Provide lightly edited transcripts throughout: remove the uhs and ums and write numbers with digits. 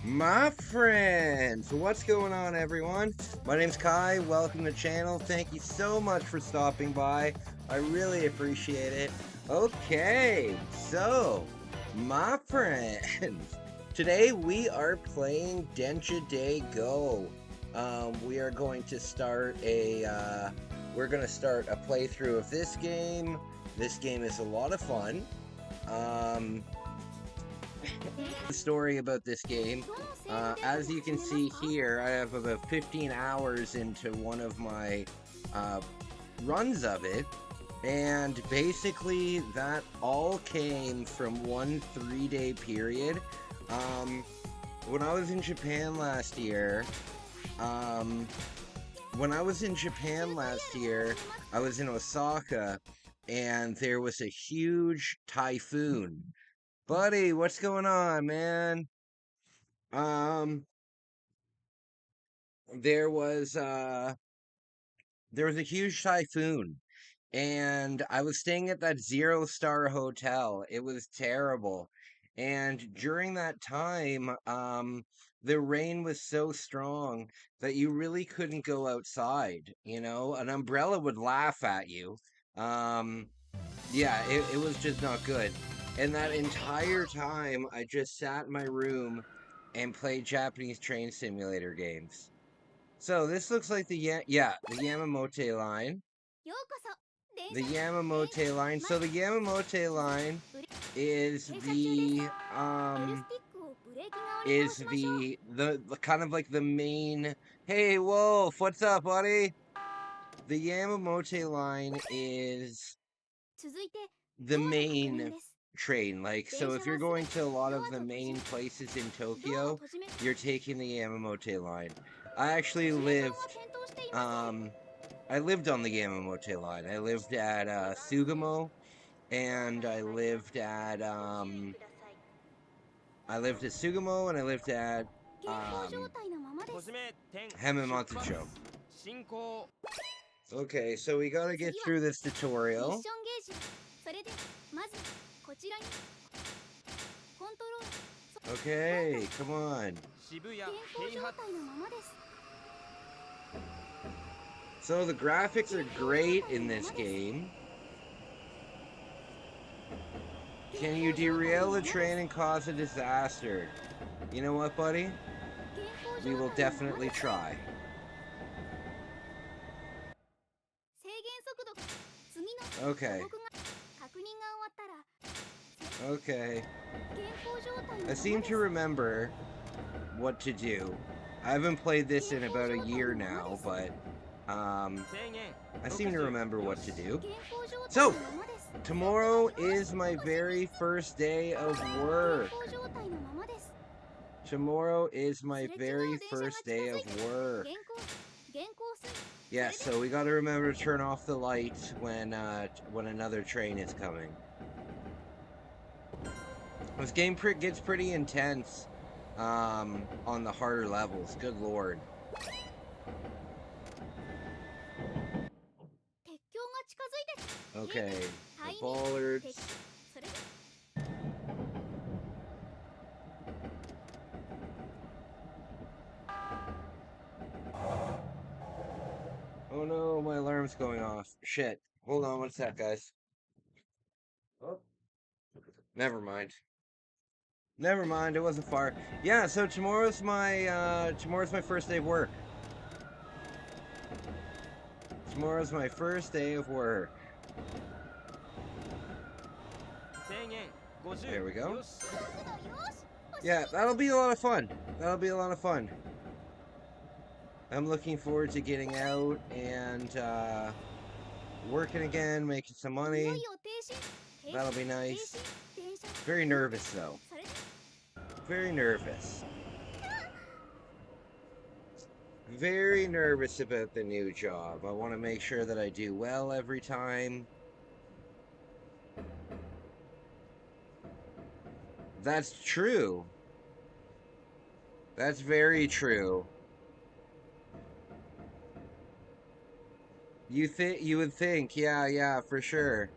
My friends, what's going on, everyone? My name's Kai. Welcome to the channel. Thank you so much for stopping by. I really appreciate it. Okay, so, my friends, today we are playing Densha Day Go. We are going to start we're going to start a playthrough of this game. This game is a lot of fun. The story about this game, as you can see here, I have about 15 hours into one of my runs of it, and basically that all came from one 3-day period. When I was in Japan last year, I was in Osaka, and there was a huge typhoon. Buddy, what's going on, man? Um, there was uh there was a huge typhoon, and I was staying at that 0-star hotel. It was terrible. And during that time, the rain was so strong that you really couldn't go outside, you know? An umbrella would laugh at you. Um, yeah, it was just not good. And that entire time, I just sat in my room and played Japanese train simulator games. So this looks like the Yamamote line. The Yamamote line. So the Yamamote line is the kind of like the main. Hey Wolf, what's up, buddy? The Yamamote line is the main train. Like, so if you're going to a lot of the main places in Tokyo, you're taking the Yamamote line. I actually I lived on the Yamamote line. I lived at Sugamo, and I lived at Sugamo, and I lived at Hamamatsucho. Okay, so we gotta get through this tutorial. Okay, come on. So the graphics are great in this game. Can you derail the train and cause a disaster? You know what, buddy? We will definitely try. Okay. Okay. I seem to remember what to do. I haven't played this in about a year now, but I seem to remember what to do. So, tomorrow is my very first day of work. Tomorrow is my very first day of work. Yeah, so we gotta remember to turn off the lights when another train is coming. This game gets pretty intense on the harder levels. Good lord. Okay, the bollards. Oh no, my alarm's going off. Shit. Hold on one sec, guys. Oh, never mind. Never mind, it wasn't far. Yeah, so tomorrow's my first day of work. Tomorrow's my first day of work. There we go. Yeah, that'll be a lot of fun. That'll be a lot of fun. I'm looking forward to getting out and working again, making some money. That'll be nice. Very nervous though. Very nervous. Very nervous about the new job. I want to make sure that I do well every time. That's true. That's very true. You would think, yeah, for sure.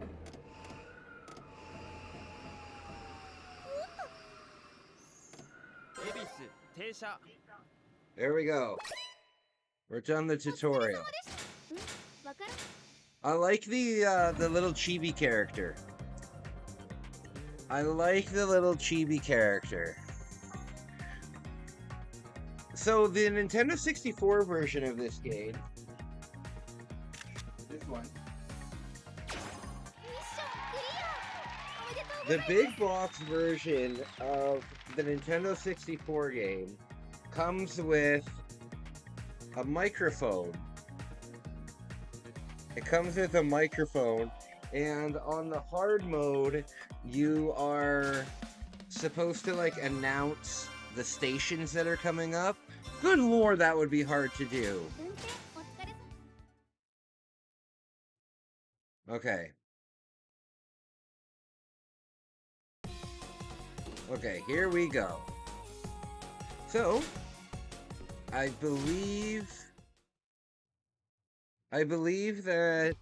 There we go. We're done the tutorial. I like the little chibi character. I like the little chibi character. So the Nintendo 64 version of this game, this one, the big box version of the Nintendo 64 game comes with a microphone. It comes with a microphone, and on the hard mode, you are supposed to like announce the stations that are coming up. Good lord, that would be hard to do. Okay. Okay, here we go. So, I believe that,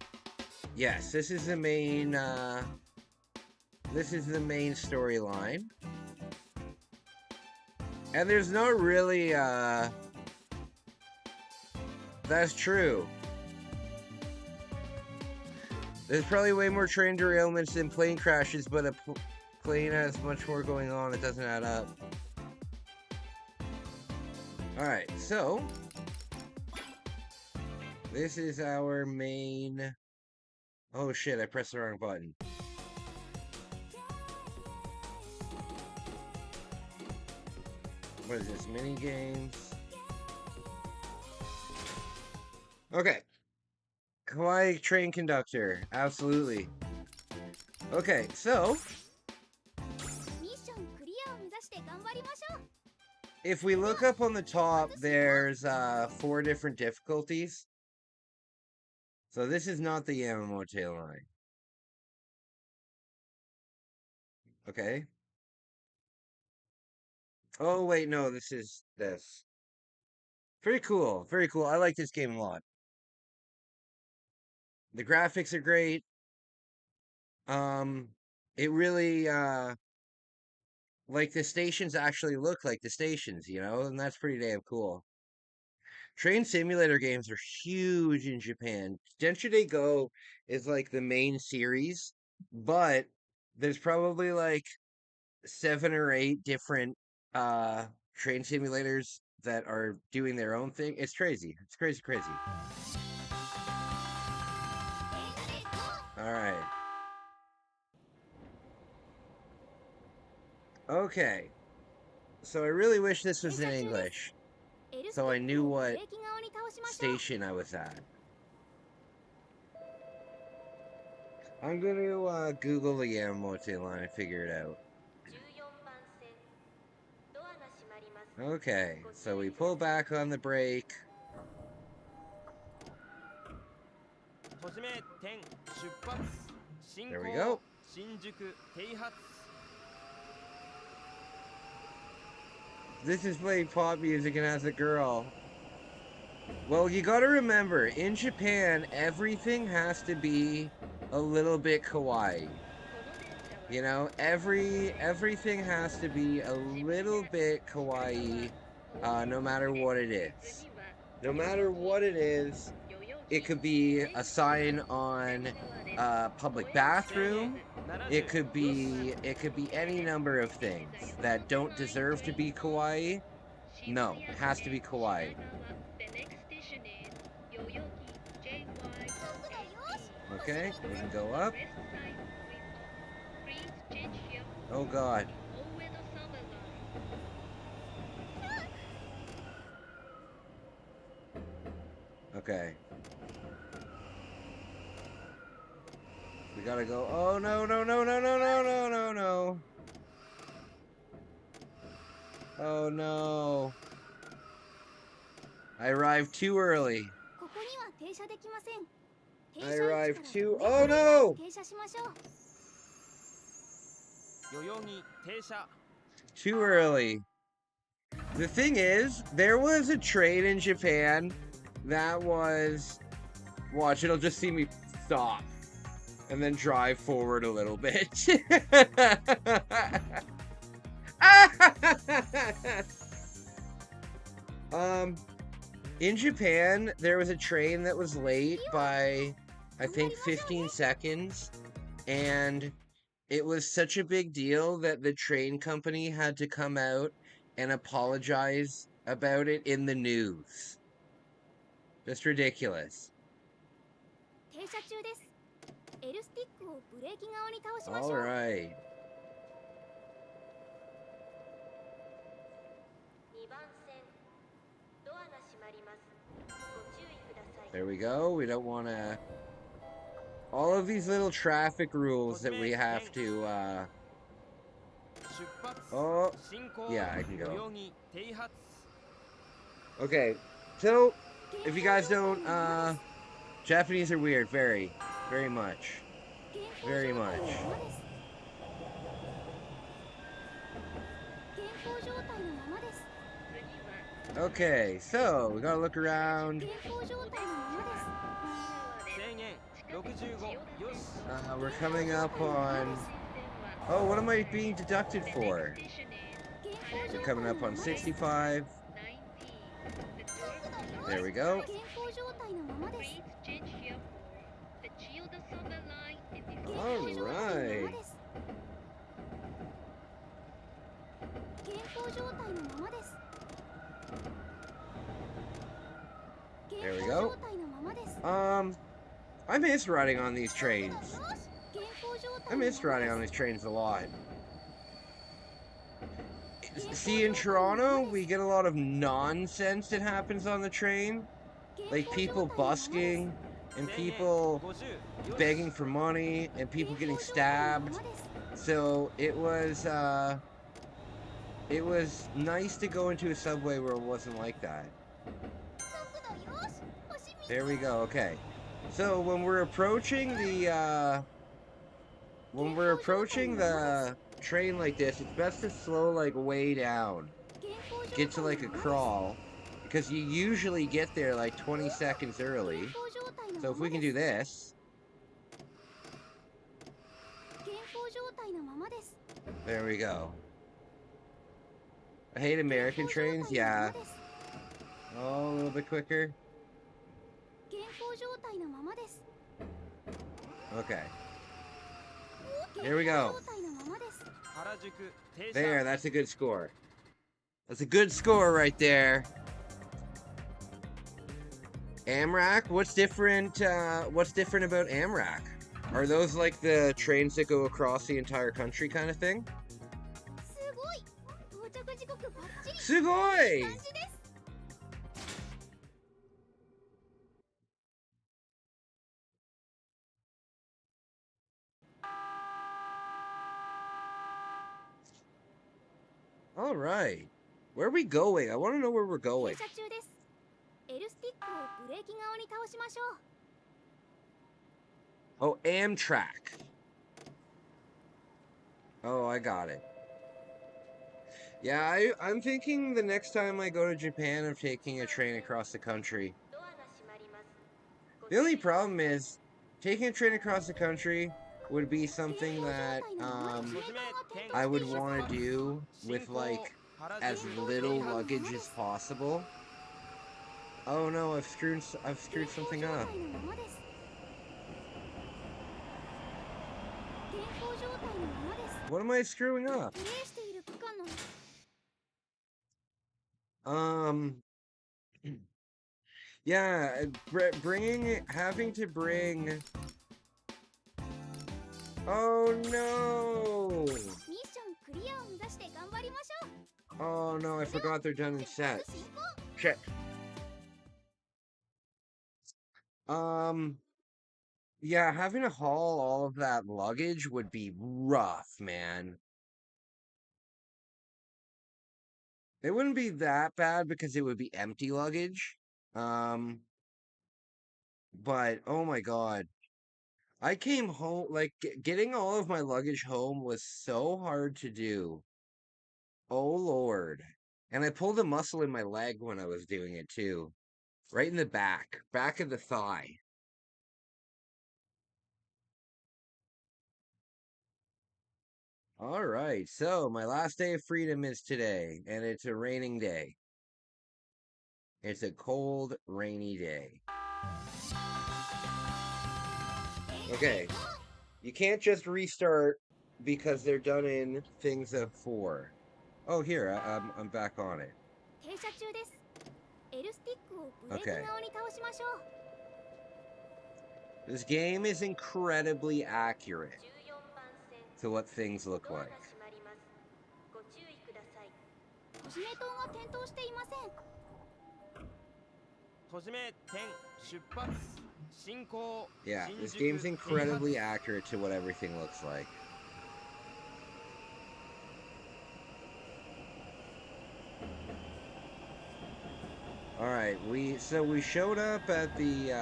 yes, this is the main storyline. And there's not really, that's true. There's probably way more train derailments than plane crashes, but a plane has much more going on. It doesn't add up. Alright, so this is our main... Oh shit, I pressed the wrong button. What is this, mini games? Okay. Kawaii train conductor, absolutely. Okay, so if we look up on the top, there's 4 different difficulties. So this is not the Yamamoto line. Okay. Oh wait, no, this is this. Very cool, very cool. I like this game a lot. The graphics are great. It really like the stations actually look like the stations, you know, and that's pretty damn cool. Train simulator games are huge in Japan. Densha Go is like the main series, but there's probably like 7 or 8 different train simulators that are doing their own thing. It's crazy. It's crazy, crazy. All right. Okay. So I really wish this was in English, so I knew what station I was at. I'm going to Google the Yamamoto line and figure it out. Okay, so we pull back on the brake. There we go. This is playing pop music and has a girl. Well, you gotta remember, in Japan, everything has to be a little bit kawaii. You know, everything has to be a little bit kawaii, no matter what it is. No matter what it is, it could be a sign on a public bathroom. It could be any number of things that don't deserve to be kawaii. No, it has to be kawaii. Okay, we can go up. Oh god. Okay. We gotta go. Oh no, no, no, no, no, no, no, no, no. Oh no. I arrived too early. I arrived too... Oh no! Too early. The thing is, there was a train in Japan that was... Watch, it'll just see me stop and then drive forward a little bit. in Japan, there was a train that was late by, I think, 15 seconds, and it was such a big deal that the train company had to come out and apologize about it in the news. Just ridiculous. All right. There we go. We don't want to... All of these little traffic rules that we have to, Oh, yeah, I can go. Okay, so, if you guys don't, Japanese are weird, very, very much. Very much. Okay, so, we gotta look around. We're coming up on... Oh, what am I being deducted for? We're coming up on 65. There we go. Alright. There we go. I miss riding on these trains. I miss riding on these trains a lot. See, in Toronto, we get a lot of nonsense that happens on the train. Like people busking, and people begging for money, and people getting stabbed. So it was nice to go into a subway where it wasn't like that. There we go, okay. So when we're approaching the train like this, it's best to slow like way down. Get to like a crawl, because you usually get there like 20 seconds early. So if we can do this. There we go. I hate American trains, yeah. Oh, a little bit quicker. Okay. Here we go. There, that's a good score. That's a good score right there. Amrak? What's different about Amrak? Are those like the trains that go across the entire country kind of thing? Sugoi! All right. Where are we going? I want to know where we're going. Oh, Amtrak. Oh, I got it. Yeah, I'm thinking the next time I go to Japan of taking a train across the country. The only problem is, taking a train across the country would be something that I would want to do with like as little luggage as possible. Oh no, I've screwed something up. What am I screwing up? Yeah, having to bring... Oh no! Oh no, I forgot they're done in sets. Check. Yeah, having to haul all of that luggage would be rough, man. It wouldn't be that bad because it would be empty luggage. Um, but oh my god. I came home, like, getting all of my luggage home was so hard to do. Oh Lord. And I pulled a muscle in my leg when I was doing it too. Right in the back of the thigh. All right, so my last day of freedom is today, and it's a raining day. It's a cold, rainy day. Okay, you can't just restart because they're done in things of 4. Oh, here, I'm back on it. Okay. This game is incredibly accurate to what things look like. Yeah, this game's incredibly accurate to what everything looks like. Alright, we showed up at the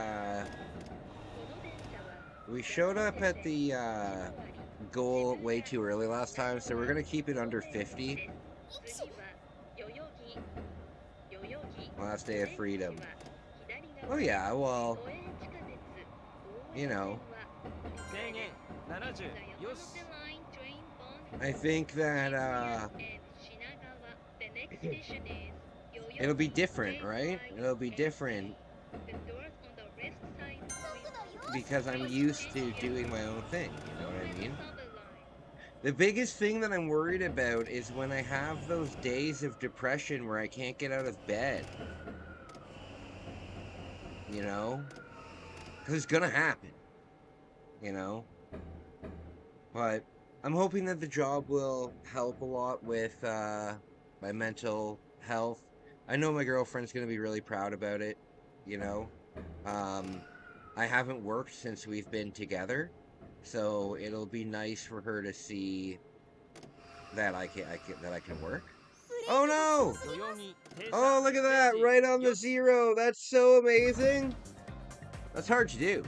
goal way too early last time, so we're gonna keep it under 50. Last day of freedom. Oh yeah, well, you know, I think that it'll be different, right? It'll be different because I'm used to doing my own thing, you know what I mean? The biggest thing that I'm worried about is when I have those days of depression where I can't get out of bed. You know? Because it's gonna happen. You know? But I'm hoping that the job will help a lot with my mental health. I know my girlfriend's gonna be really proud about it, you know? I haven't worked since we've been together, so it'll be nice for her to see that I can work. Oh no! Oh, look at that! Right on the 0! That's so amazing! That's hard to do.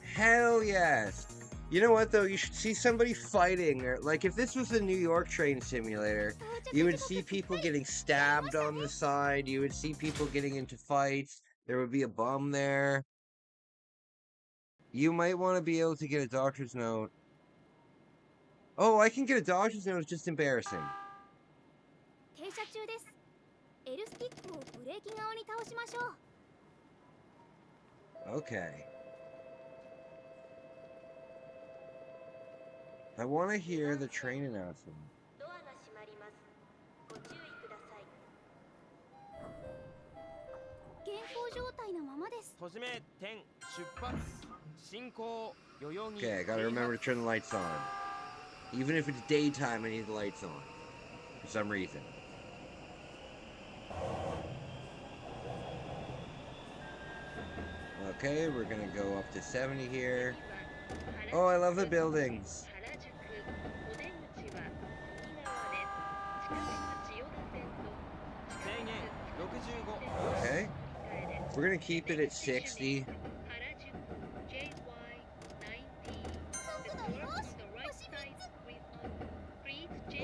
Hell yes! You know what though? You should see somebody fighting. Or, like, if this was a New York train simulator, you would see people getting stabbed on the side. You would see people getting into fights. There would be a bum there. You might want to be able to get a doctor's note. Oh, I can get a doctor's note. It's just embarrassing. Okay. I want to hear the train announcement. Okay, I gotta remember to turn the lights on. Even if it's daytime, I need the lights on. For some reason. Okay, we're gonna go up to 70 here. Oh, I love the buildings. Okay. We're gonna keep it at 60.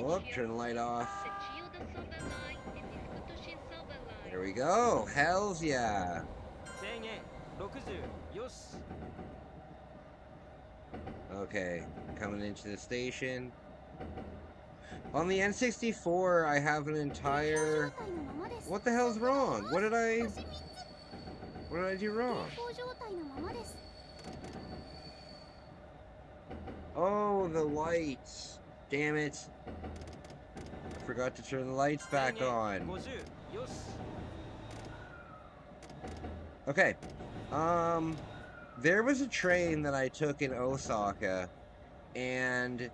Oh, turn the light off. There we go. Hells yeah. Okay, coming into the station. On the N64, I have an entire... What the hell's wrong? What did I do wrong? Oh, the lights. Damn it. I forgot to turn the lights back on. Okay. There was a train that I took in Osaka, and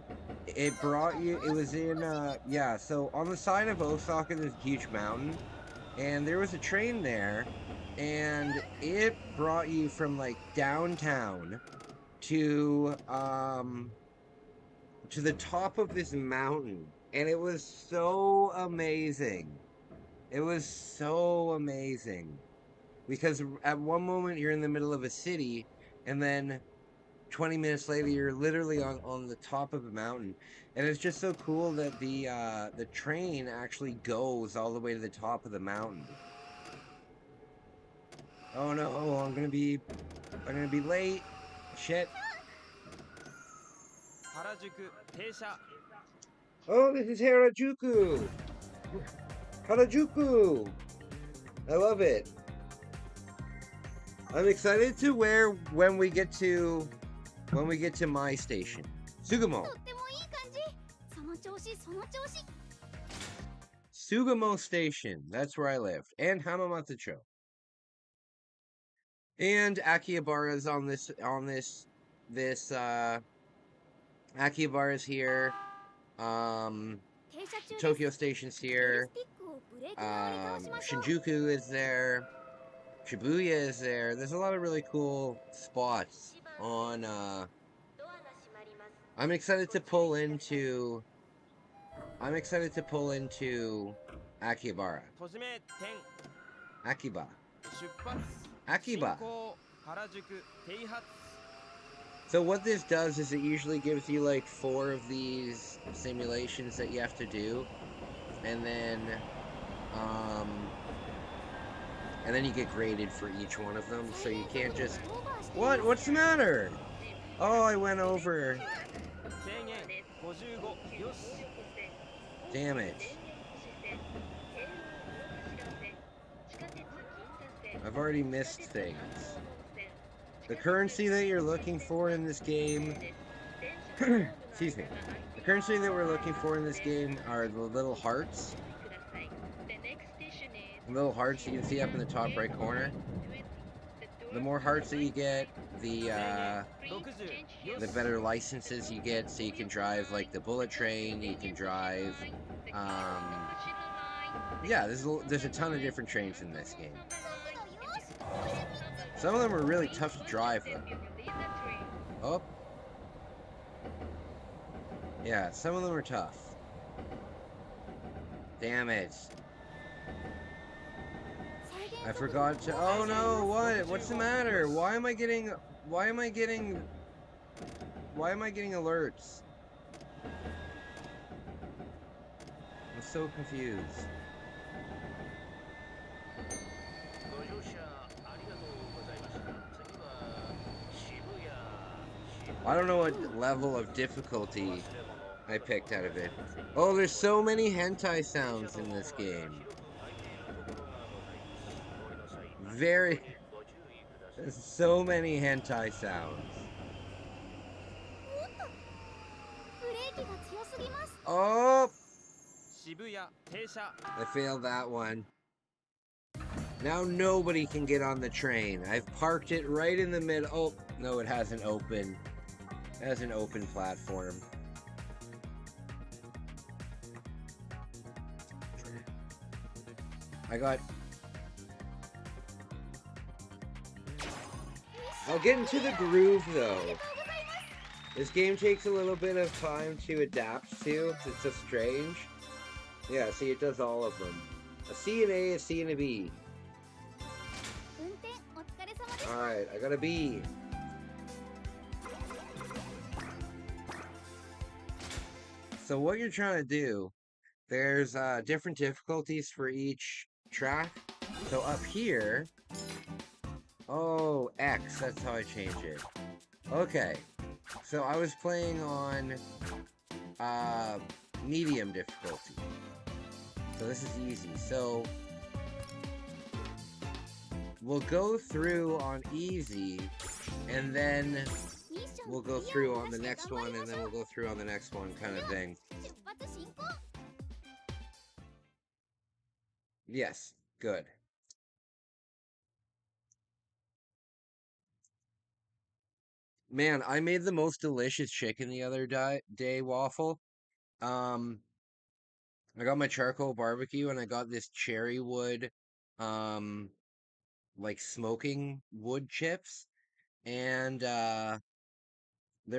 it brought you, it was in, yeah, so on the side of Osaka, there's a huge mountain, and there was a train there, and it brought you from, like, downtown to the top of this mountain, and it was so amazing. It was so amazing. Because at one moment you're in the middle of a city, and then 20 minutes later you're literally on the top of a mountain. And it's just so cool that the train actually goes all the way to the top of the mountain. Oh no, I'm gonna be late. Shit. Oh, this is Harajuku! Harajuku! I love it. I'm excited to wear when we get to my station. Sugamo. Sugamo Station. That's where I live. And Hamamatsucho. And Akihabara's on this Akihabara's here. Tokyo Station's here. Shinjuku is there. Shibuya is there. There's a lot of really cool spots on I'm excited to pull into Akihabara. Akiba. So what this does is it usually gives you like 4 of these simulations that you have to do, and then you get graded for each one of them. So you can't just what's the matter? Oh, I went over. Damn it. I've already missed things. The currency that you're looking for in this game excuse me. The currency that we're looking for in this game are the little hearts. The little hearts you can see up in the top right corner. The more hearts that you get, the better licenses you get, so you can drive like the bullet train, you can drive yeah, there's a ton of different trains in this game. Some of them are really tough to drive though. Oh. Yeah, some of them are tough. Damn it. I forgot to. Oh no, what? What's the matter? Why am I getting alerts? I'm so confused. I don't know what level of difficulty I picked out of it. Oh, there's so many hentai sounds in this game. There's so many hentai sounds. Oh! I failed that one. Now nobody can get on the train. I've parked it right in the middle. Oh, no, it hasn't opened. It has an open platform. I'll get into the groove though. This game takes a little bit of time to adapt to. It's so strange. Yeah, see, it does all of them. A C and A, a C and a B. Alright, I got a B. So what you're trying to do, there's different difficulties for each track. So up here, oh, X, that's how I change it. Okay, so I was playing on medium difficulty. So this is easy. So we'll go through on easy, and then we'll go through on the next one, and then we'll go through on the next one, kind of thing. Yes, good. Man, I made the most delicious chicken the other day, Waffle. I got my charcoal barbecue, and I got this cherry wood, like smoking wood chips, and they're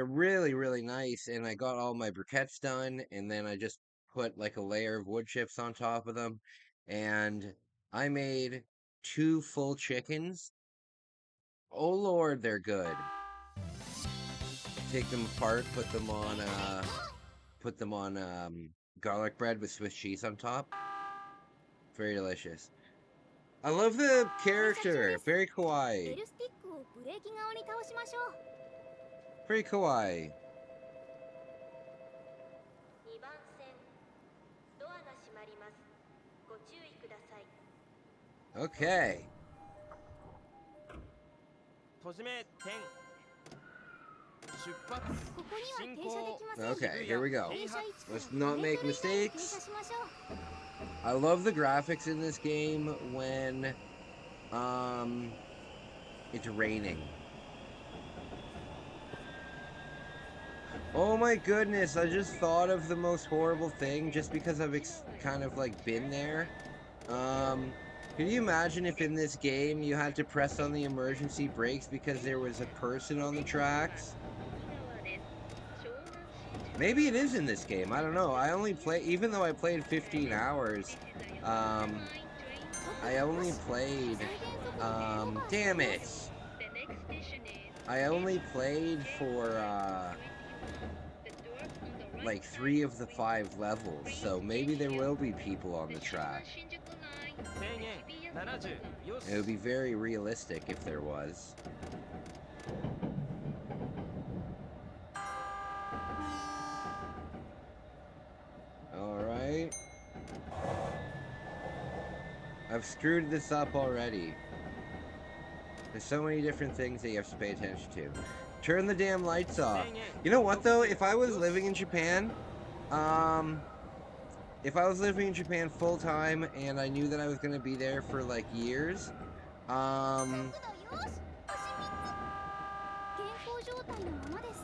really, really nice. And I got all my briquettes done, and then I just put like a layer of wood chips on top of them, and I made 2 full chickens. Oh Lord, they're good. Take them apart, put them on garlic bread with Swiss cheese on top. Very delicious. I love the character. Very kawaii. Very kawaii. Okay. Okay, here we go. Let's not make mistakes. I love the graphics in this game when it's raining. Oh my goodness, I just thought of the most horrible thing just because I've kind of like been there. Can you imagine if in this game you had to press on the emergency brakes because there was a person on the tracks? Maybe it is in this game. I don't know. I only play, even though I played 15 hours, I only played, damn it. I only played for, like 3 of the 5 levels, so maybe there will be people on the track. It would be very realistic if there was. Alright. I've screwed this up already. There's so many different things that you have to pay attention to. Turn the damn lights off. You know what though? If I was living in Japan, if I was living in Japan full time and I knew that I was gonna be there for like years,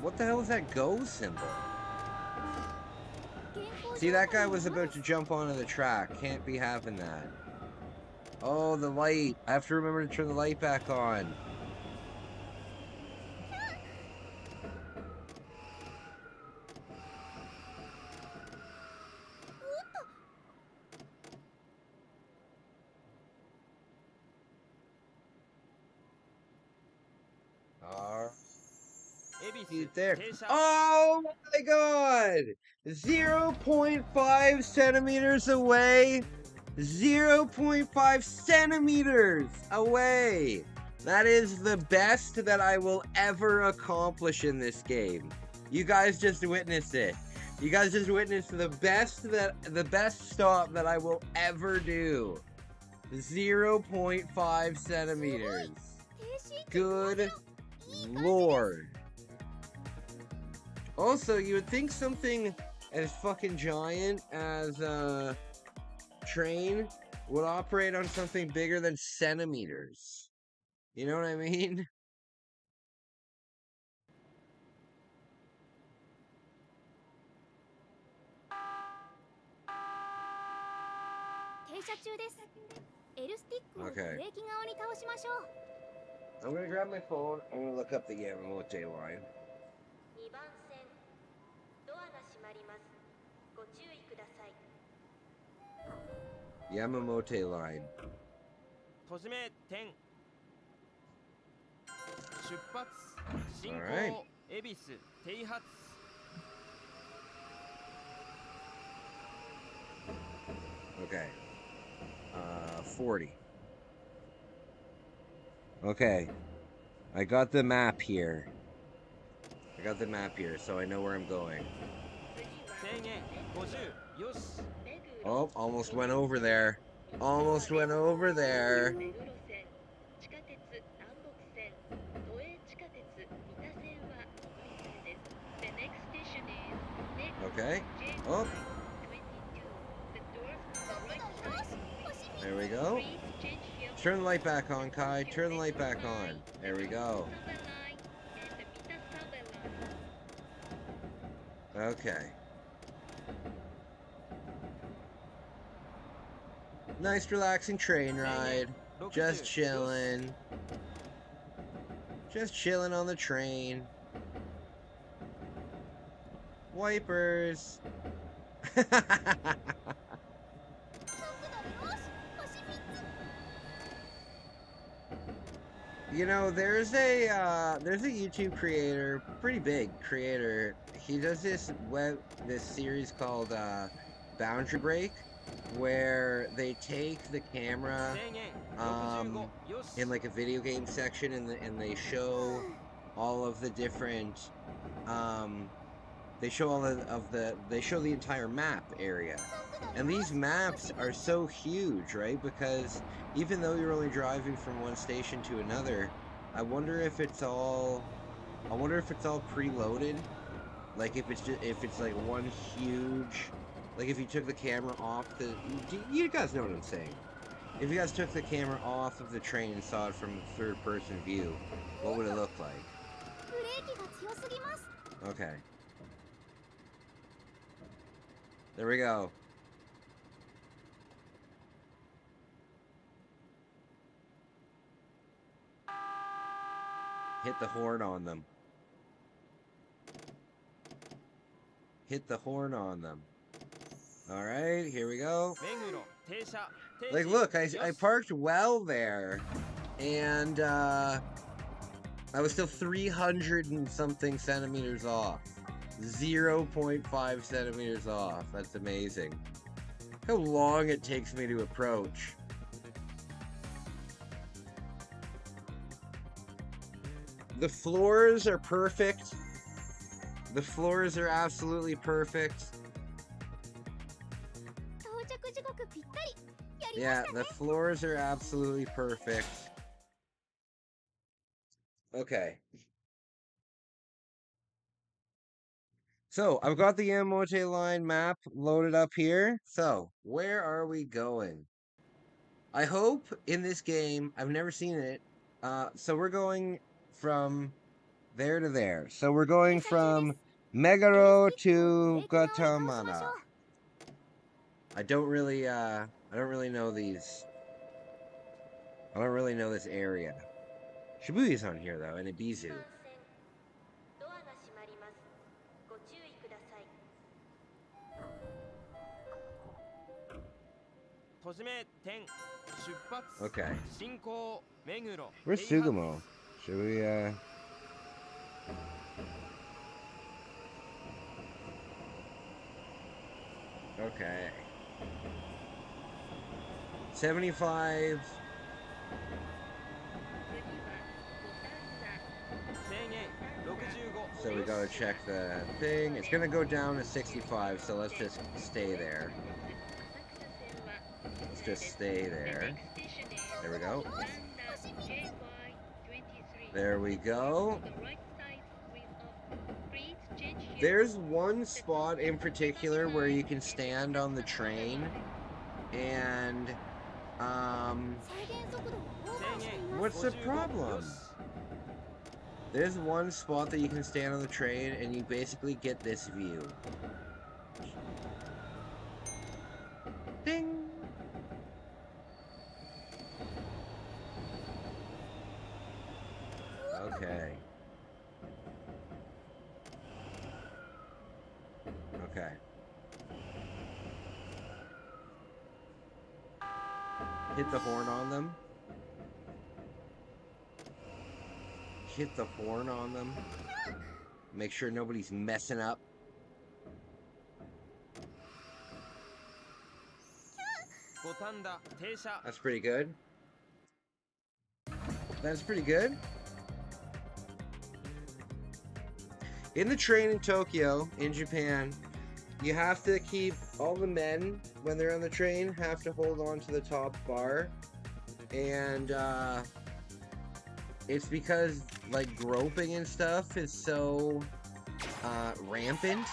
what the hell is that go symbol? See, that guy was about to jump onto the track. Can't be having that. Oh, the light. I have to remember to turn the light back on. There. Oh my god! 0.5 centimeters away. 0.5 centimeters away. That is the best that I will ever accomplish in this game. You guys just witnessed it. You guys just witnessed the best stop that I will ever do. 0.5 centimeters. Good lord. Also, you would think something as fucking giant as a train would operate on something bigger than centimeters. You know what I mean? Okay. I'm gonna grab my phone. I'm gonna look up the Yamamote line. Yamamote line. Alright. Okay. 40. Okay. I got the map here. So I know where I'm going. Oh, almost went over there. Almost went over there. Okay. Oh. There we go. Turn the light back on, Kai. Turn the light back on. There we go. Okay. Nice relaxing train ride. Just chilling. Just chilling on the train. Wipers. You know, there's a YouTube creator, pretty big creator. He does this series called Boundary Break, where they take the camera in like a video game section and they show all of the different They show they show the entire map area. And these maps are so huge, right? Because even though you're only driving from one station to another, I wonder if it's all I wonder if it's all preloaded. Like if it's like one huge, like if you took the camera off the, you guys know what I'm saying. If you guys took the camera off of the train and saw it from a third person view, what would it look like? Okay. There we go. Hit the horn on them. Hit the horn on them. Alright, here we go. Like, look, I parked well there. And, I was still 300 and something centimeters off. 0.5 centimeters off. That's amazing. How long it takes me to approach. The floors are perfect. The floors are absolutely perfect. Yeah, the floors are absolutely perfect. Okay. So, I've got the Yamamote line map loaded up here. So, where are we going? I hope in this game, I've never seen it. So we're going from there to there. So we're going from Meguro to Gatamana. I don't really know these. I don't really know this area. Shibuya's on here though, and Ibizu. Okay. Where's Sugamo? Should we Okay. 75. So we gotta check the thing. It's gonna go down to 65, so let's just stay there. Let's just stay there. There we go. There we go. There's one spot in particular where you can stand on the train and what's the problem? There's one spot that you can stand on the train and you basically get this view. Ding! Okay. Okay. Hit the horn on them. Hit the horn on them. Make sure nobody's messing up. That's pretty good. That's pretty good. In the train in Tokyo, in Japan, you have to keep, all the men, when they're on the train, have to hold on to the top bar. And, it's because, like, groping and stuff is so, rampant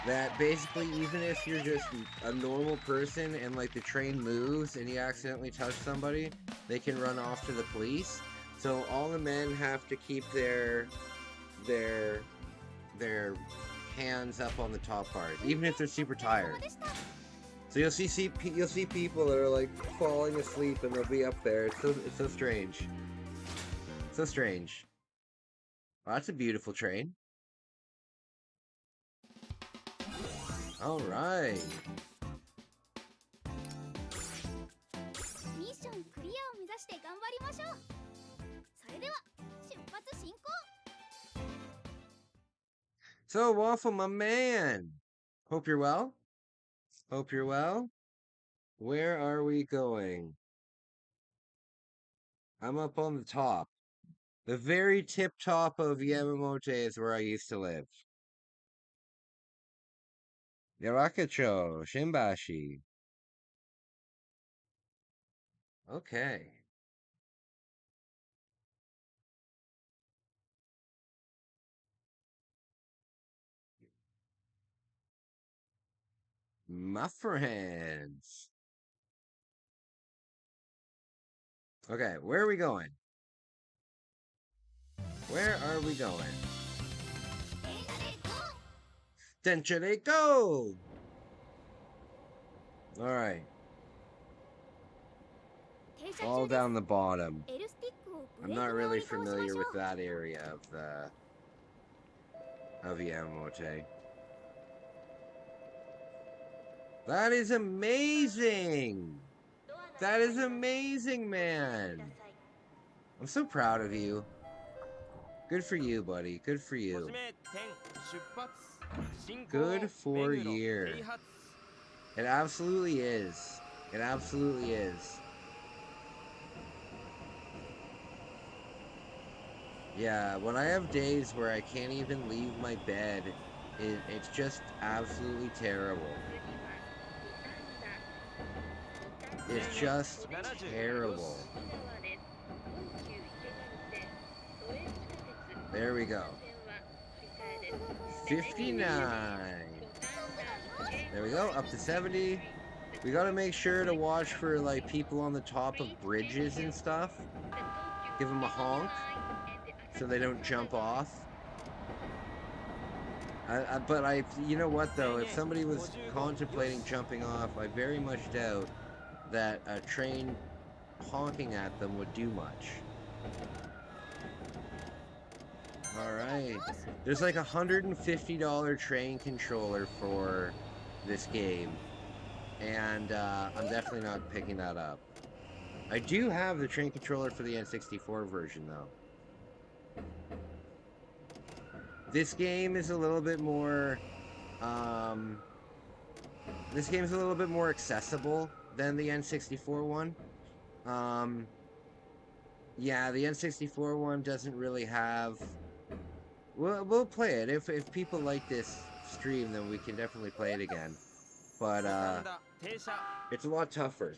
that basically even if you're just a normal person and, like, the train moves and you accidentally touch somebody, they can run off to the police. So all the men have to keep their hands up on the top bars, even if they're super tired. So you'll see people that are like falling asleep and they'll be up there. It's so strange. So strange. Well, that's a beautiful train. All right. So, Waffle, my man. Hope you're well. Hope you're well. Where are we going? I'm up on the top. The very tip top of Yamamote is where I used to live. Yarakacho, Shimbashi. Okay. My friends. Okay, where are we going? Where are we going? Densha they go! Alright. All down the bottom. I'm not really familiar with that area of Yamamote. That is amazing! That is amazing, man! I'm so proud of you. Good for you, buddy. Good for you. Good for you. It absolutely is. It absolutely is. Yeah, when I have days where I can't even leave my bed, it's just absolutely terrible. It's just terrible. There we go. 59. There we go, up to 70. We gotta make sure to watch for like people on the top of bridges and stuff. Give them a honk so they don't jump off. But you know what though? If somebody was contemplating jumping off, I very much doubt that a train honking at them would do much. Alright. There's like $150 train controller for this game. And I'm definitely not picking that up. I do have the train controller for the N64 version though. This game is a little bit more this game is a little bit more accessible than the N64 one. Yeah, the N64 one doesn't really have. We'll play it if people like this stream, then we can definitely play it again. But it's a lot tougher.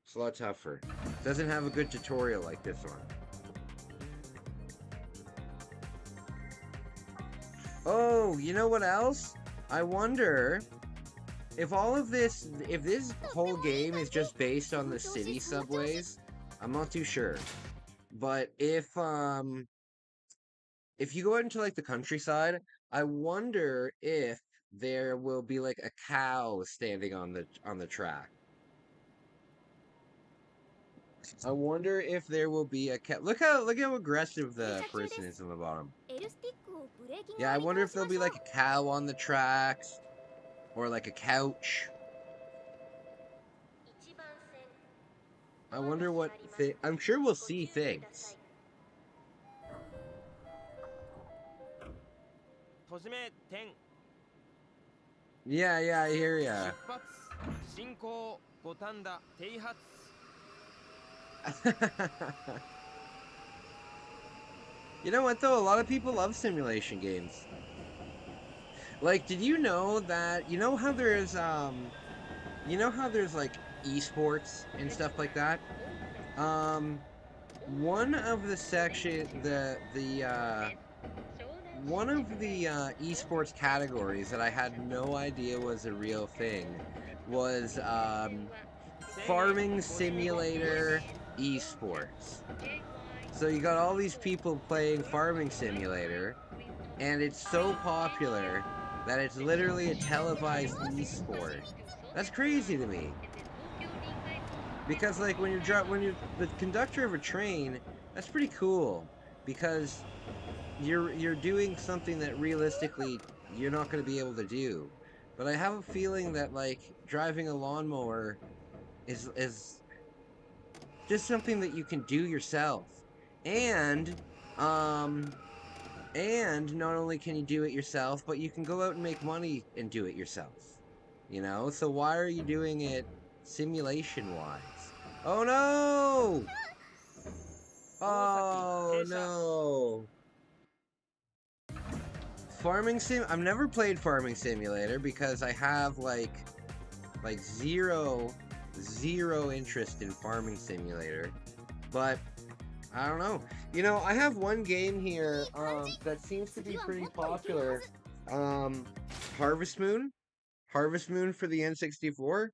It's a lot tougher. It doesn't have a good tutorial like this one. Oh, you know what else? I wonder if all of this, if this whole game is just based on the city subways. I'm not too sure. But if you go out into like the countryside, I wonder if there will be like a cow standing on the track. I wonder if there will be a cow. Look how aggressive the person is in the bottom. Yeah, I wonder if there'll be like a cow on the tracks or like a couch. I wonder what I'm sure we'll see things. Yeah, I hear ya. You know what though? A lot of people love simulation games. Like, did you know that you know how there's like esports and stuff like that? One of the section one of the esports categories that I had no idea was a real thing was farming simulator esports. So you got all these people playing Farming Simulator, and it's so popular that it's literally a televised esport. That's crazy to me. Because like when you're the conductor of a train, that's pretty cool because you're doing something that realistically you're not going to be able to do. But I have a feeling that like driving a lawnmower is just something that you can do yourself. And not only can you do it yourself, but you can go out and make money and do it yourself. You know? So why are you doing it simulation-wise? Oh no! Oh no! I've never played Farming Simulator because I have like zero interest in Farming Simulator. But I don't know. I have one game here that seems to be pretty popular. Um, Harvest Moon. Harvest Moon for the N64.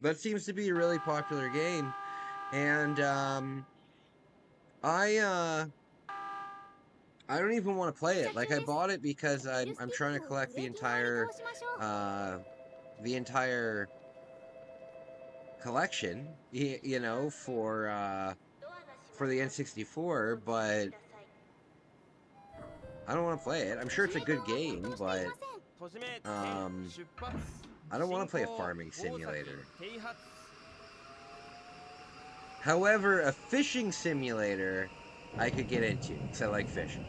That seems to be a really popular game. And I I don't even want to play it. Like I bought it because I'm trying to collect uh the entire collection, for the N64, but I don't want to play it. I'm sure it's a good game, but um I don't want to play a farming simulator. However, a fishing simulator I could get into because I like fishing.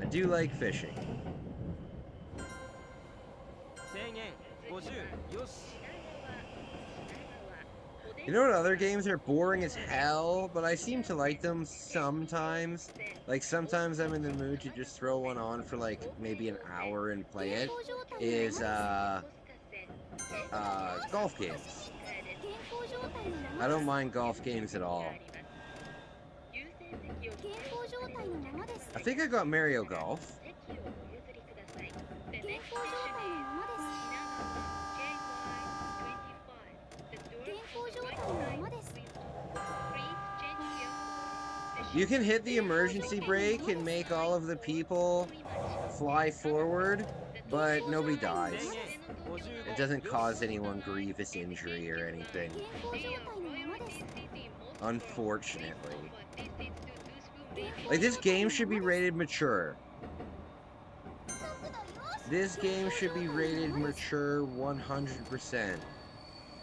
I do like fishing. You know what other games are boring as hell, but I seem to like them sometimes. Like sometimes I'm in the mood to just throw one on for like maybe an hour and play it. Is golf games. I don't mind golf games at all. I think I got Mario Golf. You can hit the emergency brake and make all of the people fly forward, but nobody dies. It doesn't cause anyone grievous injury or anything. Unfortunately. Like, this game should be rated mature. This game should be rated mature 100%.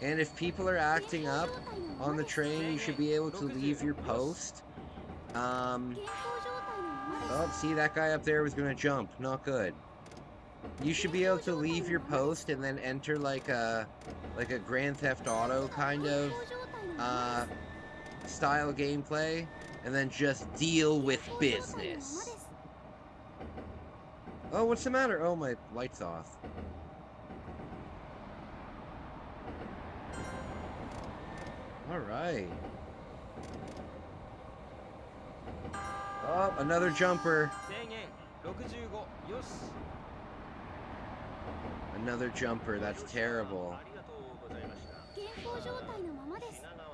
And if people are acting up on the train, you should be able to leave your post. Oh, see, that guy up there was gonna jump. Not good. You should be able to leave your post and then enter like a Grand Theft Auto kind of style gameplay, and then just deal with business. Oh, what's the matter? Oh, my light's off. Alright. Oh, another jumper. Another jumper, that's terrible.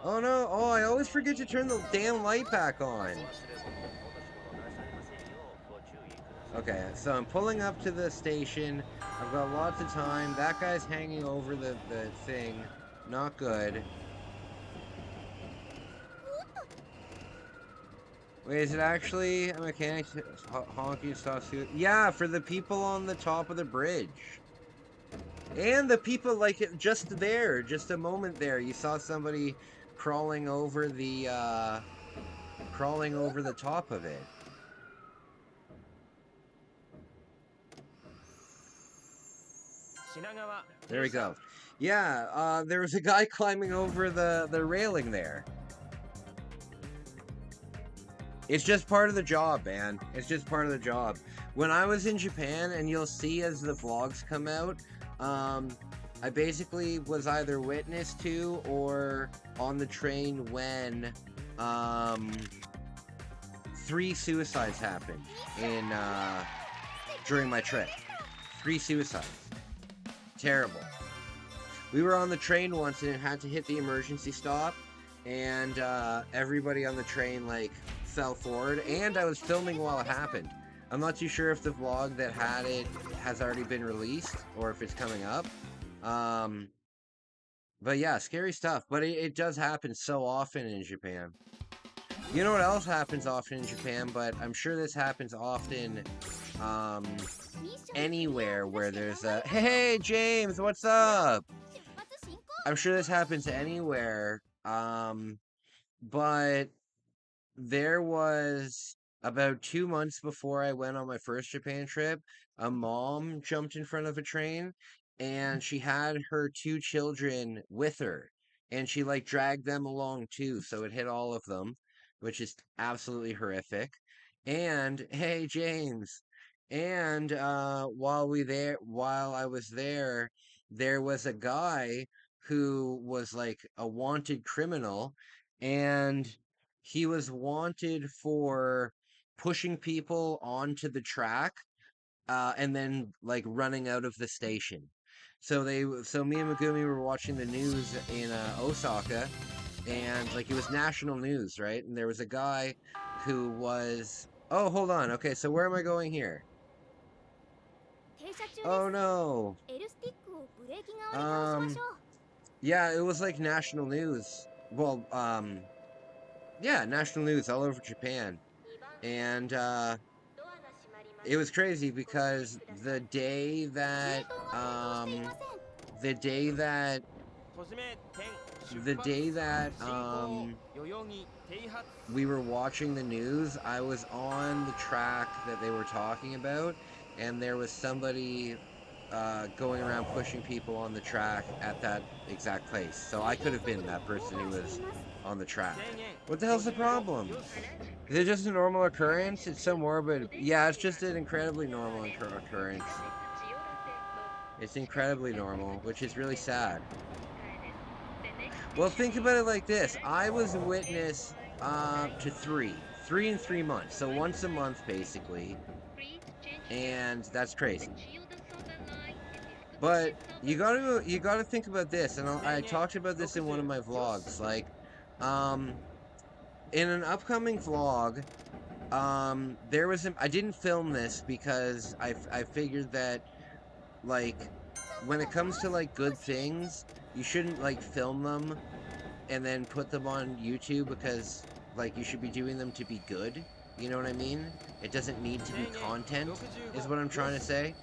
Oh no, oh, I always forget to turn the damn light back on. Okay, so I'm pulling up to the station. I've got lots of time. That guy's hanging over the thing. Not good. Wait, is it actually a mechanic honking stop suit? Yeah, for the people on the top of the bridge. And the people, like, just there, just a moment there, you saw somebody crawling over the top of it. There we go. Yeah, there was a guy climbing over the railing there. It's just part of the job, man. It's just part of the job. When I was in Japan, and you'll see as the vlogs come out, I basically was either witness to or on the train when 3 suicides happened during my trip. 3 suicides. Terrible. We were on the train once and it had to hit the emergency stop, and everybody on the train like fell forward, and I was filming while it happened. I'm not too sure if the vlog that had it has already been released or if it's coming up. But yeah, scary stuff. But it does happen so often in Japan. You know what else happens often in Japan, but I'm sure this happens often anywhere where there's a... Hey, James, what's up? I'm sure this happens anywhere, but there was about 2 months before I went on my first Japan trip, a mom jumped in front of a train, and she had her 2 children with her, and she like dragged them along too, so it hit all of them, which is absolutely horrific. And hey, James. And while I was there was a guy who was like a wanted criminal, and he was wanted for pushing people onto the track, and then like running out of the station. So me and Megumi were watching the news in Osaka, and like it was national news, right? And there was a guy who was. Oh, hold on. Okay, so where am I going here? Oh no. Um, yeah, it was like national news. Well, yeah, national news all over Japan, and it was crazy because the day that the day that we were watching the news, I was on the track that they were talking about, and there was somebody going around pushing people on the track at that exact place. So I could have been that person who was on the track. What the hell's the problem? Is it just a normal occurrence? It's so morbid. Yeah, it's just an incredibly normal occurrence. It's incredibly normal, which is really sad. Well, think about it like this. I was a witness to three in 3 months, so once a month basically, and that's crazy. But you gotta think about this, and I talked about this in one of my vlogs. Like, um, in an upcoming vlog, I didn't film this because I figured that like when it comes to like good things, you shouldn't like film them and then put them on YouTube because like you should be doing them to be good. You know what I mean? It doesn't need to be content, is what I'm trying to say.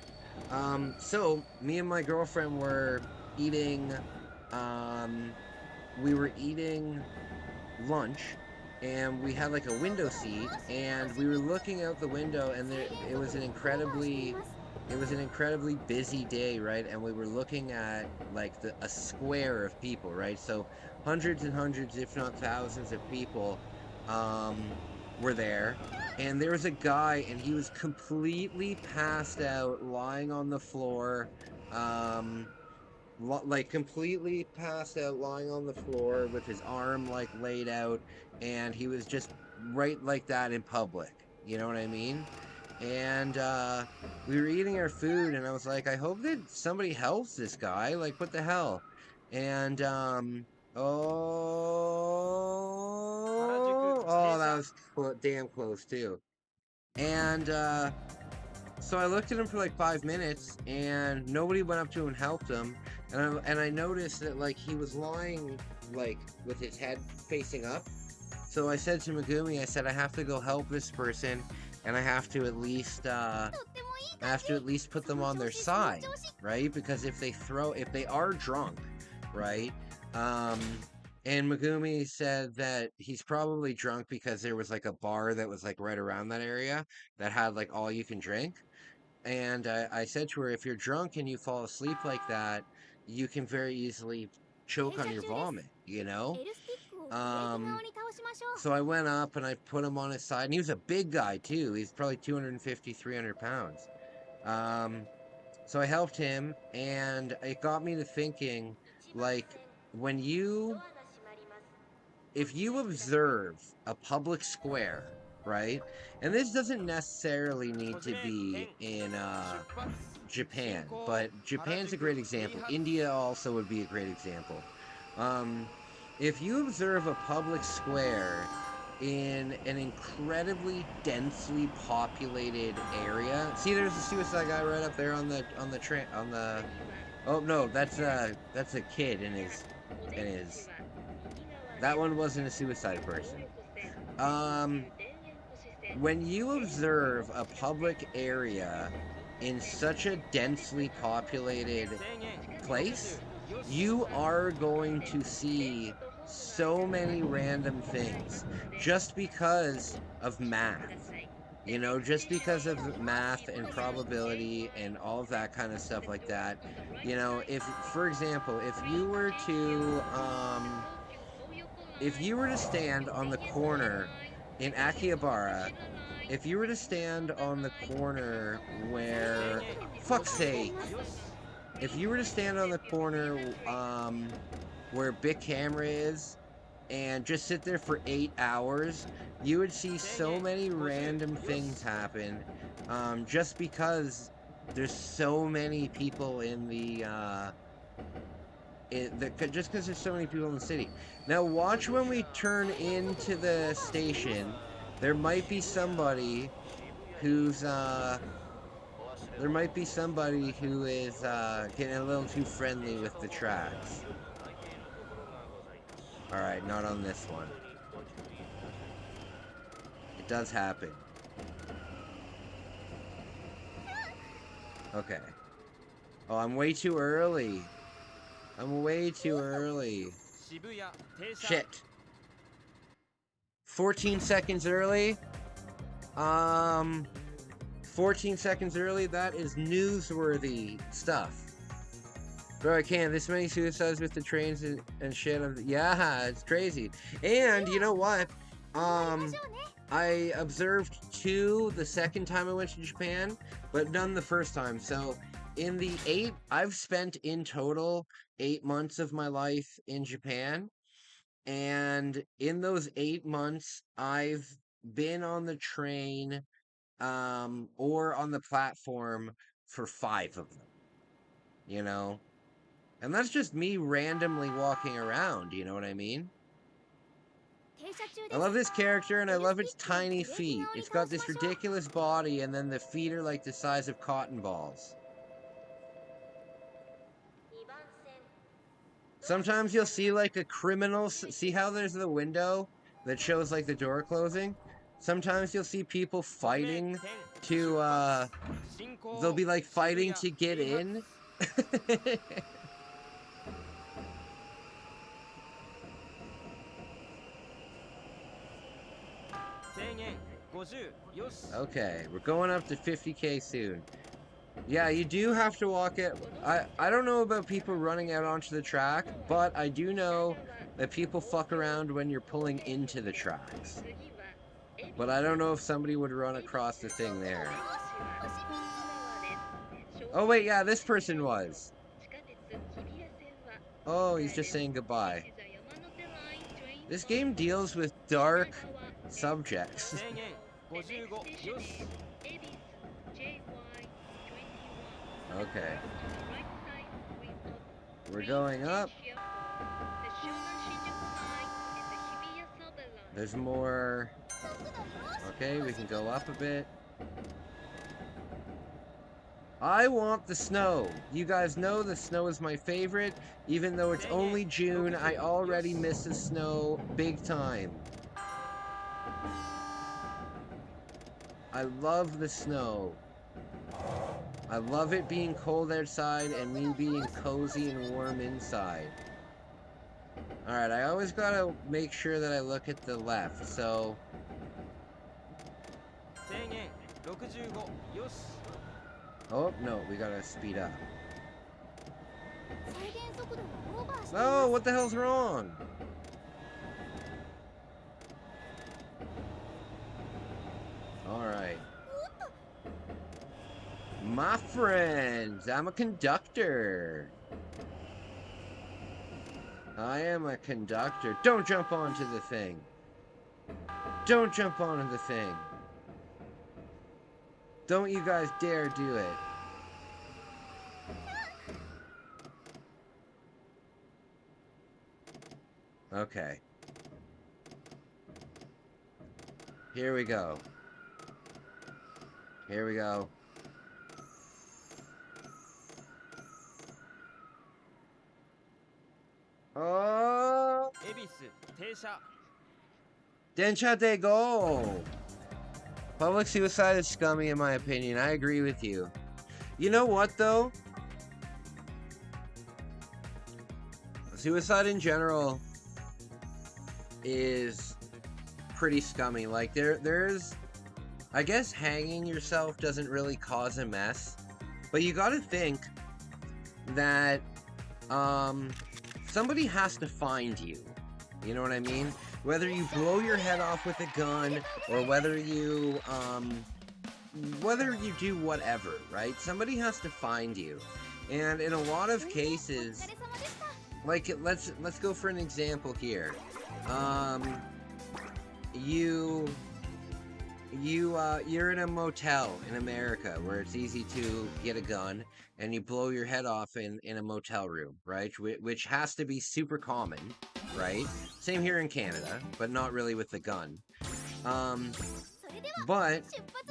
So me and my girlfriend were eating, um, we were eating lunch, and we had like a window seat, and we were looking out the window, and it was an incredibly busy day, right? And we were looking at like a square of people, right? So hundreds and hundreds, if not thousands of people, um, were there. And there was a guy, and he was completely passed out, lying on the floor, um, like completely passed out, lying on the floor with his arm like laid out, and he was just right like that in public. You know what I mean? And we were eating our food, and I was like, I hope that somebody helps this guy. Like, what the hell? And oh, that was damn close too. And so I looked at him for like 5 minutes, and nobody went up to him and helped him. And I noticed that like he was lying like with his head facing up. So I said to Megumi, I said I have to go help this person, and I have to at least put them on their side, right? Because if they are drunk, right? Um, and Megumi said that he's probably drunk because there was like a bar that was like right around that area that had like all you can drink. And I said to her, if you're drunk and you fall asleep like that, you can very easily choke on your vomit, you know? Um, so I went up and I put him on his side. And he was a big guy, too. He's probably 250, 300 pounds. Um, so I helped him, and it got me to thinking, like, when you if you observe a public square, right? And this doesn't necessarily need to be in Japan, but Japan's a great example. India also would be a great example. Um, if you observe a public square in an incredibly densely populated area, see, there's a suicide guy right up there on the train on the. Oh no, that's a kid in his that one wasn't a suicide person. Um, when you observe a public area in such a densely populated place, you are going to see so many random things just because of math. You know, just because of math and probability and all of that kind of stuff like that. You know, if, for example, if you were to stand on the corner in Akihabara if you were to stand on the corner where, fuck's sake, if you were to stand on the corner, where Big Camera is, and just sit there for 8 hours, you would see so many random things happen, just because there's so many people in the, just because there's so many people in the city. Now watch when we turn into the station, there might be somebody who's, there might be somebody who is, getting a little too friendly with the tracks. Alright, not on this one. It does happen. Okay. Oh, I'm way too early. I'm way too early. Shit. 14 seconds early? 14 seconds early? That is newsworthy stuff. Bro, I can't. This many suicides with the trains and shit. Yeah, it's crazy. And you know what? I observed 2 the second time I went to Japan, but none the first time. So in the 8, I've spent in total 8 months of my life in Japan. And in those 8 months, I've been on the train, or on the platform for 5 of them, you know? And that's just me randomly walking around, you know what I mean? I love this character, and I love its tiny feet. It's got this ridiculous body, and then the feet are like the size of cotton balls. Sometimes you'll see like a criminal, see how there's the window that shows like the door closing? Sometimes you'll see people fighting to, they'll be like fighting to get in. Okay, we're going up to 50k soon. Yeah, you do have to walk it. I don't know about people running out onto the track, but I do know that people fuck around when you're pulling into the tracks. But I don't know if somebody would run across the thing there. Oh wait, yeah, this person was. Oh, he's just saying goodbye. This game deals with dark subjects. Okay. We're going up. There's more. Okay, we can go up a bit. I want the snow. You guys know the snow is my favorite. Even though it's only June, I already miss the snow big time. I love the snow. I love it being cold outside and me being cozy and warm inside. Alright, I always gotta make sure that I look at the left, so... Oh, no, we gotta speed up. No, what the hell's wrong? Alright. My friends, I'm a conductor. I am a conductor. Don't jump onto the thing. Don't jump onto the thing. Don't you guys dare do it. Okay. Here we go. Here we go. Oh! Densha de go! Public suicide is scummy in my opinion. I agree with you. You know what though? Suicide in general is pretty scummy. Like there's I guess hanging yourself doesn't really cause a mess. But you gotta think that somebody has to find you. You know what I mean? Whether you blow your head off with a gun or whether you do whatever, right? Somebody has to find you. And in a lot of cases, like let's go for an example here. You're in a motel in America where it's easy to get a gun and you blow your head off in a motel room, right? Which has to be super common, right? Same here in Canada, but not really with the gun. But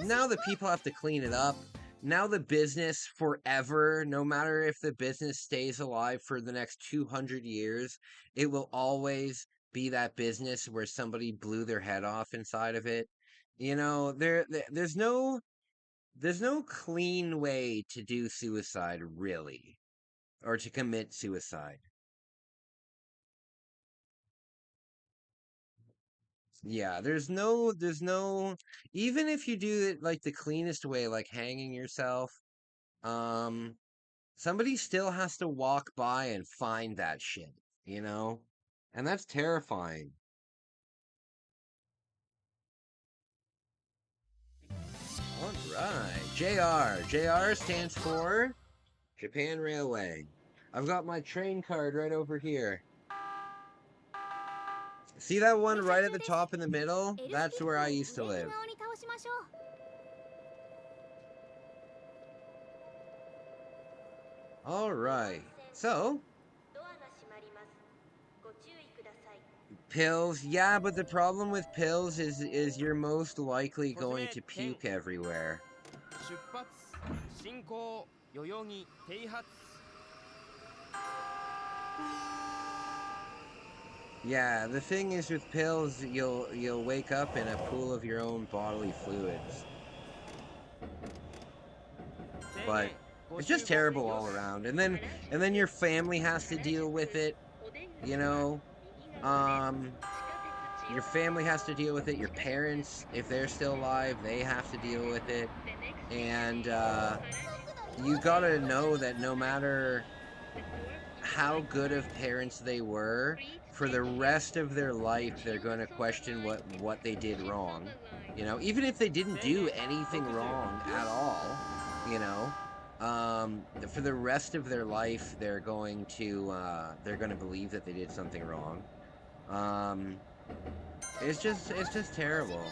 now the people have to clean it up. Now the business forever, no matter if the business stays alive for the next 200 years, it will always be that business where somebody blew their head off inside of it. You know, there's no clean way to do suicide, really, or to commit suicide. Yeah, even if you do it like the cleanest way, like hanging yourself, um, somebody still has to walk by and find that shit, you know? And that's terrifying. All right. JR. JR stands for Japan Railway. I've got my train card right over here. See that one right at the top in the middle? That's where I used to live. All right. So, pills. Yeah, but the problem with pills is you're most likely going to puke everywhere. Yeah, the thing is with pills, you'll wake up in a pool of your own bodily fluids. But it's just terrible all around. And then your family has to deal with it, you know? Um your family has to deal with it. Your parents, if they're still alive, they have to deal with it. And you gotta know that no matter how good of parents they were, for the rest of their life they're going to question what they did wrong, you know, even if they didn't do anything wrong at all, you know. For the rest of their life they're going to believe that they did something wrong. um it's just terrible.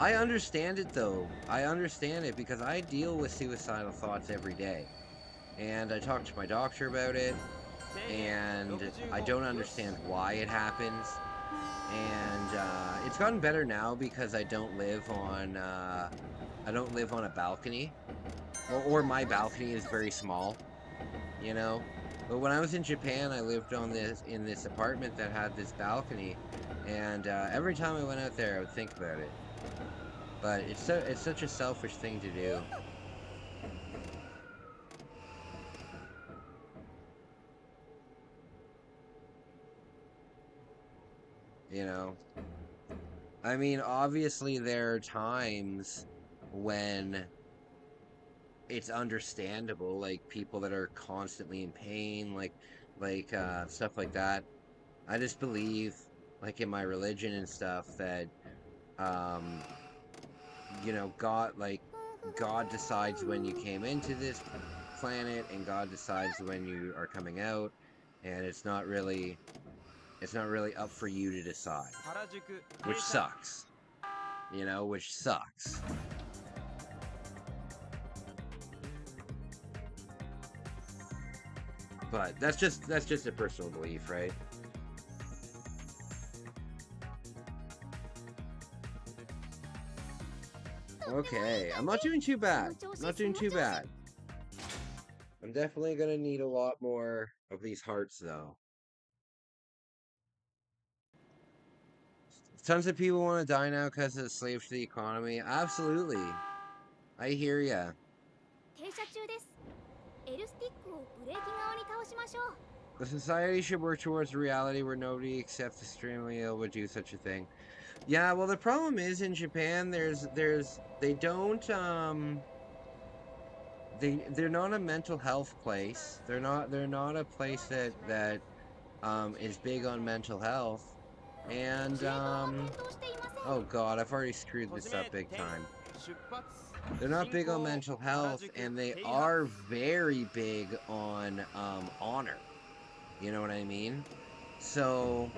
I understand it though. I understand it because I deal with suicidal thoughts every day, and I talk to my doctor about it, and I don't understand why it happens. And it's gotten better now because I don't live on a balcony, or my balcony is very small, you know. But when I was in Japan, I lived in this apartment that had this balcony, and every time I went out there, I would think about it. But it's such a selfish thing to do. You know, I mean, obviously there are times when it's understandable, like people that are constantly in pain, like stuff like that. I just believe, like in my religion and stuff, that um, you know, God decides when you came into this planet, and God decides when you are coming out, and it's not really up for you to decide, which sucks. You know, which sucks. But that's just a personal belief, right? Okay, I'm not doing too bad. Not doing too bad. I'm definitely gonna need a lot more of these hearts, though. Tons of people want to die now because of slaves to the economy. Absolutely, I hear ya. The society should work towards a reality where nobody except extremely ill would do such a thing. Yeah, well, the problem is in Japan, they don't they're not a mental health place. They're not a place that is big on mental health. And, oh god, I've already screwed this up big time. They're not big on mental health, and they are very big on, honor. You know what I mean? So,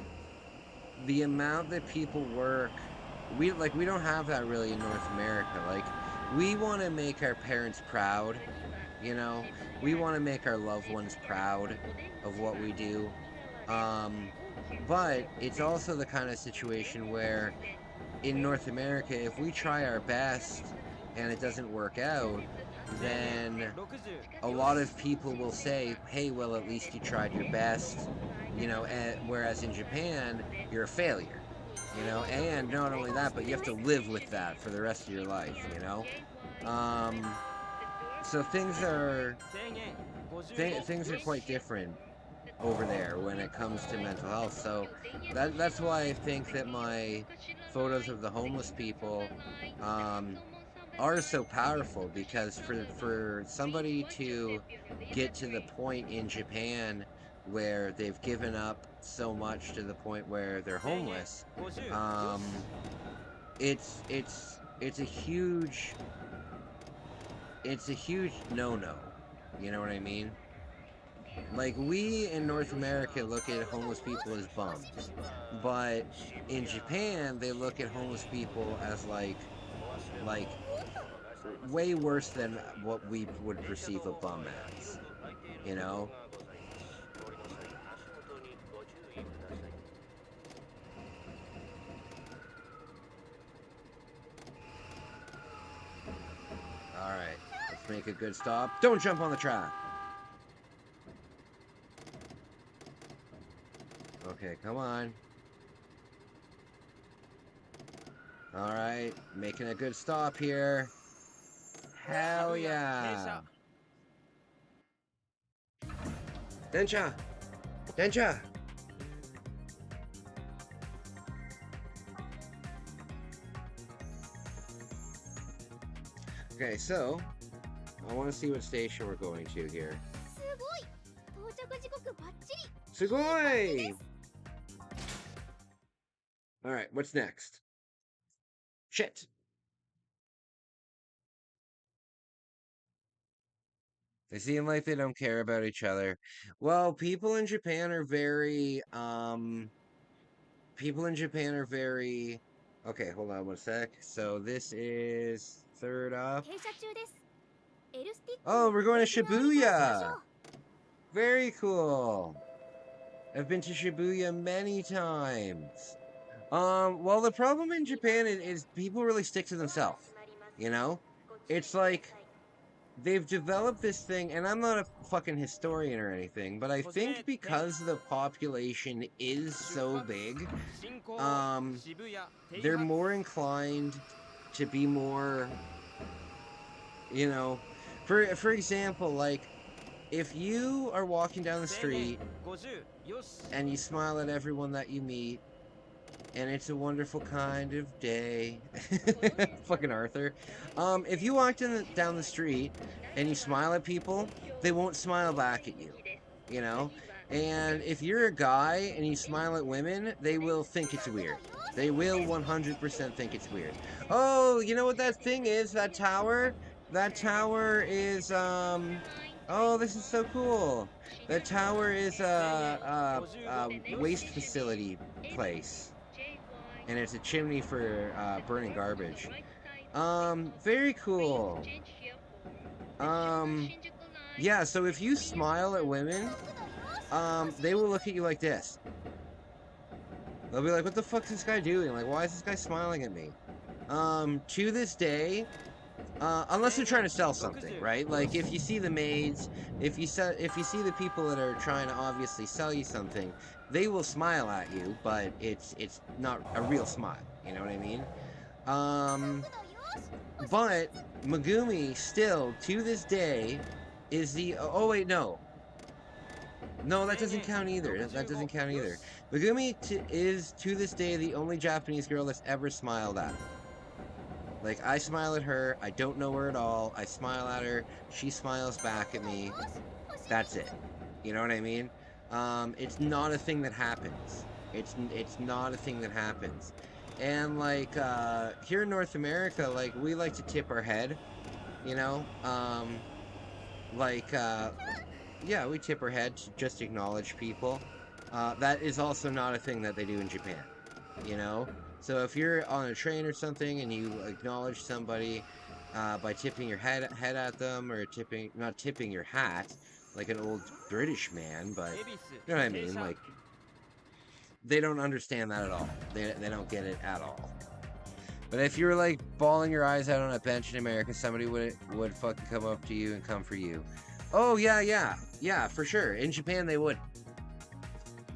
the amount that people work, we don't have that really in North America. Like, we want to make our parents proud, you know? We want to make our loved ones proud of what we do. But it's also the kind of situation where in North America, if we try our best and it doesn't work out, then a lot of people will say, hey, well, at least you tried your best, you know, whereas in Japan, you're a failure, you know, and not only that, but you have to live with that for the rest of your life, you know. So things are quite different over there when it comes to mental health. So that's why I think that my photos of the homeless people are so powerful, because for somebody to get to the point in Japan where they've given up so much to the point where they're homeless, it's a huge no-no. You know what I mean? Like, we in North America look at homeless people as bums, but in Japan they look at homeless people as like way worse than what we would perceive a bum as, you know? Alright, let's make a good stop. Don't jump on the track! Okay, come on. Alright, making a good stop here. Hell yeah! Densha! Densha! Okay, so I want to see what station we're going to here. Sugoi! Alright, what's next? Shit! They seem like they don't care about each other. Well, people in Japan are very, okay, hold on one sec. So this is third up. Oh, we're going to Shibuya! Very cool. I've been to Shibuya many times. Well, the problem in Japan is people really stick to themselves, you know? It's like, they've developed this thing, and I'm not a fucking historian or anything, but I think because the population is so big, they're more inclined to be more, you know, for example, like, if you are walking down the street and you smile at everyone that you meet, and it's a wonderful kind of day. Fucking Arthur. If you walk down the street and you smile at people, they won't smile back at you, you know? And if you're a guy and you smile at women, they will think it's weird. They will 100% think it's weird. Oh, you know what that thing is? That tower? That tower is, oh, this is so cool. That tower is a waste facility place. And it's a chimney for burning garbage. Very cool. Yeah, so if you smile at women, they will look at you like this. They'll be like, what the fuck is this guy doing? Like, why is this guy smiling at me? To this day, unless they're trying to sell something, right? Like, if you see the maids, if you see the people that are trying to obviously sell you something, they will smile at you, but it's not a real smile. You know what I mean? But Megumi still, to this day, is the... Oh, wait, no. No, that doesn't count either. That doesn't count either. Megumi is, to this day, the only Japanese girl that's ever smiled at me. Like, I smile at her, I don't know her at all, I smile at her, she smiles back at me, that's it. You know what I mean? It's not a thing that happens. It's not a thing that happens. And like here in North America, like we like to tip our head, you know? Like yeah, we tip our head to just acknowledge people. That is also not a thing that they do in Japan, you know? So if you're on a train or something and you acknowledge somebody by tipping your head at them, or not tipping your hat like an old British man, but you know what I mean? Like, they don't understand that at all. They don't get it at all. But if you're like bawling your eyes out on a bench in America, somebody would fucking come up to you and come for you. Oh yeah, for sure. In Japan they would.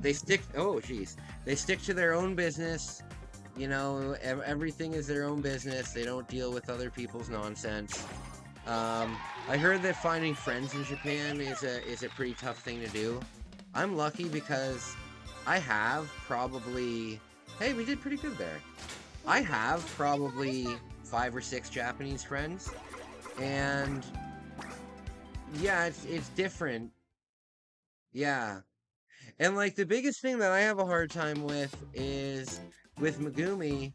They stick. Oh jeez, they stick to their own business. You know, everything is their own business. They don't deal with other people's nonsense. I heard that finding friends in Japan is a pretty tough thing to do. I'm lucky because I have probably. Hey, we did pretty good there. I have probably 5 or 6 Japanese friends, and yeah, it's different. Yeah, and like the biggest thing that I have a hard time with is with Megumi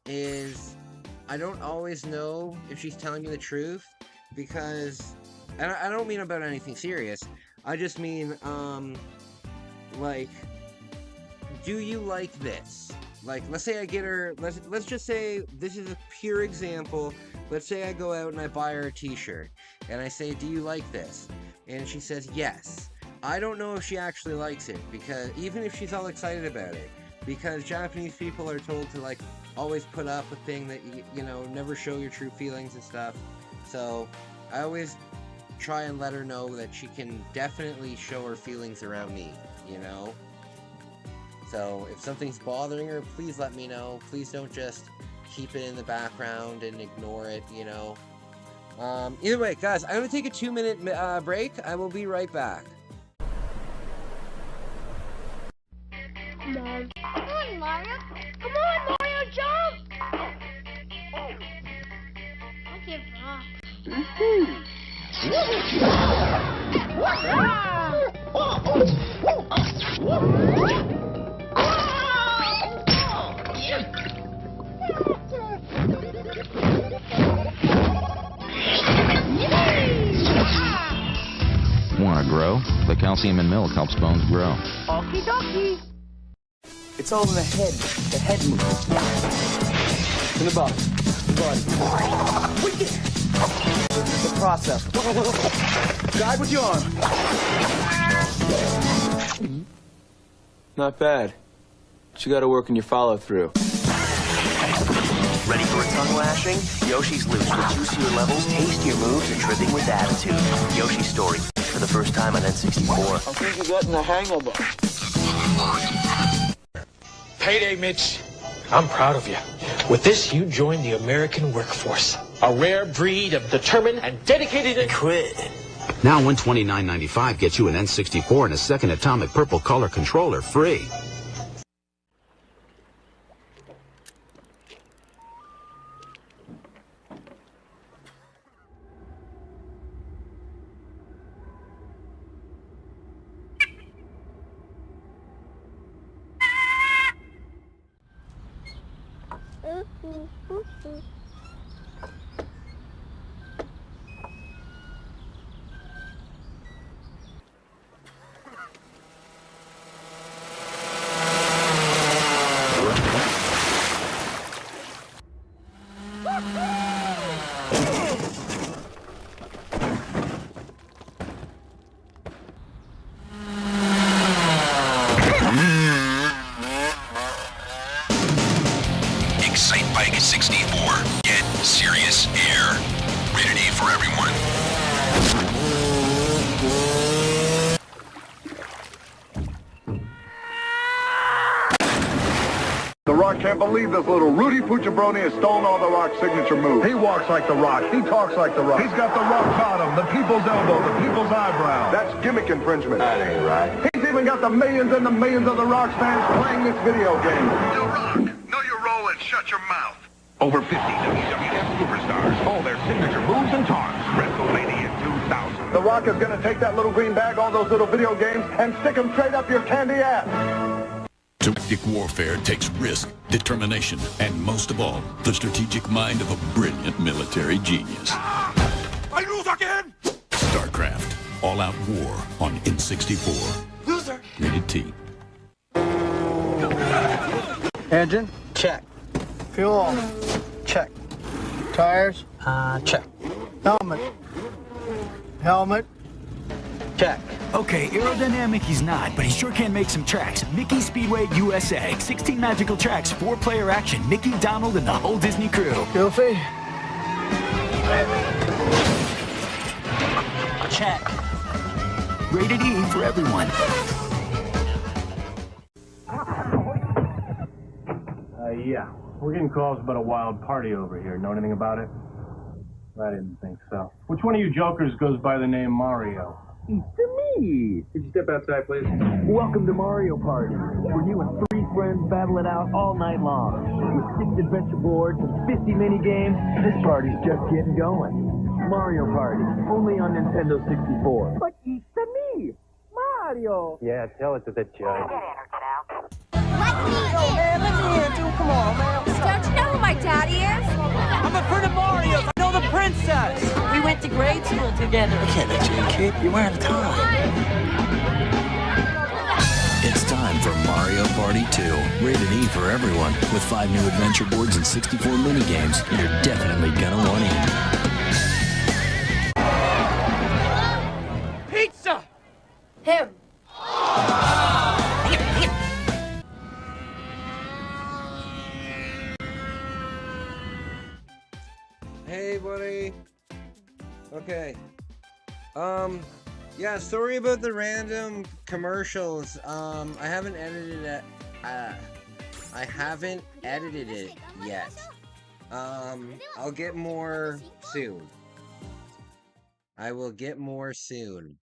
is I don't always know if she's telling me the truth, because and I don't mean about anything serious. I just mean like, do you like this? Like, let's say I get her, let's just say, this is a pure example. Let's say I go out and I buy her a t-shirt, and I say, do you like this? And she says, yes. I don't know if she actually likes it, because even if she's all excited about it, because Japanese people are told to, like, always put up a thing that, you know, never show your true feelings and stuff. So, I always try and let her know that she can definitely show her feelings around me, you know? So if something's bothering her, please let me know. Please don't just keep it in the background and ignore it, you know. Either way, guys, I'm going to take a 2-minute break. I will be right back. Come on. Come on, Mario. Come on, Mario, jump! I'll give up. Want to grow? The calcium in milk helps bones grow. Okie dokie. It's all in the head moves. In the body. Wicked! This is the process. Guide with your arm. Not bad. But you gotta work on your follow-through. Ready for a tongue lashing? Yoshi's loose with juicier levels, tastier moves, and tripping with attitude. Yoshi's Story, for the first time on N64. I think you're getting the hang of it. Payday, Mitch. I'm proud of you. With this, you join the American workforce. A rare breed of determined and dedicated... Quit. Now $129.95 gets you an N64 and a second atomic purple color controller free. Excitebike 64. Get serious air. Rated E for everyone. The Rock can't believe this little Rudy Pucciabroni has stolen all The Rock's signature moves. He walks like The Rock. He talks like The Rock. He's got the rock bottom, the people's elbow, the people's eyebrow. That's gimmick infringement. That ain't right. He's even got the millions and the millions of The Rock's fans playing this video game. The Rock, know your role and shut your mouth. Over 50 WWF superstars, all their signature moves and taunts. WrestleMania 2000. The Rock is going to take that little green bag, all those little video games, and stick them straight up your candy ass. Strategic warfare takes risk, determination, and most of all, the strategic mind of a brilliant military genius. I lose again! StarCraft, all-out war on N64. Loser! Rated T. Engine? Check. Fuel? Check. Tires? Check. Helmet? Helmet? Check. Okay, aerodynamic he's not, but he sure can make some tracks. Mickey Speedway USA. 16 magical tracks, 4-player action. Mickey, Donald, and the whole Disney crew. Goofy? Check. Rated E for everyone. Yeah. We're getting calls about a wild party over here. Know anything about it? I didn't think so. Which one of you jokers goes by the name Mario? It's me. Could you step outside, please? Welcome to Mario Party, where you and 3 friends battle it out all night long. With 6 adventure boards and 50 mini games, this party's just getting going. Mario Party, only on Nintendo 64. But it's me, Mario. Yeah, tell it to the judge. Let me in. Let me in, dude. Come on, man. Don't you know who my daddy is? I'm a friend of Mario's. I know the princess. We went to grade school together. I can't let you in, kid. You're wearing a tie. It's time for Mario Party 2. Rated E for everyone. With 5 new adventure boards and 64 minigames, you're definitely gonna want in. Pizza! Him. Hey, buddy. Okay. Yeah, sorry about the random commercials. I haven't edited it. I haven't edited it yet. I'll get more soon. I will get more soon.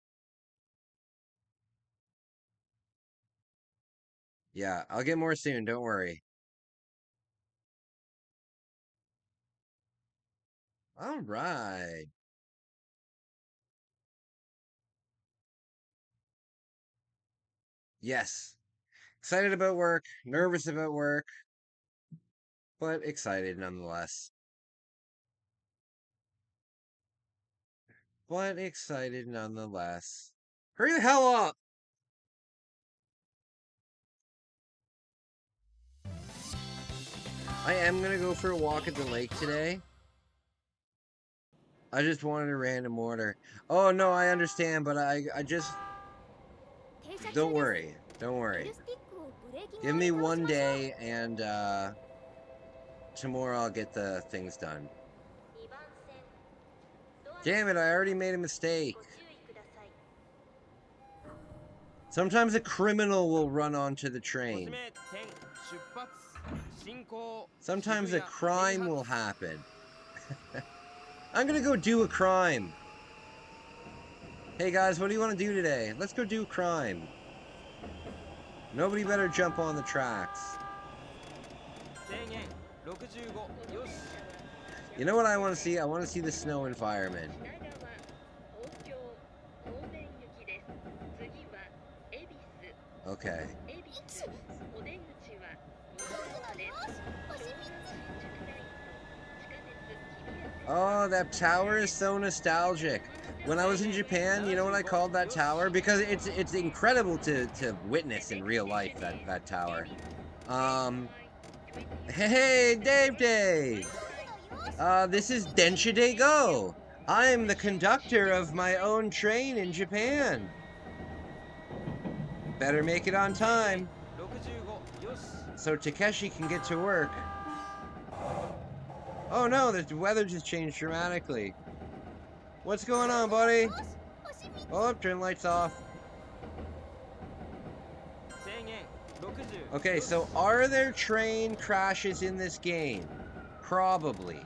Yeah, I'll get more soon, don't worry. All right. Yes. Excited about work, nervous about work, but excited nonetheless. But excited nonetheless. Hurry the hell up! I am gonna go for a walk at the lake today. I just wanted a random order. Oh no, I understand, but I just... Don't worry. Don't worry. Give me one day and tomorrow I'll get the things done. Damn it, I already made a mistake. Sometimes a criminal will run onto the train. Sometimes a crime will happen. I'm gonna go do a crime. Hey guys, what do you want to do today? Let's go do a crime. Nobody better jump on the tracks. You know what I want to see? I want to see the snow environment. Okay. Oh, that tower is so nostalgic. When I was in Japan, you know what I called that tower? Because it's incredible to witness in real life, that tower. Hey, Dave! This is Densha Day Go! I'm the conductor of my own train in Japan. Better make it on time, so Takeshi can get to work. Oh no, the weather just changed dramatically. What's going on, buddy? Oh, turn lights off. Okay, so are there train crashes in this game? Probably.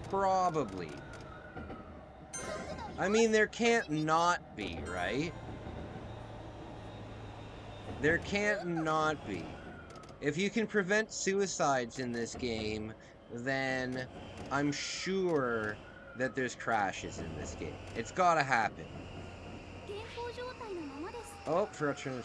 Probably. I mean, there can't not be, right? There can't not be. If you can prevent suicides in this game, then I'm sure that there's crashes in this game. It's gotta happen. Oh, for a turn.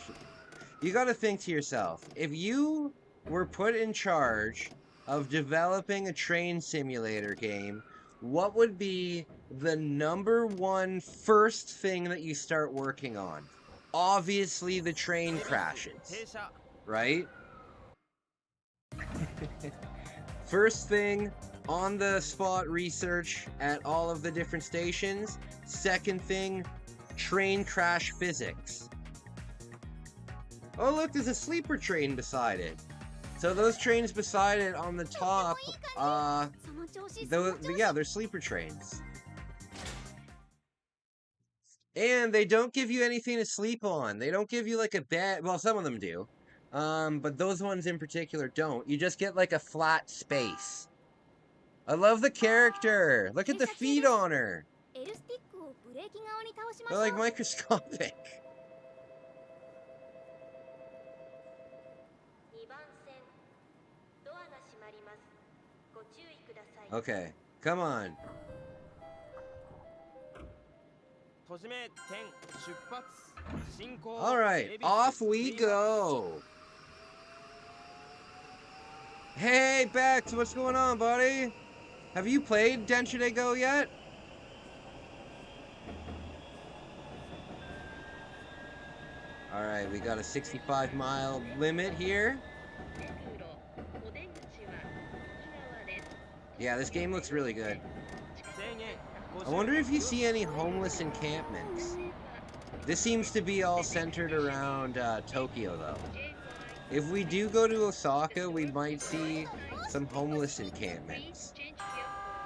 You gotta think to yourself, if you were put in charge of developing a train simulator game, what would be the #1 first thing that you start working on? Obviously the train crashes, right? First thing, on the spot research at all of the different stations. Second thing, train crash physics. Oh look, there's a sleeper train beside it. So those trains beside it on the top, they're sleeper trains. And they don't give you anything to sleep on. They don't give you like a bed. Well, some of them do. But those ones in particular don't. You just get like a flat space. I love the character. Look at the feet on her. They're like microscopic. Okay, come on. Alright, off we go. Hey, Bex, what's going on, buddy? Have you played Densha Go yet? Alright, we got a 65-mile limit here. Yeah, this game looks really good. I wonder if you see any homeless encampments. This seems to be all centered around Tokyo, though. If we do go to Osaka, we might see some homeless encampments.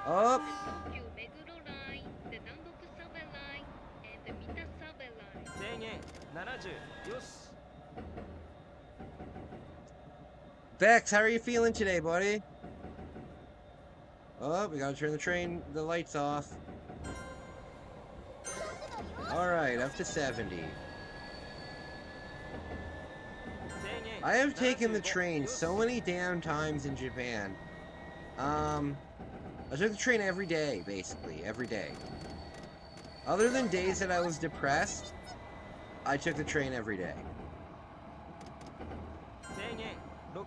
Oh! Bex, how are you feeling today, buddy? Oh, we gotta turn the lights off. Alright, up to 70. I have taken the train so many damn times in Japan. I took the train every day, basically, every day. Other than days that I was depressed, I took the train every day.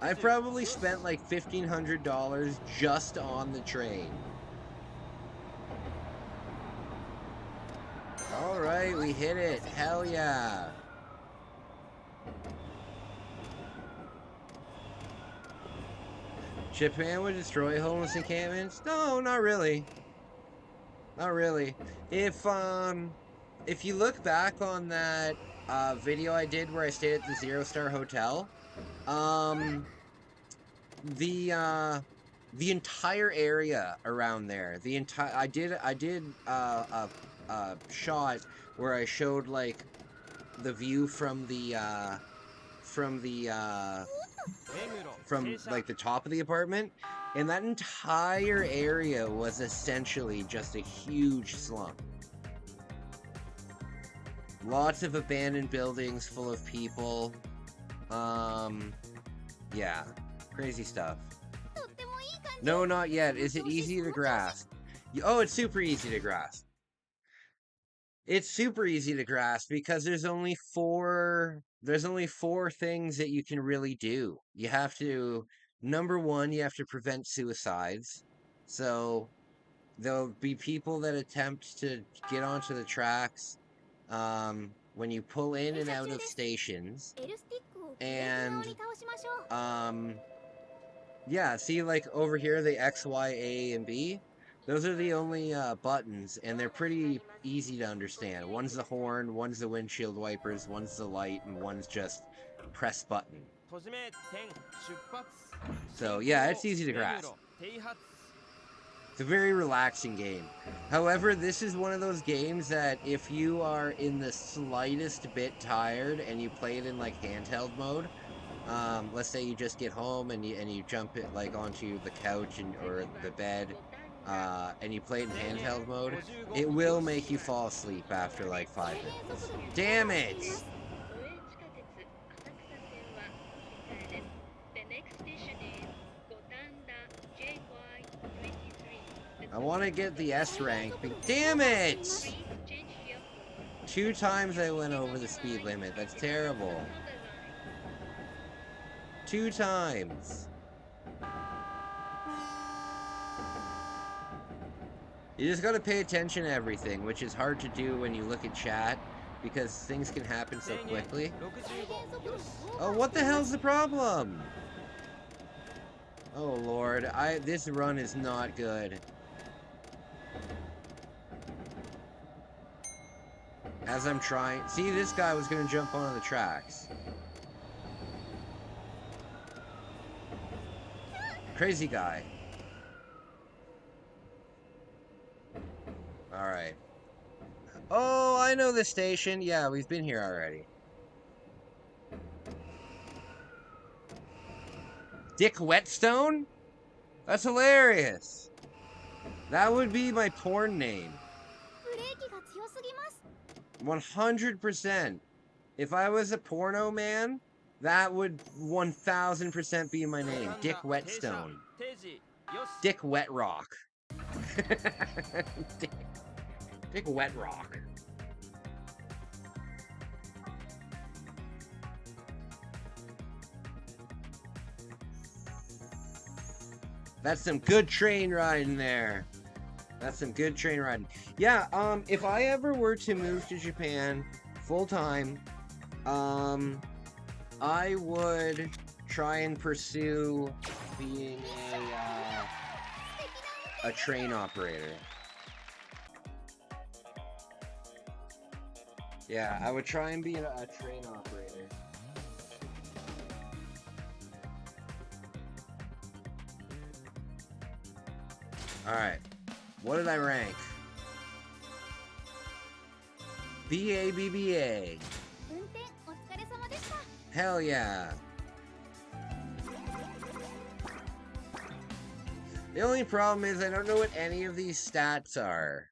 I probably spent like $1,500 just on the train. Alright, we hit it. Hell yeah. Japan would destroy homeless encampments? No, not really. Not really. If you look back on that video I did where I stayed at the 0-star hotel, the entire area around there, I did a shot where I showed like the view from like the top of the apartment, and that entire area was essentially just a huge slump. Lots of abandoned buildings full of people. Yeah, crazy stuff. No, not yet. Is it easy to grasp? Oh, it's super easy to grasp. It's super easy to grasp because there's only four things that you can really do. You have to, #1, you have to prevent suicides. So there'll be people that attempt to get onto the tracks when you pull in and out of stations. And yeah, see, like over here, the X, Y, A, and B, those are the only buttons, and they're pretty easy to understand. One's the horn, one's the windshield wipers, one's the light, and one's just press button. So yeah, it's easy to grasp. It's a very relaxing game. However, this is one of those games that if you are in the slightest bit tired and you play it in like handheld mode, let's say you just get home and you jump it like onto the couch or the bed, and you play it in handheld mode, it will make you fall asleep after like 5 minutes. Damn it! I want to get the S rank, but damn it! 2 times I went over the speed limit. That's terrible. 2 times. You just gotta pay attention to everything, which is hard to do when you look at chat, because things can happen so quickly. Oh, what the hell's the problem? Oh lord, this run is not good. As I'm trying... See, this guy was gonna jump onto the tracks. Crazy guy. Alright. Oh, I know this station. Yeah, we've been here already. Dick Whetstone? That's hilarious. That would be my porn name. 100%. If I was a porno man, that would 1000% be my name. Dick Whetstone. Dick Wetrock. Dick Wetrock. That's some good train riding there. That's some good train riding. Yeah, if I ever were to move to Japan full-time, I would try and pursue being a train operator. Yeah, I would try and be a train operator. Alright. What did I rank? BABBA. Hell yeah. The only problem is I don't know what any of these stats are.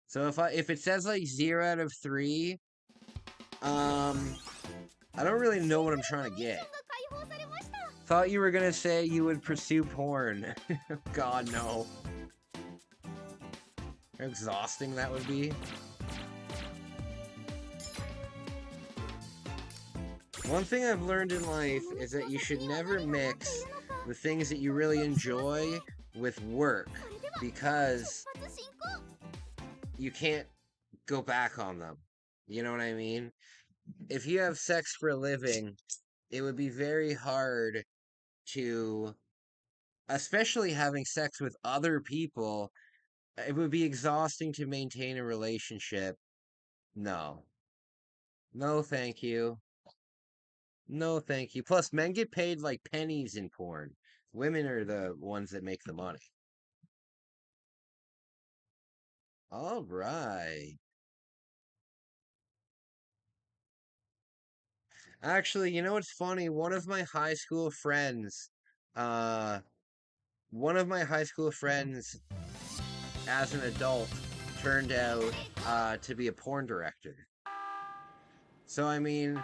So if it says like 0 out of 3, I don't really know what I'm trying to get. Thought you were gonna say you would pursue porn. God, no. How exhausting that would be. One thing I've learned in life is that you should never mix the things that you really enjoy with work, because you can't go back on them. You know what I mean? If you have sex for a living, it would be very hard to, especially having sex with other people, it would be exhausting to maintain a relationship. No. No, thank you. No, thank you. Plus, men get paid like pennies in porn. Women are the ones that make the money. All right. Actually, you know what's funny? One of my high school friends, as an adult, turned out to be a porn director. So, I mean,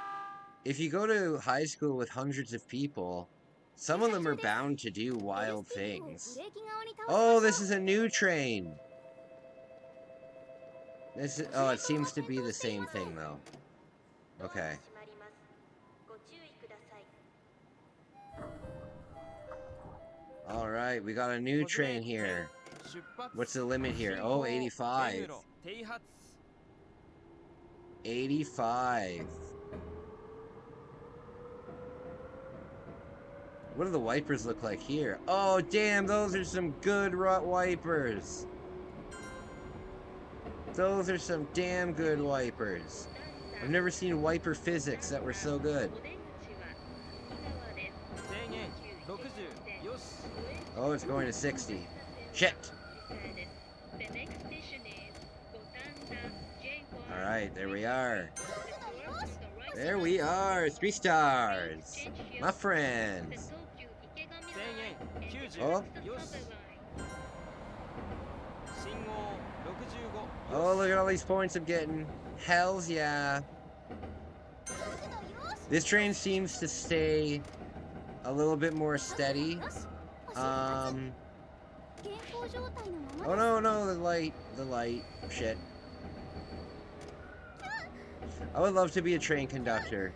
if you go to high school with hundreds of people, some of them are bound to do wild things. Oh, this is a new train. Oh, it seems to be the same thing, though. Okay. Alright, we got a new train here. What's the limit here? Oh, 85. 85. What do the wipers look like here? Oh, damn, those are some good wipers. Those are some damn good wipers. I've never seen wiper physics that were so good. Oh, it's going to 60. Shit! Alright, there we are. There we are! 3 stars! My friends! Oh! Oh, look at all these points I'm getting. Hells yeah. This train seems to stay a little bit more steady. Oh no, the light, shit. I would love to be a train conductor.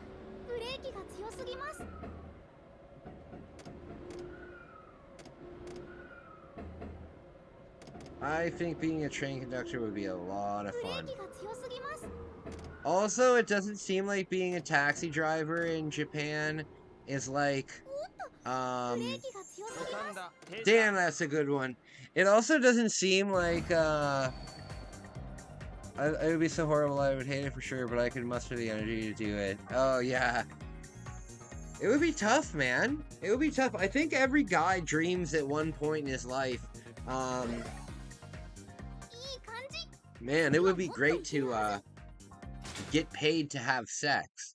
I think being a train conductor would be a lot of fun. Also, it doesn't seem like being a taxi driver in Japan is like, damn, that's a good one. It also doesn't seem like, it would be so horrible, I would hate it for sure, but I could muster the energy to do it. Oh, yeah. It would be tough, man. It would be tough. I think every guy dreams at one point in his life, man, it would be great to, get paid to have sex.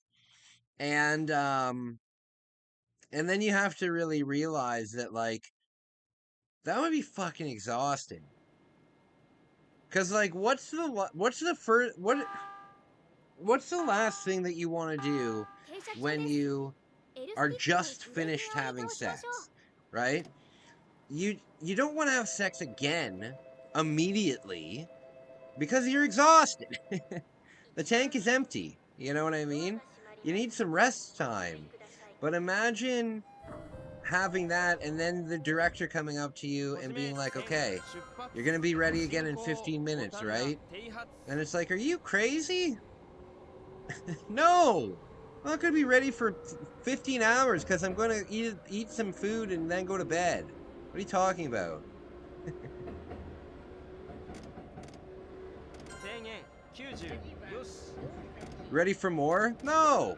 And then you have to really realize that, like, that would be fucking exhausting. Cause, like, what's the last thing that you want to do when you are just finished having sex, right? You don't want to have sex again immediately because you're exhausted. The tank is empty. You know what I mean? You need some rest time. But imagine having that and then the director coming up to you and being like, okay, you're going to be ready again in 15 minutes, right? And it's like, are you crazy? No! I'm not going to be ready for 15 hours because I'm going to eat some food and then go to bed. What are you talking about? Ready for more? No!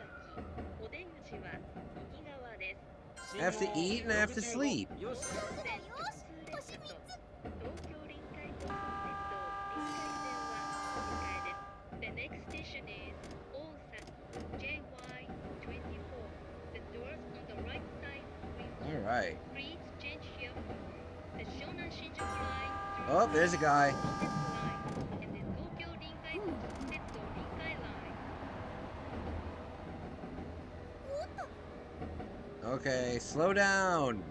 I have to eat and I have to sleep. Alright. Oh, there's a guy. Okay, slow down.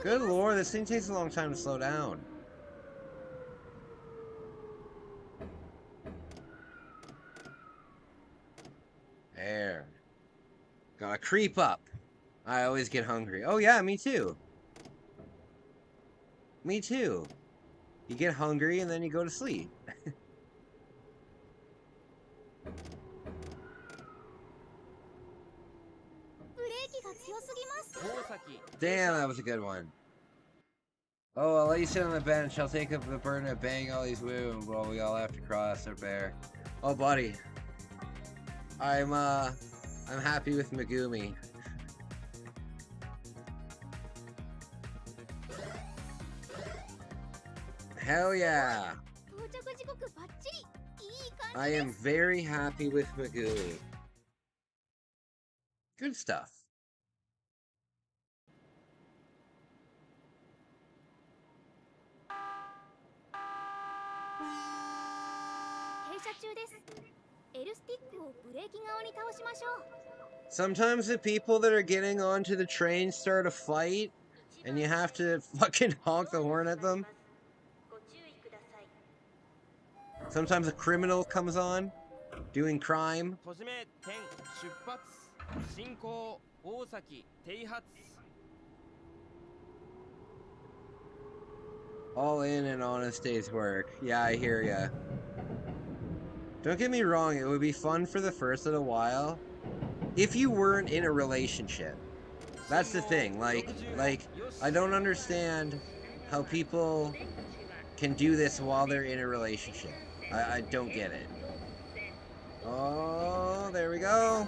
Good lord, this thing takes a long time to slow down. There. Gotta creep up. I always get hungry. Oh yeah, me too. Me too. You get hungry and then you go to sleep. Damn, that was a good one. Oh, I'll let you sit on the bench. I'll take up the burden of banging all these wounds while we all have to cross our bear. Oh, buddy. I'm happy with Megumi. Hell yeah. I am very happy with Megumi. Good stuff. Sometimes the people that are getting onto the train start a fight, and you have to fucking honk the horn at them. Sometimes a criminal comes on, doing crime. All in an honest day's work. Yeah, I hear ya. Don't get me wrong, it would be fun for the first little while if you weren't in a relationship. That's the thing. Like I don't understand how people can do this while they're in a relationship. I don't get it. Oh, there we go.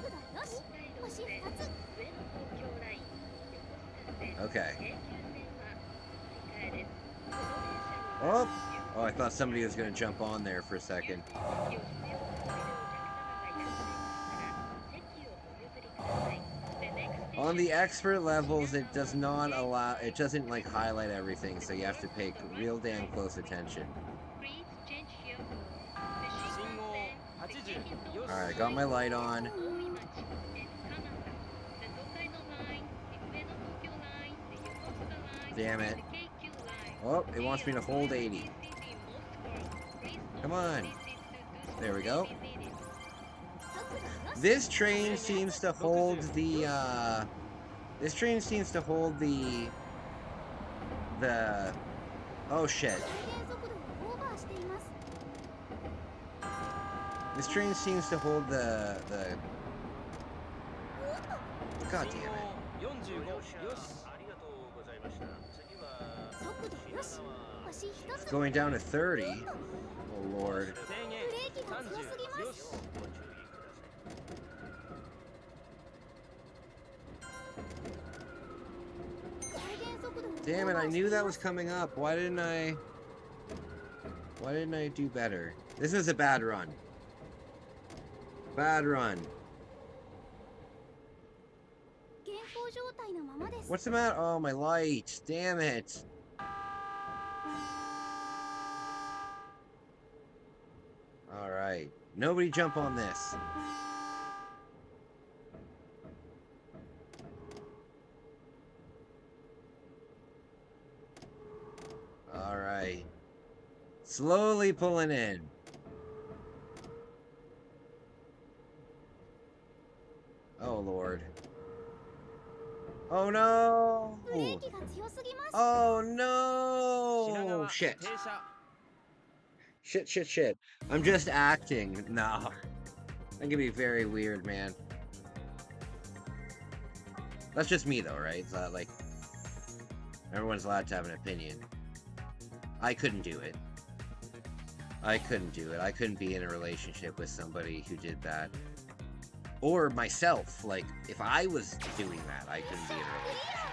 Okay. Oh, I thought somebody was going to jump on there for a second. On the expert levels, it does not allow, it doesn't like highlight everything, so you have to pay real damn close attention. Alright, got my light on. Damn it. Oh, it wants me to hold 80. Come on. There we go. This train seems to hold the, Oh shit. This train seems to hold the... God damn it. It's going down to 30. Oh lord. Damn it, I knew that was coming up. Why didn't I do better? This is a bad run. Bad run. What's the matter? Oh, my light. Damn it. Alright. Nobody jump on this. Alright. Slowly pulling in. Oh, Lord. Oh, no! Oh, no! Shit. Shit. I'm just acting. No. That can be very weird, man. That's just me, though, right? It's not like... Everyone's allowed to have an opinion. I couldn't do it. I couldn't do it. I couldn't be in a relationship with somebody who did that. Or myself. Like, if I was doing that, I couldn't be in a relationship.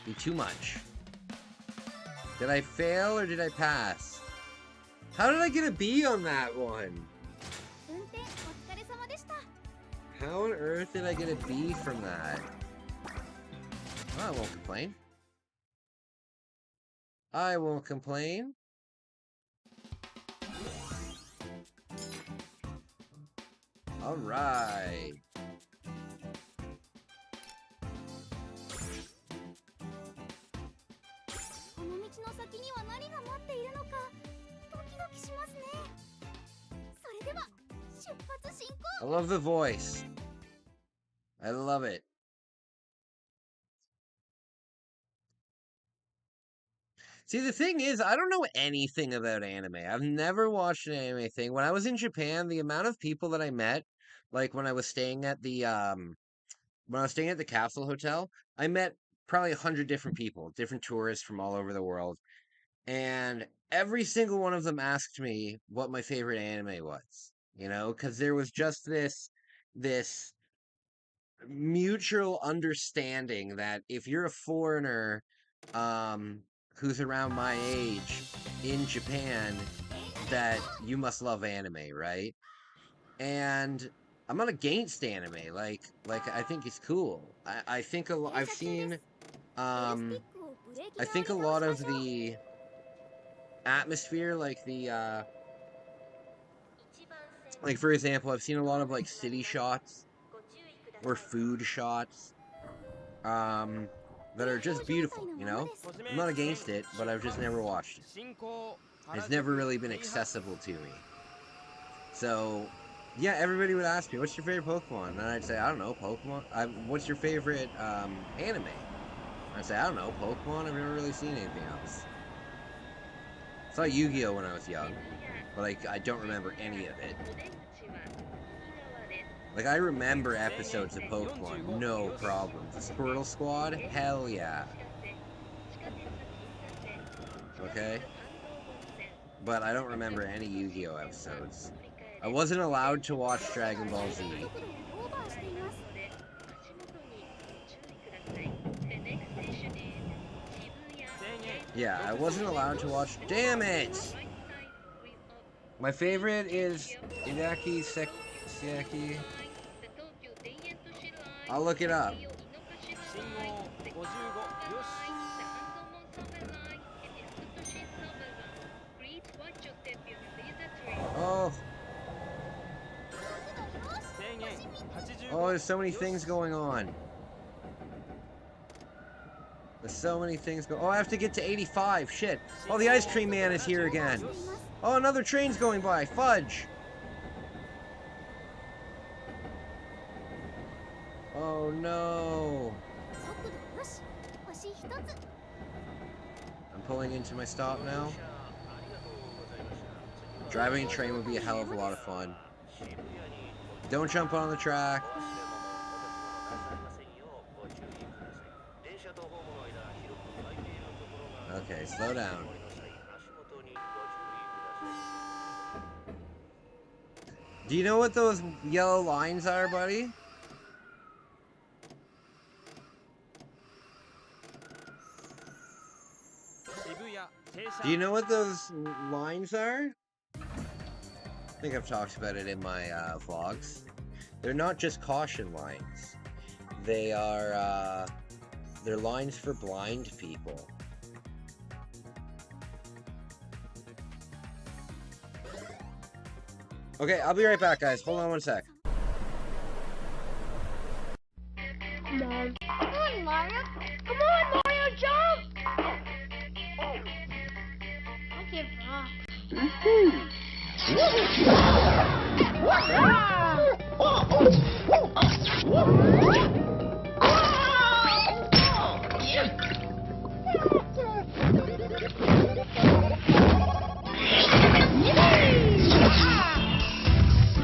Be too much. Did I fail or did I pass? How did I get a B on that one? How on earth did I get a B from that? Well, I won't complain. I won't complain. All right. I love the voice. I love it. See, the thing is, I don't know anything about anime. I've never watched an anime thing. When I was in Japan, the amount of people that I met, like when I was staying at the capsule hotel, I met probably 100 different people, different tourists from all over the world. And every single one of them asked me what my favorite anime was, you know, because there was just this mutual understanding that if you're a foreigner, who's around my age in Japan, that you must love anime, right? And I'm not against anime. Like I think it's cool. I think I've seen, I think a lot of the atmosphere, like like for example, I've seen a lot of like city shots or food shots, that are just beautiful, you know? I'm not against it, but I've just never watched it. It's never really been accessible to me. So, yeah, everybody would ask me, what's your favorite Pokemon? And I'd say, I don't know, Pokemon. What's your favorite anime? I'd say, I don't know, Pokemon. I've never really seen anything else. I saw Yu-Gi-Oh! When I was young, but I don't remember any of it. Like, I remember episodes of Pokemon, no problem. The Squirtle Squad? Hell yeah. Okay? But I don't remember any Yu-Gi-Oh! Episodes. I wasn't allowed to watch Dragon Ball Z. Yeah, I wasn't allowed to watch... Damn it! My favorite is Inaki Seiki. I'll look it up. Oh. Oh, there's so many things going on. There's so many things going. Oh, I have to get to 85. Shit. Oh, the Ice Cream Man is here again. Oh, another train's going by. Fudge. Oh, no. pulling into my stop now. Driving a train would be a hell of a lot of fun. Don't jump on the track. Okay, slow down. Do you know what those yellow lines are, buddy? Do you know what those lines are? I think I've talked about it in my vlogs. They're not just caution lines. They are, they're lines for blind people. Okay, I'll be right back, guys. Hold on one sec. Mom. Come on, Mario. Come on, Mario, jump! Don't give up.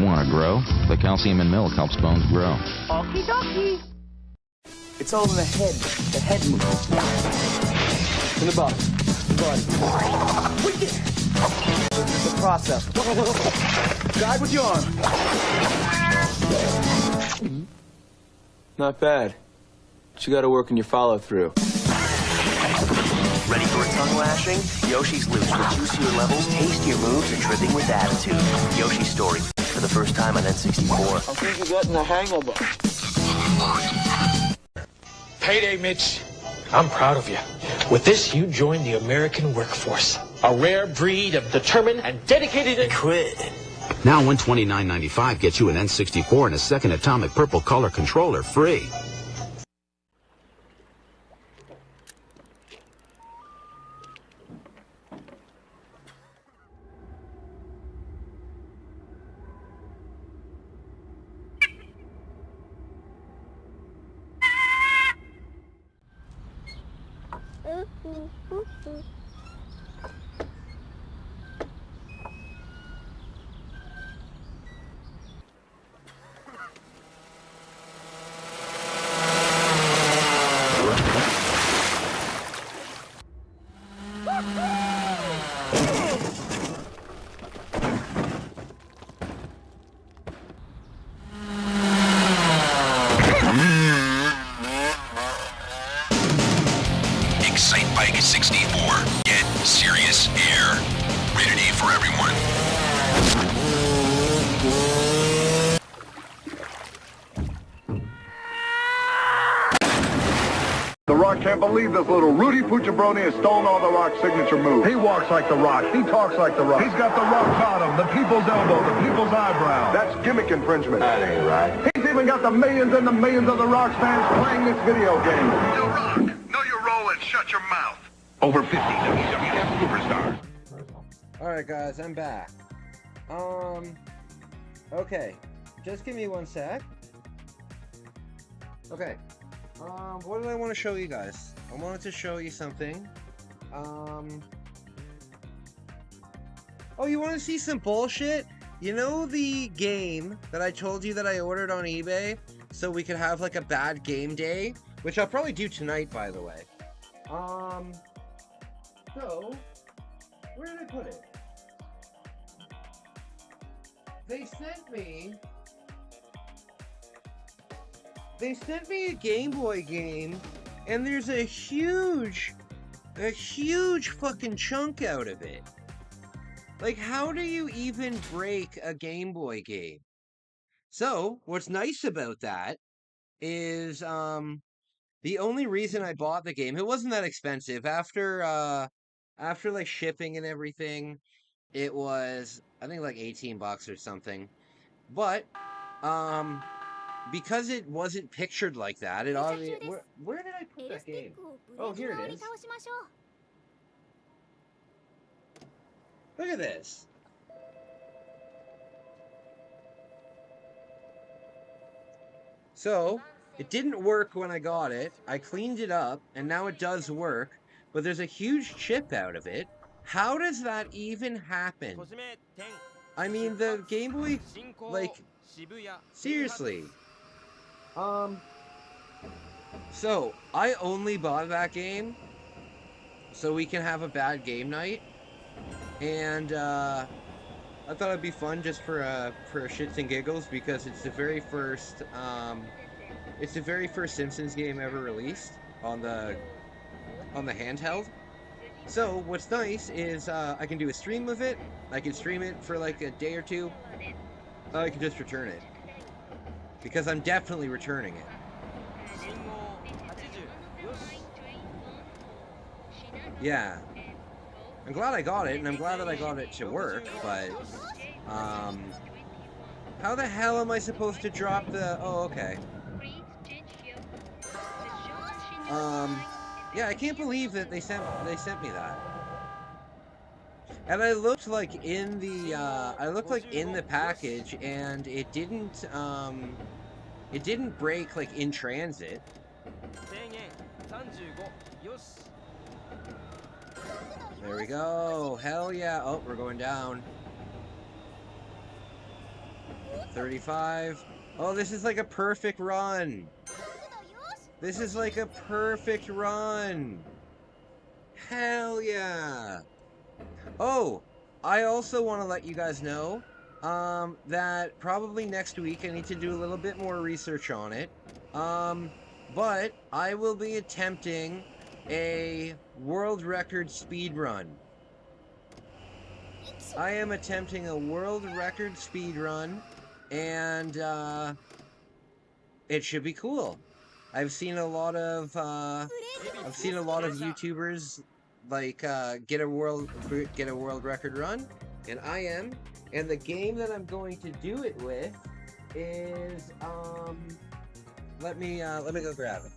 Want to grow? The calcium in milk helps bones grow. Okie dokie. It's all in the head. The head moves. In the butt. Body. Wicked! It's a process. Guide with your arm. Not bad. But you gotta work on your follow-through. Ready for a tongue lashing? Yoshi's Loose with juicier levels, tastier moves, and tripping with attitude. Yoshi's Story. For the first time on N64. I think you're getting the hang of it. Payday, Mitch. I'm proud of you. With this, you joined the American workforce. A rare breed of determined and dedicated... Quit. Now $129.95 gets you an N64 and a second atomic purple color controller free. Excite Bike 64. Get serious air. Rated E for everyone. The Rock can't believe this little Rudy Pucciabroni has stolen all the Rock's signature moves. He walks like the Rock. He talks like the Rock. He's got the Rock bottom, the people's elbow, the people's eyebrow. That's gimmick infringement. That ain't right. He's even got the millions and the millions of the Rock fans playing this video game. Yo, Rock, know your role and shut your mouth. Over 50 WWF superstars. Alright guys, I'm back. Okay. Just give me one sec. Okay. What did I want to show you guys? I wanted to show you something. Oh, you want to see some bullshit? You know the game that I told you that I ordered on eBay so we could have like a bad game day? Which I'll probably do tonight, by the way. So, where did I put it? They sent me a Game Boy game, and there's a huge fucking chunk out of it. Like, how do you even break a Game Boy game? So, what's nice about that is, the only reason I bought the game, it wasn't that expensive. After like shipping and everything, it was, I think like 18 bucks or something. But, because it wasn't pictured like that, it obviously... Where did I put that game? Oh, here it is. Look at this. So, it didn't work when I got it. I cleaned it up, and now it does work. but there's a huge chip out of it. How does that even happen? I mean, the Game Boy, like, seriously. So, I only bought that game so we can have a bad game night, and, I thought it'd be fun just for shits and giggles, because it's the very first, Simpsons game ever released on the handheld. So what's nice is I can do a stream of it. I can stream it for like a day or two. I can just return it, because I'm definitely returning it. Yeah, I'm glad I got it, and I'm glad that I got it to work. But how the hell am I supposed to drop the? Oh, okay. Yeah, I can't believe that they sent me that. And I looked like in the package, and it didn't break like in transit. There we go. Hell yeah. Oh, we're going down. 35. Oh, this is like a perfect run. This is like a perfect run. Hell yeah. Oh, I also want to let you guys know that probably next week I need to do a little bit more research on it. But I will be attempting a world record speed run. I am attempting a world record speed run, and it should be cool. I've seen a lot of YouTubers like get a world record run, and I am. And the game that I'm going to do it with is let me go grab it.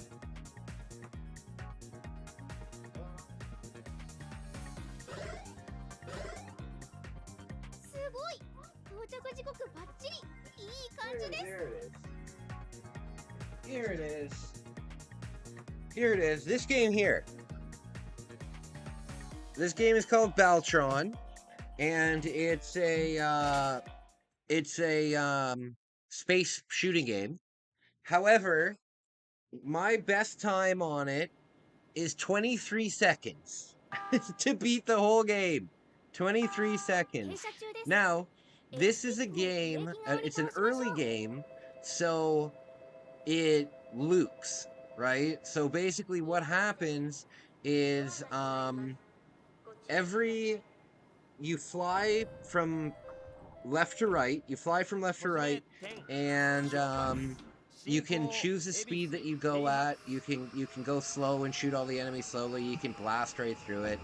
Here it is. Here it is. This game here. This game is called Baltron, and it's a space shooting game. However, my best time on it is 23 seconds to beat the whole game. 23 seconds. Now, this is a game, it's an early game, so it loops, right? So basically what happens is you fly from left to right, and you can choose the speed that you go at. You can go slow and shoot all the enemies slowly. You can blast right through it.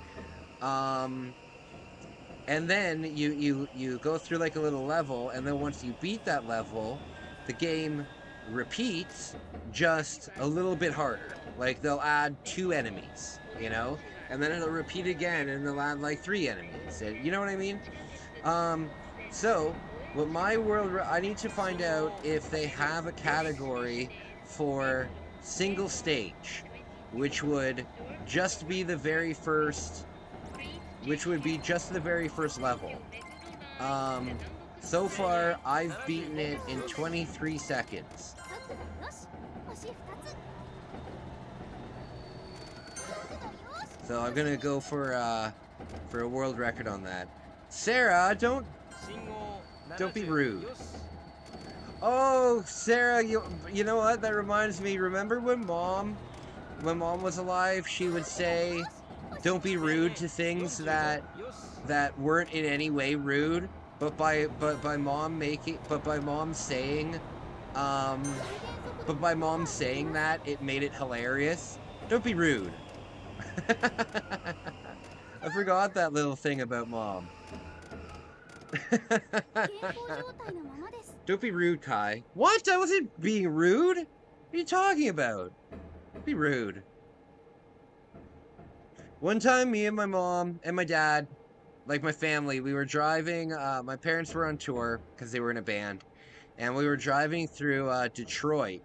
And then you go through like a little level, and then once you beat that level, the game repeats, just a little bit harder. Like they'll add 2 enemies, you know, and then it'll repeat again, and they'll add like 3 enemies. You know what I mean? So what I need to find out if they have a category for single stage, which would just be the very first. Which would be just the very first level. So far, I've beaten it in 23 seconds. So I'm gonna go for a world record on that. Sarah, don't be rude. Oh, Sarah, you know what? That reminds me. Remember when Mom was alive? She would say, "Don't be rude to things that weren't in any way rude." But by mom saying that, it made it hilarious. Don't be rude. I forgot that little thing about Mom. Don't be rude, Kai. What? I wasn't being rude. What are you talking about? Don't be rude. One time, me and my mom and my dad, like my family, we were driving. My parents were on tour because they were in a band, and we were driving through Detroit,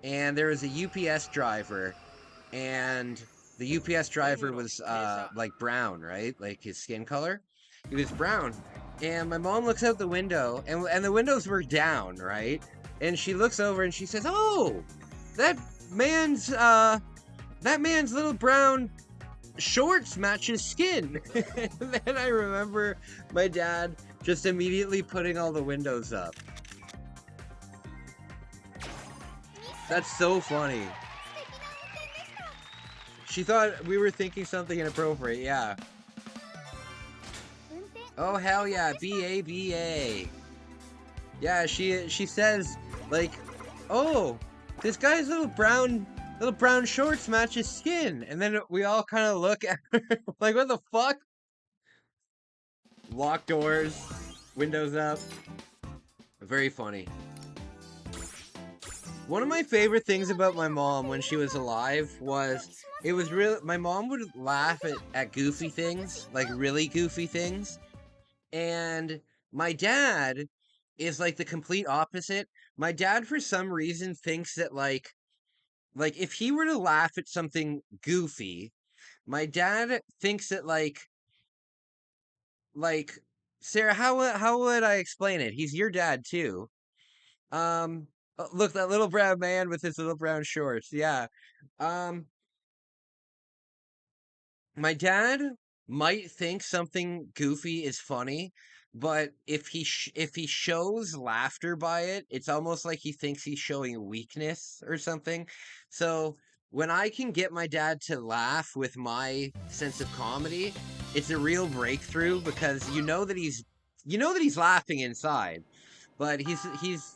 and there was a UPS driver, and the UPS driver was like brown, right? Like his skin color. He was brown. And my mom looks out the window, and the windows were down, right? And she looks over and she says, "Oh, that man's little brown shorts match his skin." And then I remember my dad just immediately putting all the windows up. That's so funny. She thought we were thinking something inappropriate, yeah. Oh, hell yeah, B-A-B-A. Yeah, she says, like, "Oh, this guy's little brown shorts match his skin." And then we all kind of look at her like, what the fuck? Locked doors, windows up. Very funny. One of my favorite things about my mom when she was alive was, my mom would laugh at goofy things, like really goofy things. And my dad is like the complete opposite. My dad, for some reason, thinks that like if he were to laugh at something goofy, my dad thinks that like Sarah, how would I explain it? He's your dad too. Look, that little brown man with his little brown shorts. Yeah. My dad might think something goofy is funny, but if he shows laughter by it, it's almost like he thinks he's showing weakness or something. So when I can get my dad to laugh with my sense of comedy, it's a real breakthrough, because you know that he's laughing inside, but he's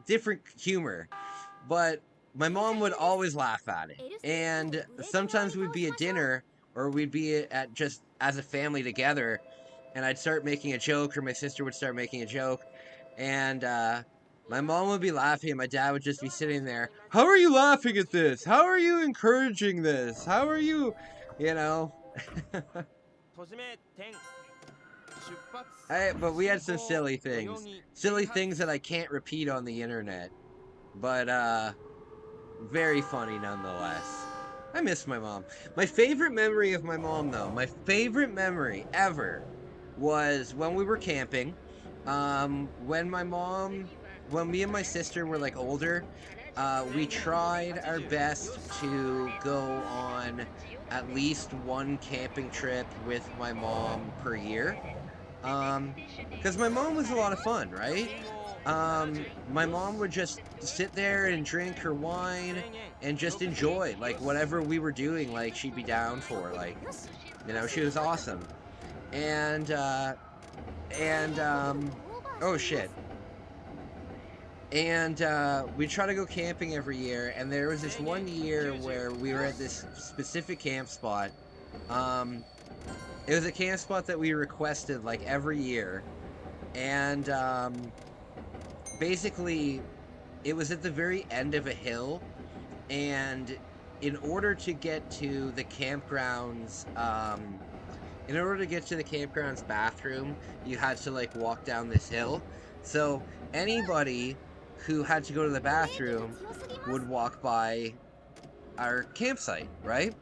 different humor. But my mom would always laugh at it, and sometimes we'd be at dinner, or we'd be at just as a family together, and I'd start making a joke, or my sister would start making a joke, and my mom would be laughing, and my dad would just be sitting there. "How are you laughing at this? How are you encouraging this? How are you, you know?" But we had some silly things that I can't repeat on the internet, but very funny nonetheless. I miss my mom. My favorite memory of my mom, though, my favorite memory ever, was when we were camping. When me and my sister were like older, we tried our best to go on at least one camping trip with my mom per year. Because my mom was a lot of fun, right? My mom would just sit there and drink her wine and just enjoy, like, whatever we were doing, like, she'd be down for, like, you know, she was awesome. And, oh shit. And, we try to go camping every year, and there was this one year where we were at this specific camp spot. It was a camp spot that we requested, like, every year, and, basically, it was at the very end of a hill, and in order to get to the campground's, bathroom, you had to, like, walk down this hill. So anybody who had to go to the bathroom would walk by our campsite, right?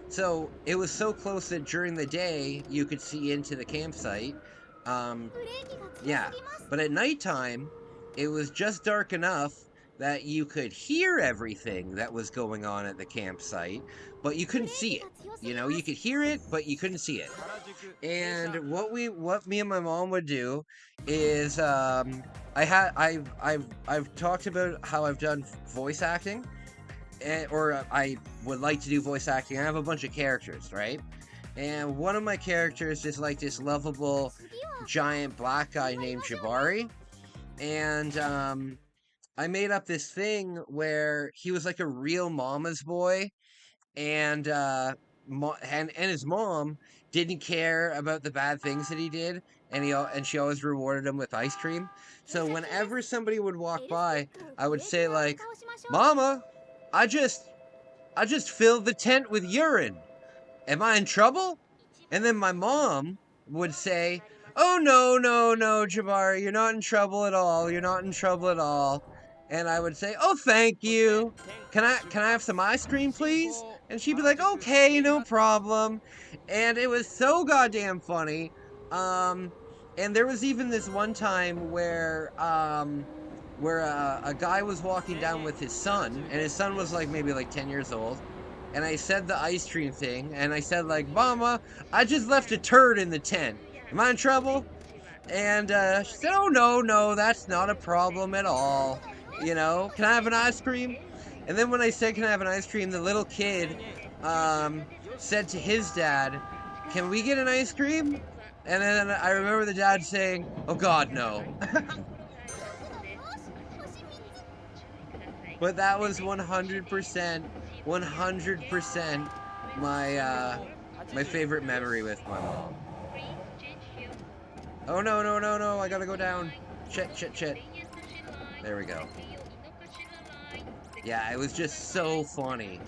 So it was so close that during the day you could see into the campsite. Yeah, but at nighttime it was just dark enough that you could hear everything that was going on at the campsite, but you couldn't see it. You know, you could hear it, but you couldn't see it. And what me and my mom would do is, I've talked about how I've done voice acting, or I would like to do voice acting. I have a bunch of characters, right? And one of my characters is like this lovable giant black guy named Jabari. And I made up this thing where he was like a real mama's boy, and his mom didn't care about the bad things that he did, and she always rewarded him with ice cream. So whenever somebody would walk by, I would say like, "Mama, I just filled the tent with urine. Am I in trouble?" And then my mom would say, "Oh, no, Jabari, you're not in trouble at all. You're not in trouble at all." And I would say, "Oh, thank you. Can I have some ice cream, please?" And she'd be like, okay, no problem. And it was so goddamn funny. And there was even this one time where a guy was walking down with his son, and his son was like maybe like 10 years old. And I said the ice cream thing, and I said like, Mama, I just left a turd in the tent. Am I in trouble? And she said, oh, no, that's not a problem at all. You know, can I have an ice cream? And then when I said, can I have an ice cream, the little kid said to his dad, can we get an ice cream? And then I remember the dad saying, oh, God, no. But that was 100% my favorite memory with my mom. Oh, no, I gotta go down. Shit. There we go. Yeah, it was just so funny.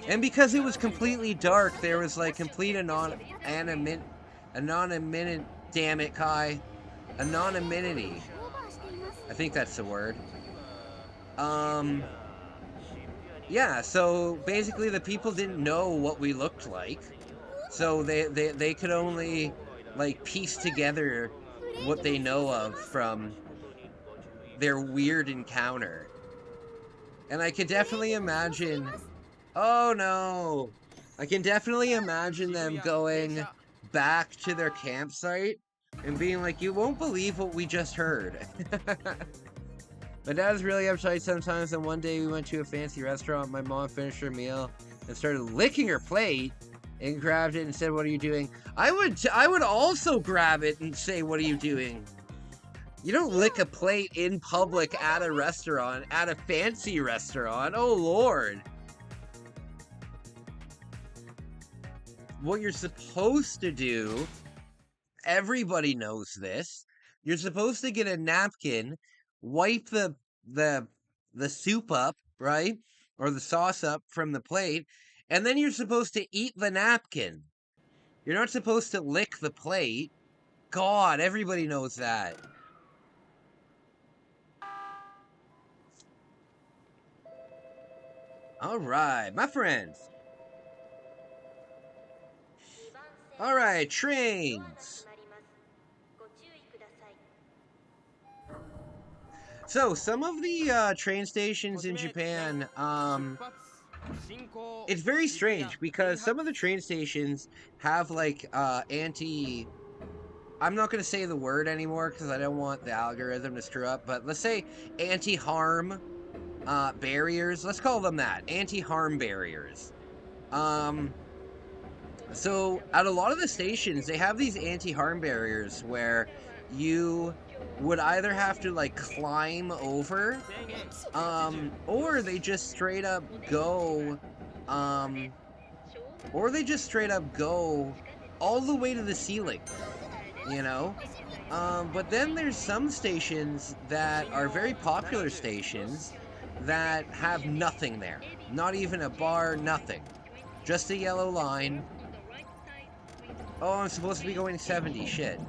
And because it was completely dark, there was like complete anonymity. Damn it, Kai. Anonymity. I think that's the word. Yeah, so basically the people didn't know what we looked like. So they could only like piece together what they know of from their weird encounter. And I can definitely imagine, oh no, I can definitely imagine them going back to their campsite and being like, you won't believe what we just heard. My dad's really uptight sometimes, and one day we went to a fancy restaurant. My mom finished her meal and started licking her plate and grabbed it and said, what are you doing? I would also grab it and say, what are you doing? You don't lick a plate in public at a restaurant, at a fancy restaurant. Oh, Lord. What you're supposed to do, everybody knows this, you're supposed to get a napkin, wipe the soup up, right? Or the sauce up from the plate, and then you're supposed to eat the napkin. You're not supposed to lick the plate. God, everybody knows that. All right, my friends. All right, trains. So, some of the train stations in Japan, it's very strange because some of the train stations have like I'm not going to say the word anymore because I don't want the algorithm to screw up, but let's say anti-harm barriers. Let's call them that, anti-harm barriers. So at a lot of the stations, they have these anti-harm barriers where you would either have to like climb over, or they just straight up go, all the way to the ceiling, you know? But then there's some stations that are very popular stations that have nothing there. Not even a bar, nothing. Just a yellow line. Oh, I'm supposed to be going 70, shit.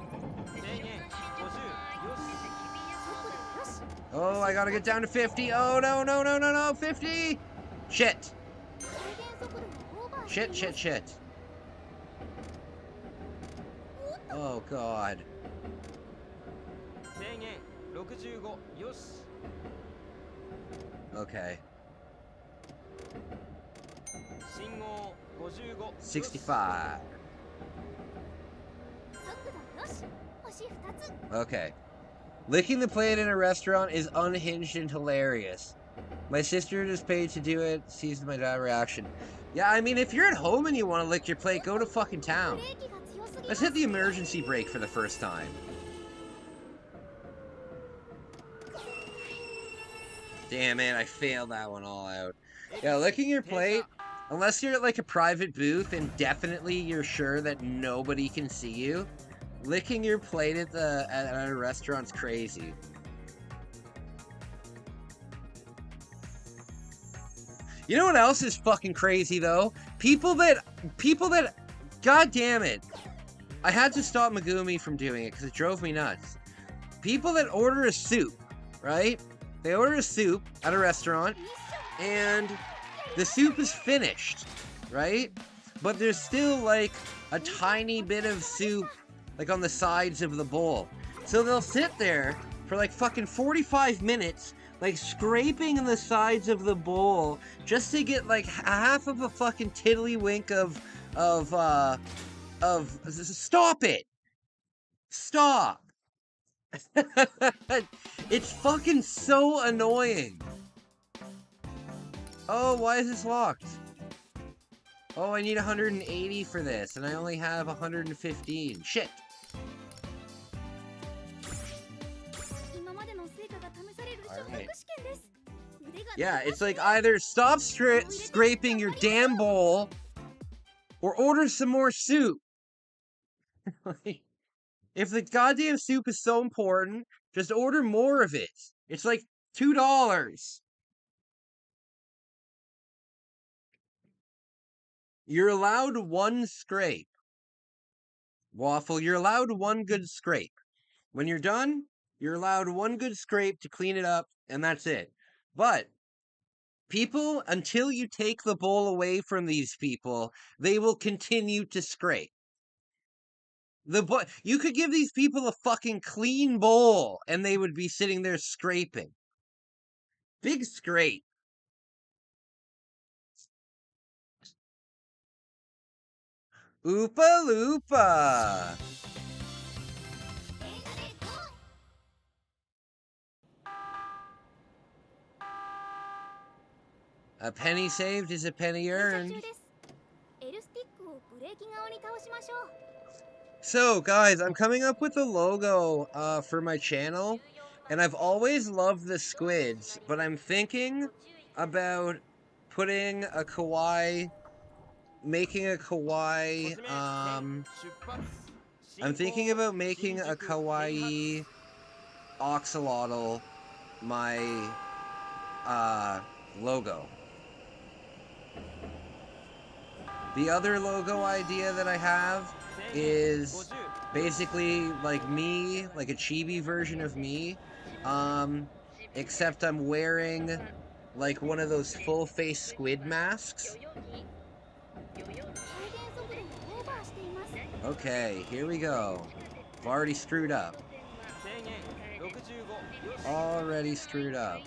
Oh, I gotta get down to 50. Oh, no, 50! Shit. Shit. Oh, God. Okay. 65. Okay. Licking the plate in a restaurant is unhinged and hilarious. My sister just paid to do it, sees my dad reaction. Yeah, I mean, if you're at home and you want to lick your plate, go to fucking town. Let's hit the emergency brake for the first time. Damn it, I failed that one all out. Yeah, licking your plate, unless you're at like a private booth and definitely you're sure that nobody can see you, licking your plate at a restaurant's crazy. You know what else is fucking crazy though? People that, god damn it. I had to stop Megumi from doing it because it drove me nuts. People that order a soup, right? They order a soup at a restaurant and the soup is finished, right? But there's still like a tiny bit of soup like on the sides of the bowl. So they'll sit there for like fucking 45 minutes, like scraping the sides of the bowl just to get like half of a fucking tiddlywink stop it. Stop. It's fucking so annoying. Oh, why is this locked? Oh, I need 180 for this, and I only have 115. Shit. Alright. Yeah, it's like either stop scraping your damn bowl, or order some more soup. If the goddamn soup is so important, just order more of it. It's like $2. You're allowed one scrape. Waffle, you're allowed one good scrape. When you're done, you're allowed one good scrape to clean it up, and that's it. But people, until you take the bowl away from these people, they will continue to scrape. You could give these people a fucking clean bowl, and they would be sitting there scraping. Big scrape. Oopa Loopa! A penny saved is a penny earned. So, guys, I'm coming up with a logo for my channel, and I've always loved the squids, but I'm thinking about putting a kawaii, making a kawaii, I'm thinking about making a kawaii oxalotl my logo. The other logo idea that I have is basically like me, like a chibi version of me, except I'm wearing like one of those full face squid masks. Okay, here we go. I've already screwed up. Already screwed up.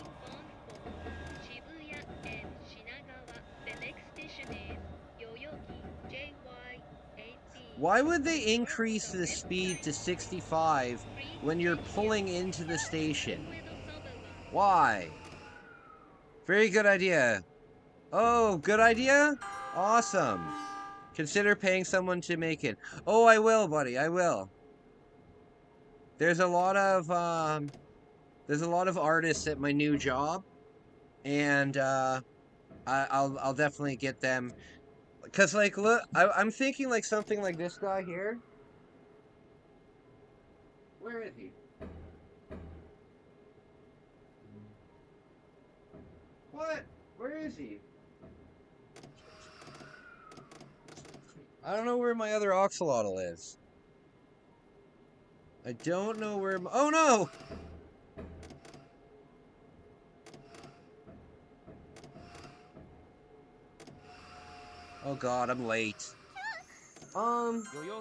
Why would they increase the speed to 65 when you're pulling into the station? Why? Very good idea. Oh, good idea? Awesome. Consider paying someone to make it. Oh, I will, buddy. I will. There's a lot of artists at my new job, and I'll definitely get them. Cause like, look, I'm thinking like something like this guy here. Where is he? What? Where is he? I don't know where my other oxalotl is. I don't know where my... Oh no! Oh god, I'm late.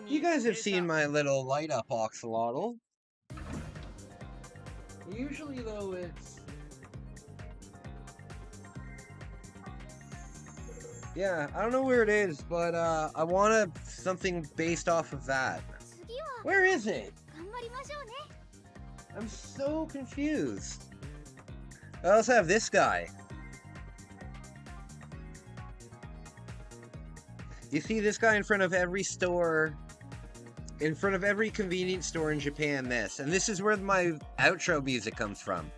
You guys have seen my little light up oxalotl. Usually though it's... Yeah, I don't know where it is, but I want something based off of that. Where is it? I'm so confused. I also have this guy. You see this guy in front of every store, in front of every convenience store in Japan, and this is where my outro music comes from.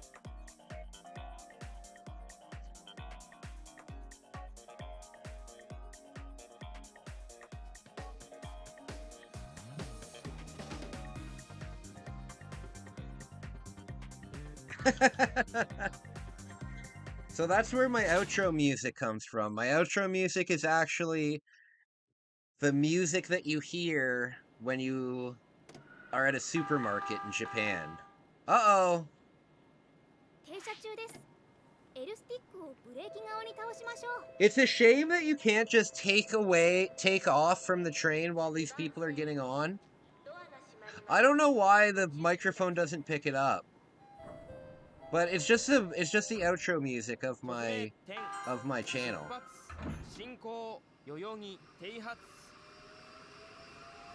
So that's where my outro music comes from. My outro music is actually the music that you hear when you are at a supermarket in Japan. Uh-oh. It's a shame that you can't just take off from the train while these people are getting on. I don't know why the microphone doesn't pick it up. But it's just the outro music of my channel.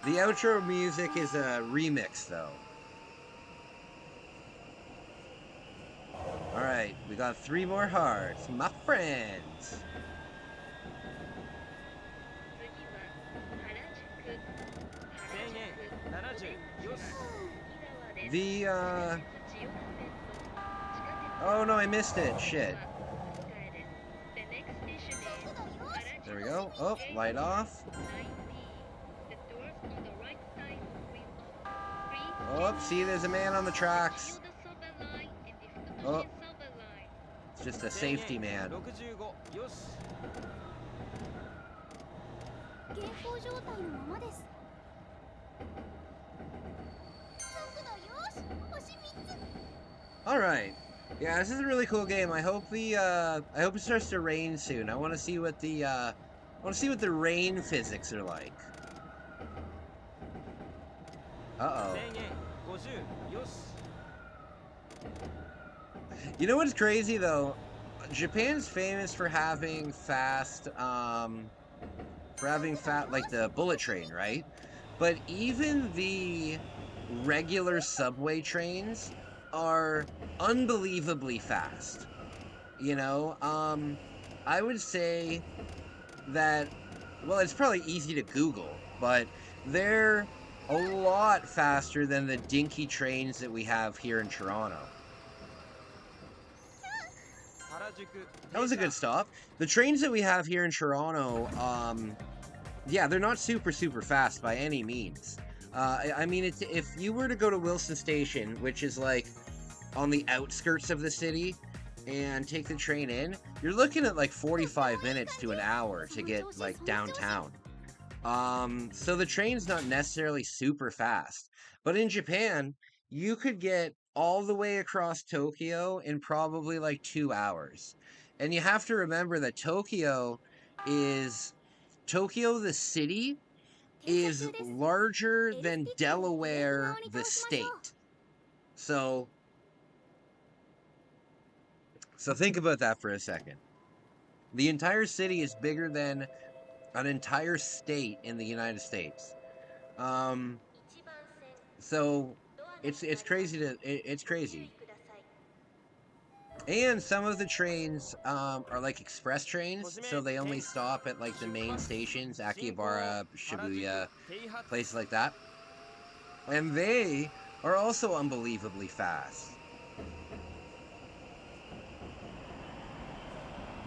The outro music is a remix though. Alright, we got 3 more hearts, my friends. Oh no, I missed it. Shit. There we go. Oh, light off. Oh, see, there's a man on the tracks. Oh, it's just a safety man. All right. Yeah, this is a really cool game. I hope it starts to rain soon. I want to see what the rain physics are like. Uh-oh. You know what's crazy though? Japan's famous for having fast like the bullet train, right? But even the regular subway trains are unbelievably fast. You know, I would say that, well, it's probably easy to Google, but they're a lot faster than the dinky trains that we have here in Toronto. That was a good stop. The trains that we have here in Toronto, yeah, they're not super fast by any means. I mean, if you were to go to Wilson Station, which is like on the outskirts of the city, and take the train in, you're looking at like 45 minutes to an hour to get like downtown. So the train's not necessarily super fast, but in Japan, you could get all the way across Tokyo in probably like 2 hours. And you have to remember that Tokyo, the city, is larger than Delaware, the state. So think about that for a second. The entire city is bigger than an entire state in the United States. So it's crazy it's crazy. And some of the trains are like express trains, so they only stop at like the main stations, Akihabara, Shibuya, places like that. And they are also unbelievably fast.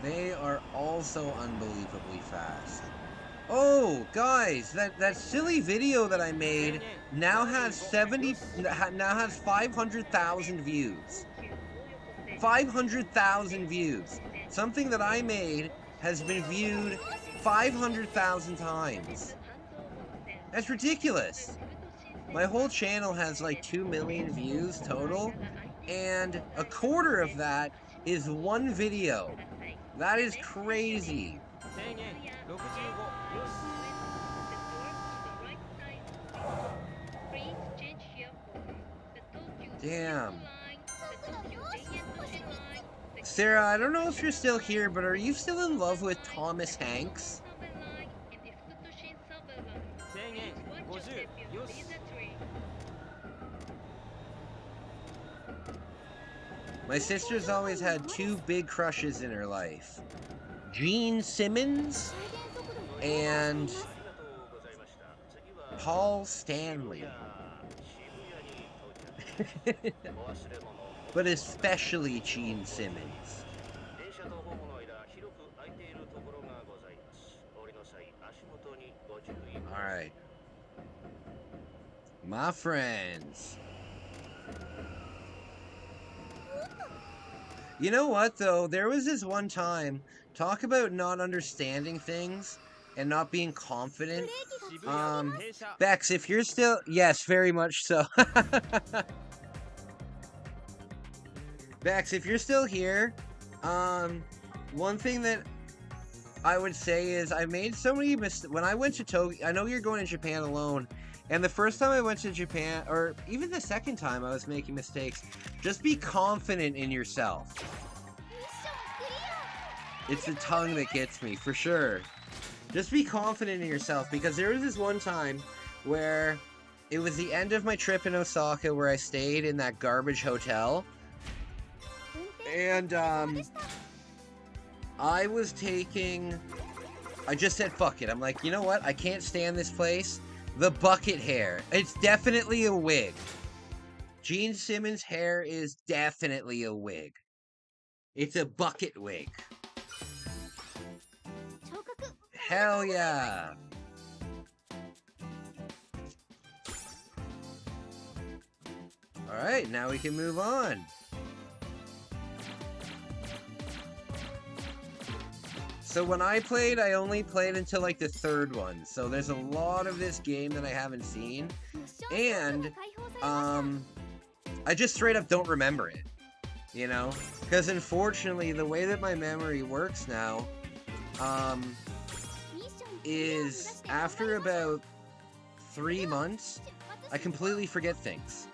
They are also unbelievably fast. Oh, guys, that silly video that I made now has 500,000 views. 500,000 views. Something that I made has been viewed 500,000 times. That's ridiculous. My whole channel has like 2 million views total, and a quarter of that is one video. That is crazy. Damn. Sarah, I don't know if you're still here, but are you still in love with Thomas Hanks? My sister's always had 2 big crushes in her life. Gene Simmons and Paul Stanley. But especially Gene Simmons. Alright. My friends. You know what, though? There was this one time, talk about not understanding things and not being confident. Bex, if you're still... Yes, very much so. Bex, if you're still here, One thing that I would say is I made so many mistakes. When I went to Tokyo, I know you're going to Japan alone, and the first time I went to Japan, or even the second time I was making mistakes, just be confident in yourself. It's the tongue that gets me, for sure. Just be confident in yourself, because there was this one time where it was the end of my trip in Osaka where I stayed in that garbage hotel. And, I just said, fuck it. I'm like, you know what? I can't stand this place. The bucket hair. It's definitely a wig. Gene Simmons' hair is definitely a wig. It's a bucket wig. Hell yeah. Alright, now we can move on. So when I played, I only played until like the third one. So there's a lot of this game that I haven't seen. And, I just straight up don't remember it. You know? Because unfortunately, the way that my memory works now, is after about 3 months, I completely forget things.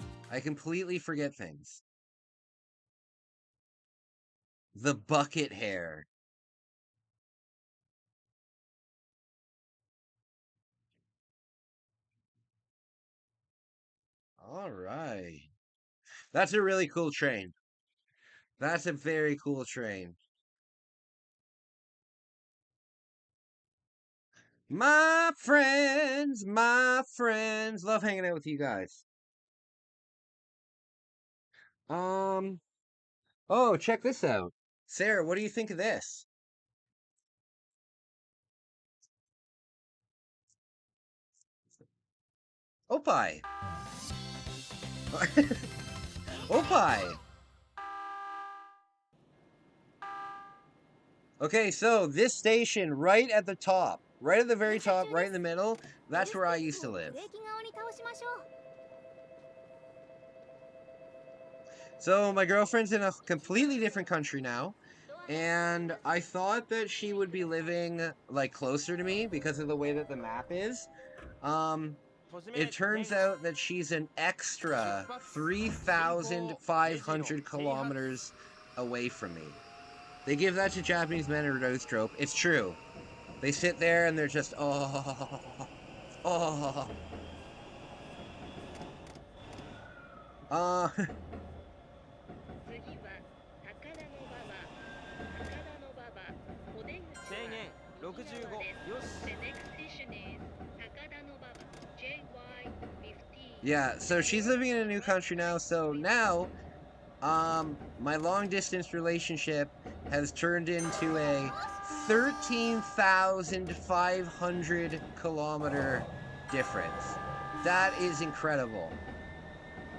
The bucket hair. Alright. That's a really cool train. That's a very cool train. My friends, love hanging out with you guys. Oh, check this out. Sarah, what do you think of this? Opie. Opie. Okay, so this station right at the top, right at the very top, right in the middle, that's where I used to live. So my girlfriend's in a completely different country now, and I thought that she would be living like closer to me because of the way that the map is. It turns out that she's an extra 3,500 kilometers away from me. They give that to Japanese men in a nose trope. It's true. They sit there and they're just, oh. Yeah, so she's living in a new country now, so now, my long-distance relationship has turned into a 13,500 kilometer difference. That is incredible.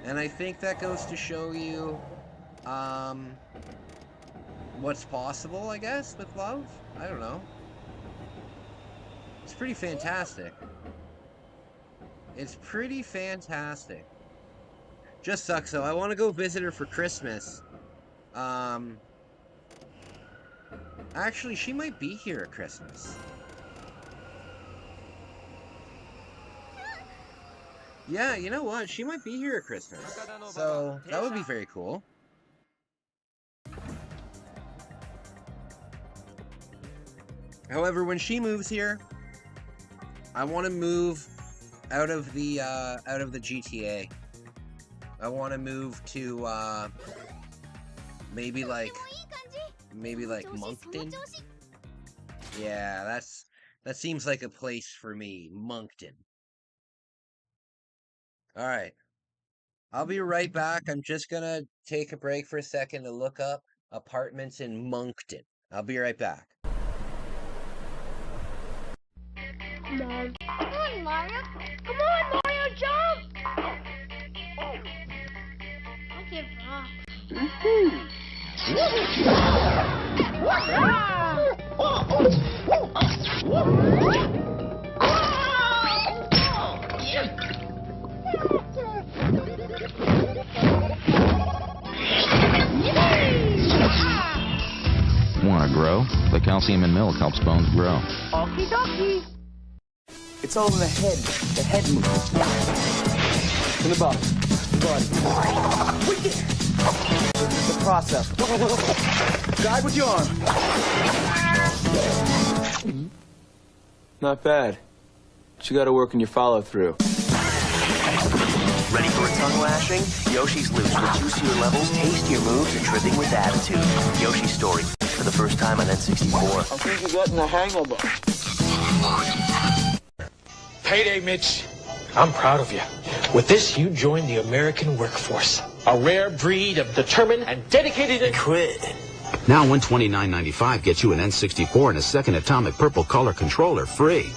And I think that goes to show you, what's possible, I guess, with love? I don't know. It's pretty fantastic. It's pretty fantastic. Just sucks though. I want to go visit her for Christmas. Actually, she might be here at Christmas. Yeah, you know what? She might be here at Christmas. So, that would be very cool. However, when she moves here, I want to move out of the GTA. I want to move to maybe like Moncton. Yeah, that seems like a place for me, Moncton. All right. I'll be right back. I'm just gonna take a break for a second to look up apartments in Moncton. I'll be right back. Come on, Mario. Come on, Mario, jump! Don't give up. grow? The calcium in milk helps bones grow. Okie dokie. It's all in the head. The head moves. In the body. Wicked! The process. Guide with your arm. Not bad. But you gotta work on your follow-through. Ready for a tongue lashing? Yoshi's loose with juicier levels, tastier moves, and tripping with attitude. Yoshi's Story, for the first time on N64. I think you're getting the hang of it. Payday, Mitch. I'm proud of you. With this, you join the American workforce. A rare breed of determined and dedicated... Quit. Now $129.95 gets you an N64 and a second atomic purple color controller free.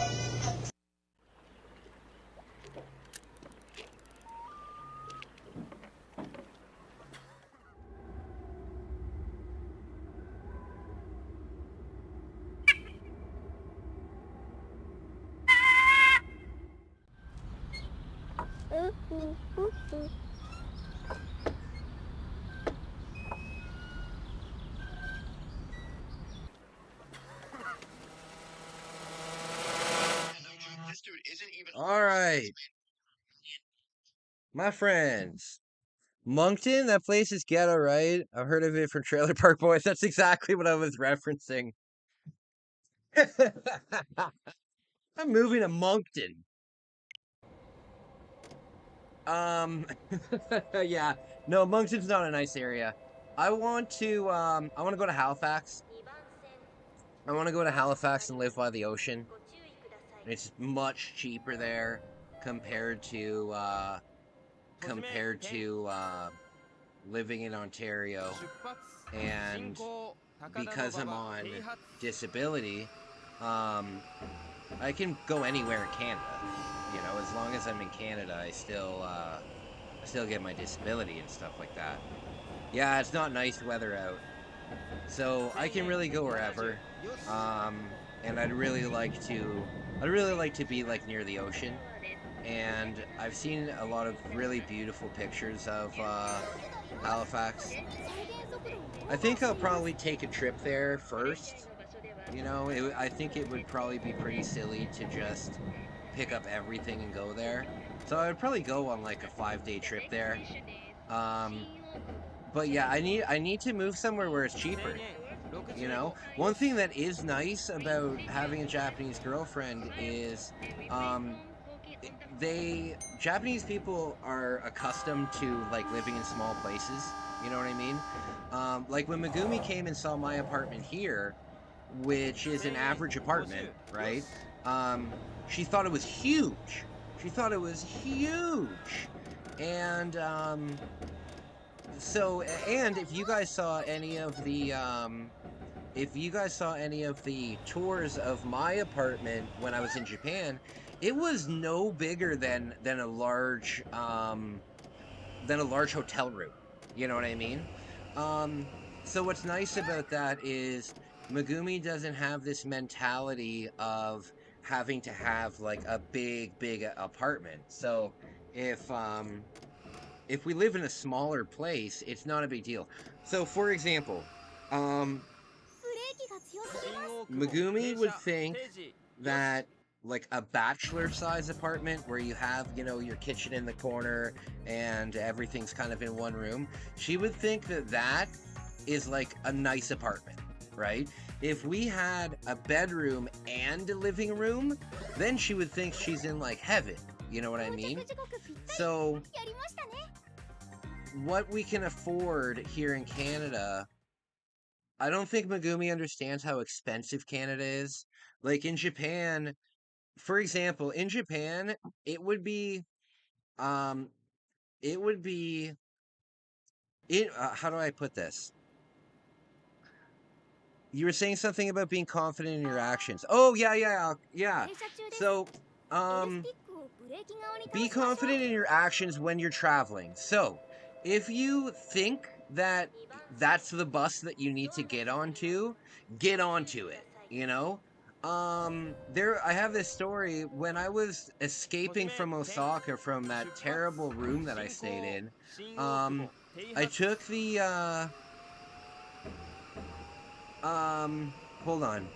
All right, my friends. Moncton, that place is ghetto, right? I've heard of it from Trailer Park Boys. That's exactly what I was referencing. I'm moving to Moncton. Yeah. No, Moncton's not a nice area. I want to go to Halifax. I want to go to Halifax and live by the ocean. It's much cheaper there compared to living in Ontario. And because I'm on disability, I can go anywhere in Canada. You know, as long as I'm in Canada, I still get my disability and stuff like that. Yeah, it's not nice weather out, so I can really go wherever. And I'd really like to be like near the ocean. And I've seen a lot of really beautiful pictures of Halifax. I think I'll probably take a trip there first. You know, I think it would probably be pretty silly to just pick up everything and go there. So I would probably go on like a 5-day trip there. But yeah, I need to move somewhere where it's cheaper. You know, one thing that is nice about having a Japanese girlfriend is, Japanese people are accustomed to like living in small places. You know what I mean? Like when Megumi came and saw my apartment here, which is an average apartment, right? She thought it was huge. She thought it was huge. And so, and if you guys saw any of the tours of my apartment when I was in Japan, it was no bigger than a large hotel room. You know what I mean? So what's nice about that is Megumi doesn't have this mentality of having to have like a big apartment. So if we live in a smaller place, it's not a big deal. So for example, Megumi would think that like a bachelor size apartment where you have, you know, your kitchen in the corner and everything's kind of in one room, she would think that that is like a nice apartment, right? If we had a bedroom and a living room, then she would think she's in like heaven. You know what I mean? So what we can afford here in Canada, I don't think Megumi understands how expensive Canada is. Like in Japan, for example, in Japan, it would be how do I put this? You were saying something about being confident in your actions. Oh, yeah. So, be confident in your actions when you're traveling. So, if you think that that's the bus that you need to get onto it, you know? I have this story when I was escaping from Osaka from that terrible room that I stayed in. I took the hold on.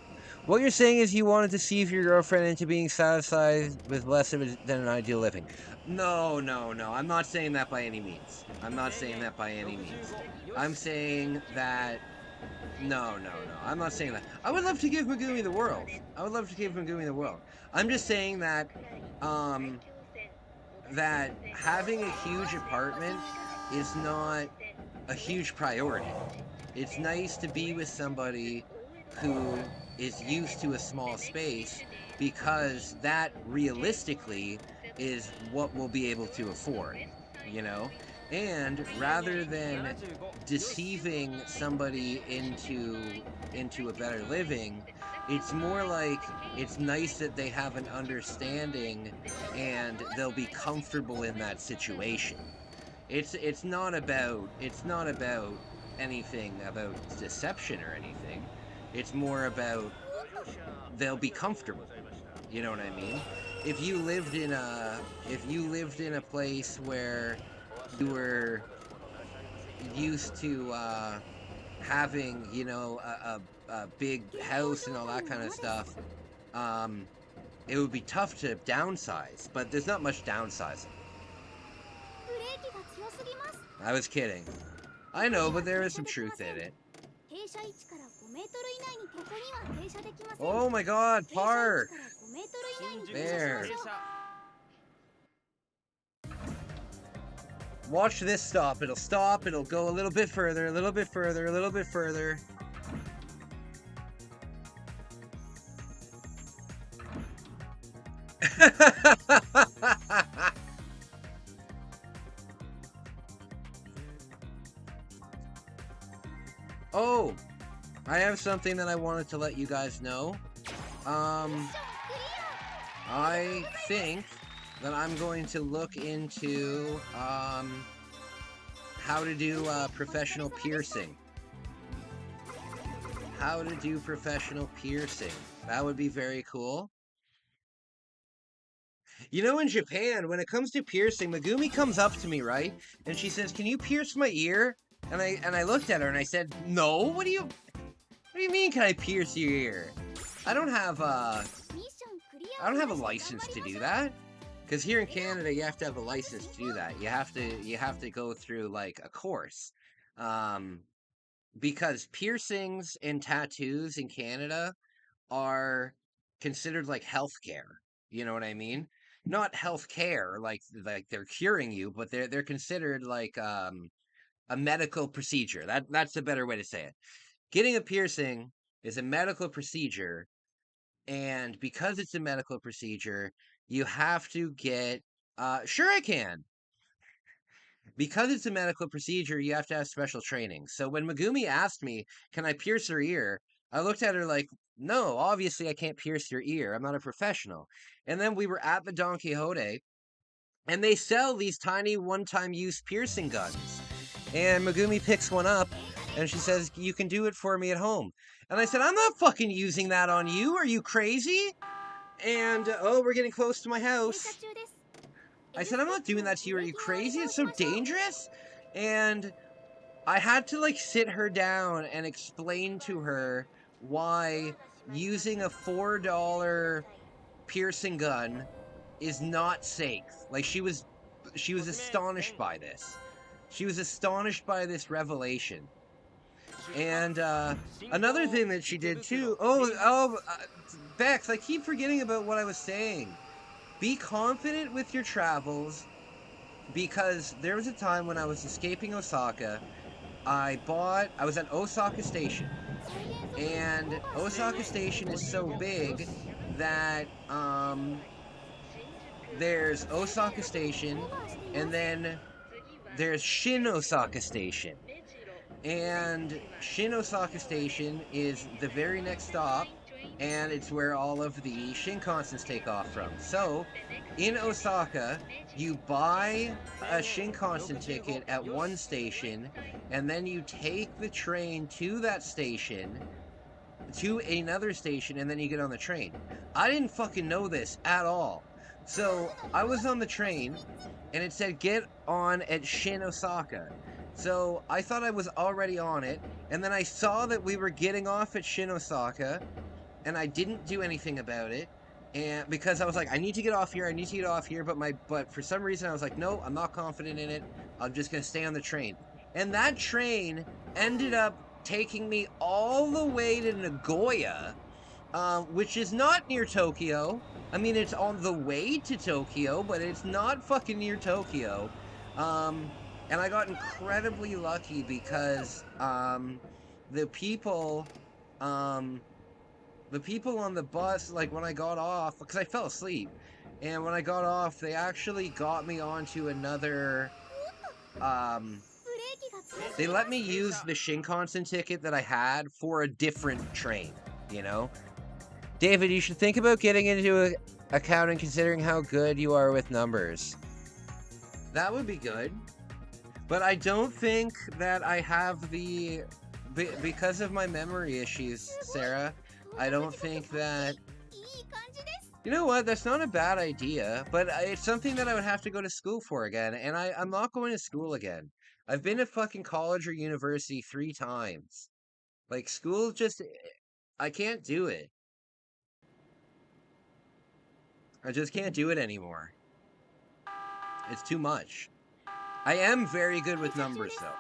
What you're saying is you wanted to deceive your girlfriend into being satisfied with less of it than an ideal living. No. I'm not saying that by any means. I'm not saying that by any means. I'm saying that... No. I'm not saying that. I would love to give Megumi the world. I would love to give Megumi the world. I'm just saying that, that having a huge apartment is not a huge priority. It's nice to be with somebody who is used to a small space, because that realistically is what we'll be able to afford, you know? And rather than deceiving somebody into a better living, it's more like it's nice that they have an understanding and they'll be comfortable in that situation. It's not about anything about deception or anything. It's more about they'll be comfortable. You know what I mean? If you lived in a place where you were used to having, you know, a big house and all that kind of stuff, it would be tough to downsize, but there's not much downsizing. I was kidding. I know, but there is some truth in it. Oh my god, park! There. Watch this stop. It'll stop, it'll go a little bit further, a little bit further, a little bit further. Oh, I have something that I wanted to let you guys know. I think that I'm going to look into how to do professional piercing. How to do professional piercing. That would be very cool. You know, in Japan, when it comes to piercing, Megumi comes up to me, right? And she says, "Can you pierce my ear?" And I looked at her and I said, "No, what do you mean can I pierce your ear? I don't have a license to do that." Because here in Canada, you have to have a license to do that. You have to go through like a course. Because piercings and tattoos in Canada are considered like healthcare. You know what I mean? Not healthcare like they're curing you, but they're considered like a medical procedure. That's a better way to say it. Getting a piercing is a medical procedure, and because it's a medical procedure, you have to get sure I can. Because it's a medical procedure, you have to have special training. So when Megumi asked me, "Can I pierce her ear?" I looked at her like, "No, obviously I can't pierce your ear. I'm not a professional." And then we were at the Don Quixote, and they sell these tiny one-time use piercing guns. And Megumi picks one up, and she says, "You can do it for me at home." And I said, "I'm not fucking using that on you. Are you crazy?" And, oh, we're getting close to my house. I said, "I'm not doing that to you. Are you crazy? It's so dangerous." And I had to, like, sit her down and explain to her why using a $4 piercing gun is not safe. Like, she was astonished by this. She was astonished by this revelation. And another thing that she did too. Bex, I keep forgetting about what I was saying. Be confident with your travels, because there was a time when I was escaping Osaka. I was at Osaka Station, and Osaka Station is so big that there's Osaka Station, and then there's Shin Osaka Station. And Shin Osaka Station is the very next stop, and it's where all of the Shinkansens take off from. So, in Osaka, you buy a Shinkansen ticket at one station, and then you take the train to that station, to another station, and then you get on the train. I didn't fucking know this at all. So, I was on the train, and it said, "Get on at Shin Osaka." So I thought I was already on it, and then I saw that we were getting off at Shinosaka, and I didn't do anything about it. And because I was like, I need to get off here, I need to get off here, but for some reason I was like, no, I'm not confident in it. I'm just gonna stay on the train. And that train ended up taking me all the way to Nagoya, which is not near Tokyo. I mean, it's on the way to Tokyo, but it's not fucking near Tokyo. And I got incredibly lucky because the people on the bus, like when I got off, because I fell asleep, and when I got off, they actually got me onto another. They let me use the Shinkansen ticket that I had for a different train, you know? David, you should think about getting into accounting considering how good you are with numbers. That would be good. But I don't think that I have the... Because of my memory issues, Sarah, I don't think that... You know what? That's not a bad idea, but it's something that I would have to go to school for again, and I'm not going to school again. I've been to fucking college or university 3 times. Like, school just... I can't do it. I just can't do it anymore. It's too much. I am very good with numbers, though.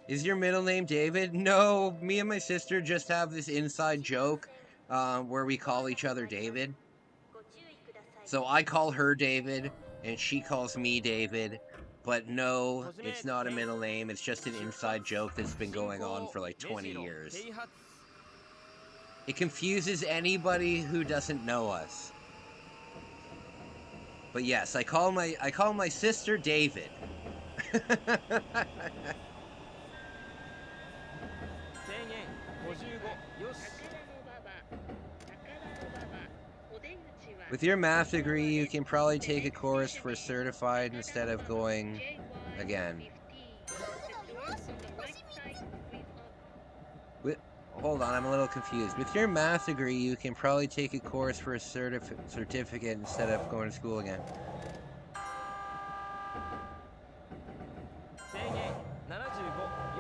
Is your middle name David? No, me and my sister just have this inside joke where we call each other David. So I call her David, and she calls me David. But no, it's not a middle name. It's just an inside joke that's been going on for like 20 years. It confuses anybody who doesn't know us. But yes, I call my sister David. With your math degree, you can probably take a course for certified instead of going again. Hold on, I'm a little confused. With your math degree, you can probably take a course for a certificate instead of going to school again.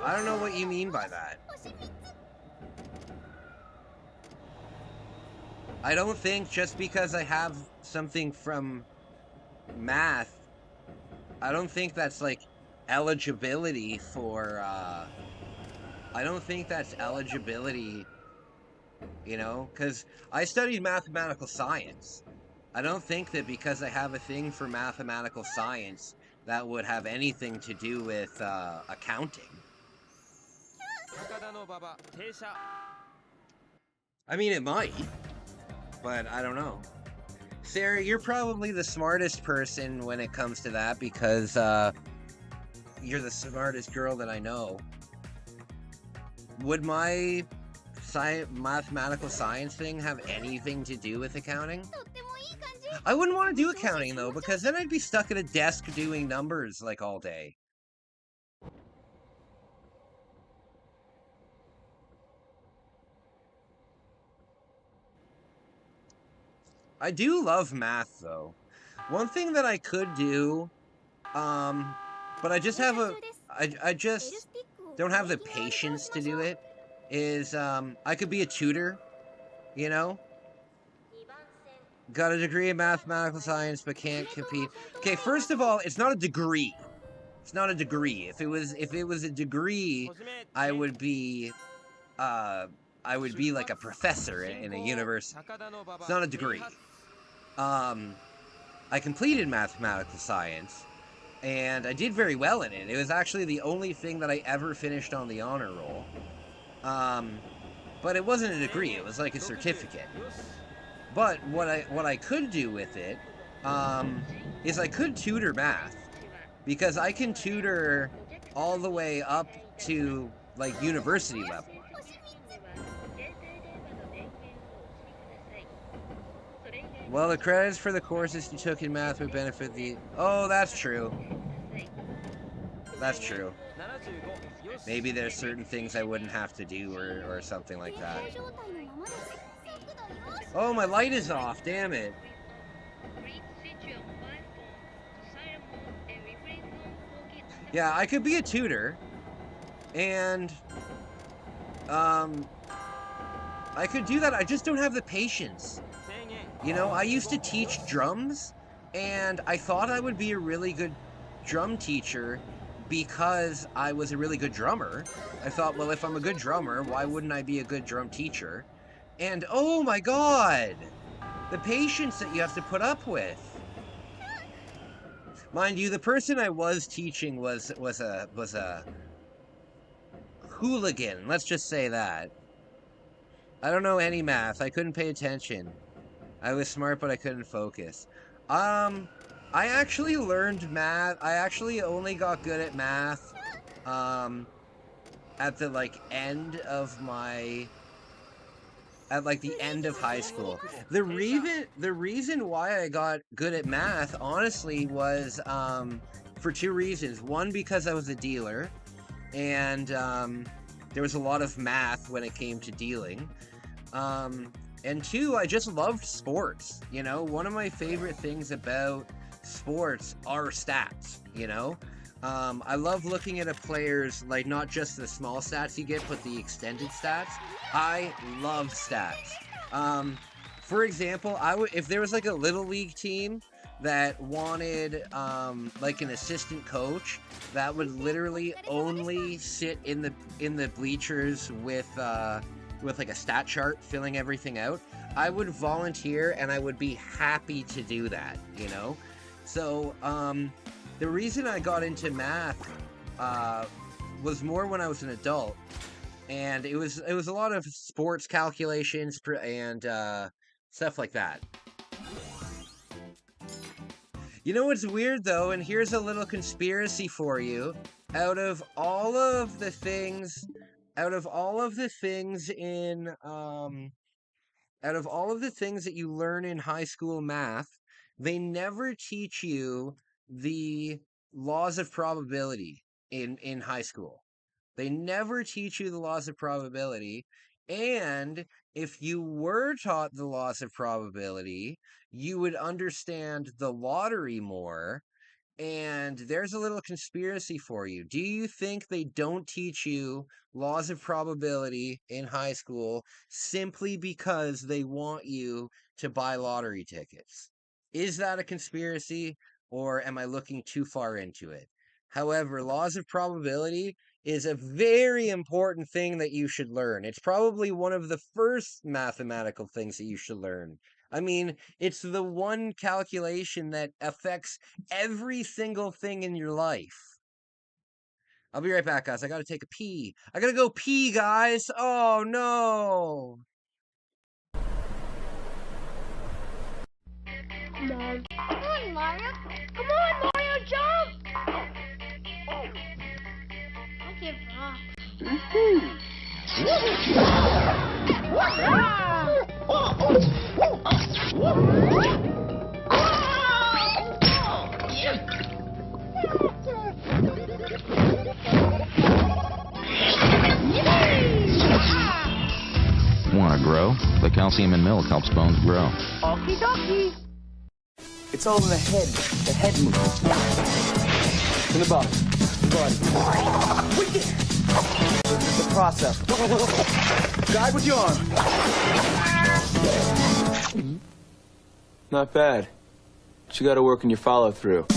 I don't know what you mean by that. I don't think just because I have something from math, I don't think that's like eligibility for, I don't think that's eligibility, you know, because I studied mathematical science. I don't think that because I have a thing for mathematical science, that would have anything to do with accounting. I mean, it might, but I don't know. Sarah, you're probably the smartest person when it comes to that because you're the smartest girl that I know. Would my mathematical science thing have anything to do with accounting? I wouldn't want to do accounting though, because then I'd be stuck at a desk doing numbers like all day. I do love math though. One thing that I could do, but I just have I just don't have the patience to do it, is I could be a tutor, you know? Got a degree in mathematical science but can't compete. Okay, first of all, it's not a degree. It's not a degree. If it was a degree, I would be like a professor in a university. It's not a degree. I completed mathematical science, and I did very well in it. It was actually the only thing that I ever finished on the honor roll. But it wasn't a degree, it was like a certificate. But what I could do with it, is I could tutor math. Because I can tutor all the way up to, like, university level. Well, the credits for the courses you took in math would benefit the... Oh, that's true. That's true. Maybe there's certain things I wouldn't have to do or something like that. Oh, my light is off, damn it. Yeah, I could be a tutor, and I could do that. I just don't have the patience. You know, I used to teach drums, and I thought I would be a really good drum teacher because I was a really good drummer. I thought, well, if I'm a good drummer, why wouldn't I be a good drum teacher? And oh my God, the patience that you have to put up with. Mind you, the person I was teaching was a hooligan. Let's just say that. I don't know any math. I couldn't pay attention. I was smart, but I couldn't focus. I actually learned math. I actually only got good at math, at the end of the end of high school. The reason why I got good at math, honestly, was for two reasons. One, because I was a dealer, and there was a lot of math when it came to dealing. And two, I just loved sports. You know, one of my favorite things about sports are stats, you know? I love looking at a player's, not just the small stats you get, but the extended stats. I love stats. For example, if there was a little league team that wanted an assistant coach that would literally only sit in the bleachers with a stat chart filling everything out, I would volunteer and I would be happy to do that, you know? So, the reason I got into math was more when I was an adult, and it was a lot of sports calculations and stuff like that. You know what's weird though, and here's a little conspiracy for you. Out of all of the things that you learn in high school math, they never teach you the laws of probability in high school. They never teach you the laws of probability, and if you were taught the laws of probability, you would understand the lottery more. And there's a little conspiracy for you. Do you think they don't teach you laws of probability in high school simply because they want you to buy lottery tickets? Is that a conspiracy, or am I looking too far into it? However, laws of probability is a very important thing that you should learn. It's probably one of the first mathematical things that you should learn. I mean, it's the one calculation that affects every single thing in your life. I'll be right back, guys. I gotta take a pee. I gotta go pee, guys. Oh, no. Mom. Come on, Mario. Come on, Mario, jump! I'll give up. Want to grow? The calcium in milk helps bones grow. Okie dokie. It's all in the head. The head moves. In the body. Wicked! It's a process. Guide with your arm. Not bad. But you gotta work on your follow-through.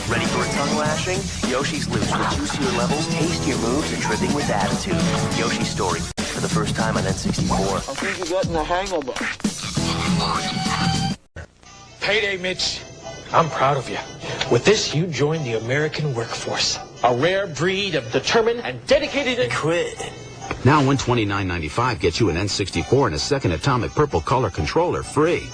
Ready for a tongue lashing? Yoshi's Loose with juicier levels, tastier moves, and tripping with attitude. Yoshi's Story, for the first time on N64. I think you're getting the hang of it. Payday, Mitch. I'm proud of you. With this, you join the American workforce. A rare breed of determined and dedicated... Quit. Now $129.95 gets you an N64 and a second atomic purple color controller free.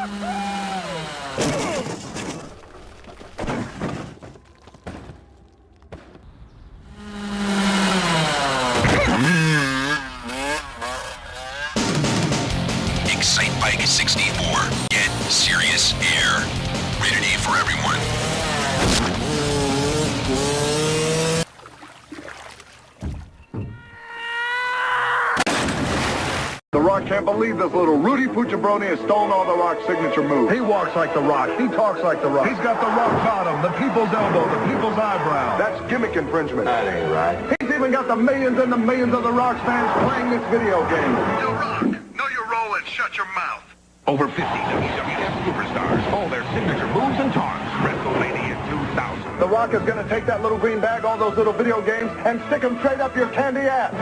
Excite Bike 64. Get serious air. Rated E for everyone. The Rock can't believe this little Rudy Pucciabroni has stolen all The Rock's signature moves. He walks like The Rock. He talks like The Rock. He's got the rock bottom, the people's elbow, the people's eyebrow. That's gimmick infringement. That ain't right. He's even got the millions and the millions of The Rock's fans playing this video game. Yo, Rock, know your role and shut your mouth. Over 50 WWF superstars, all their signature moves and taunts. WrestleMania 2000. The Rock is going to take that little green bag, all those little video games, and stick them straight up your candy ass.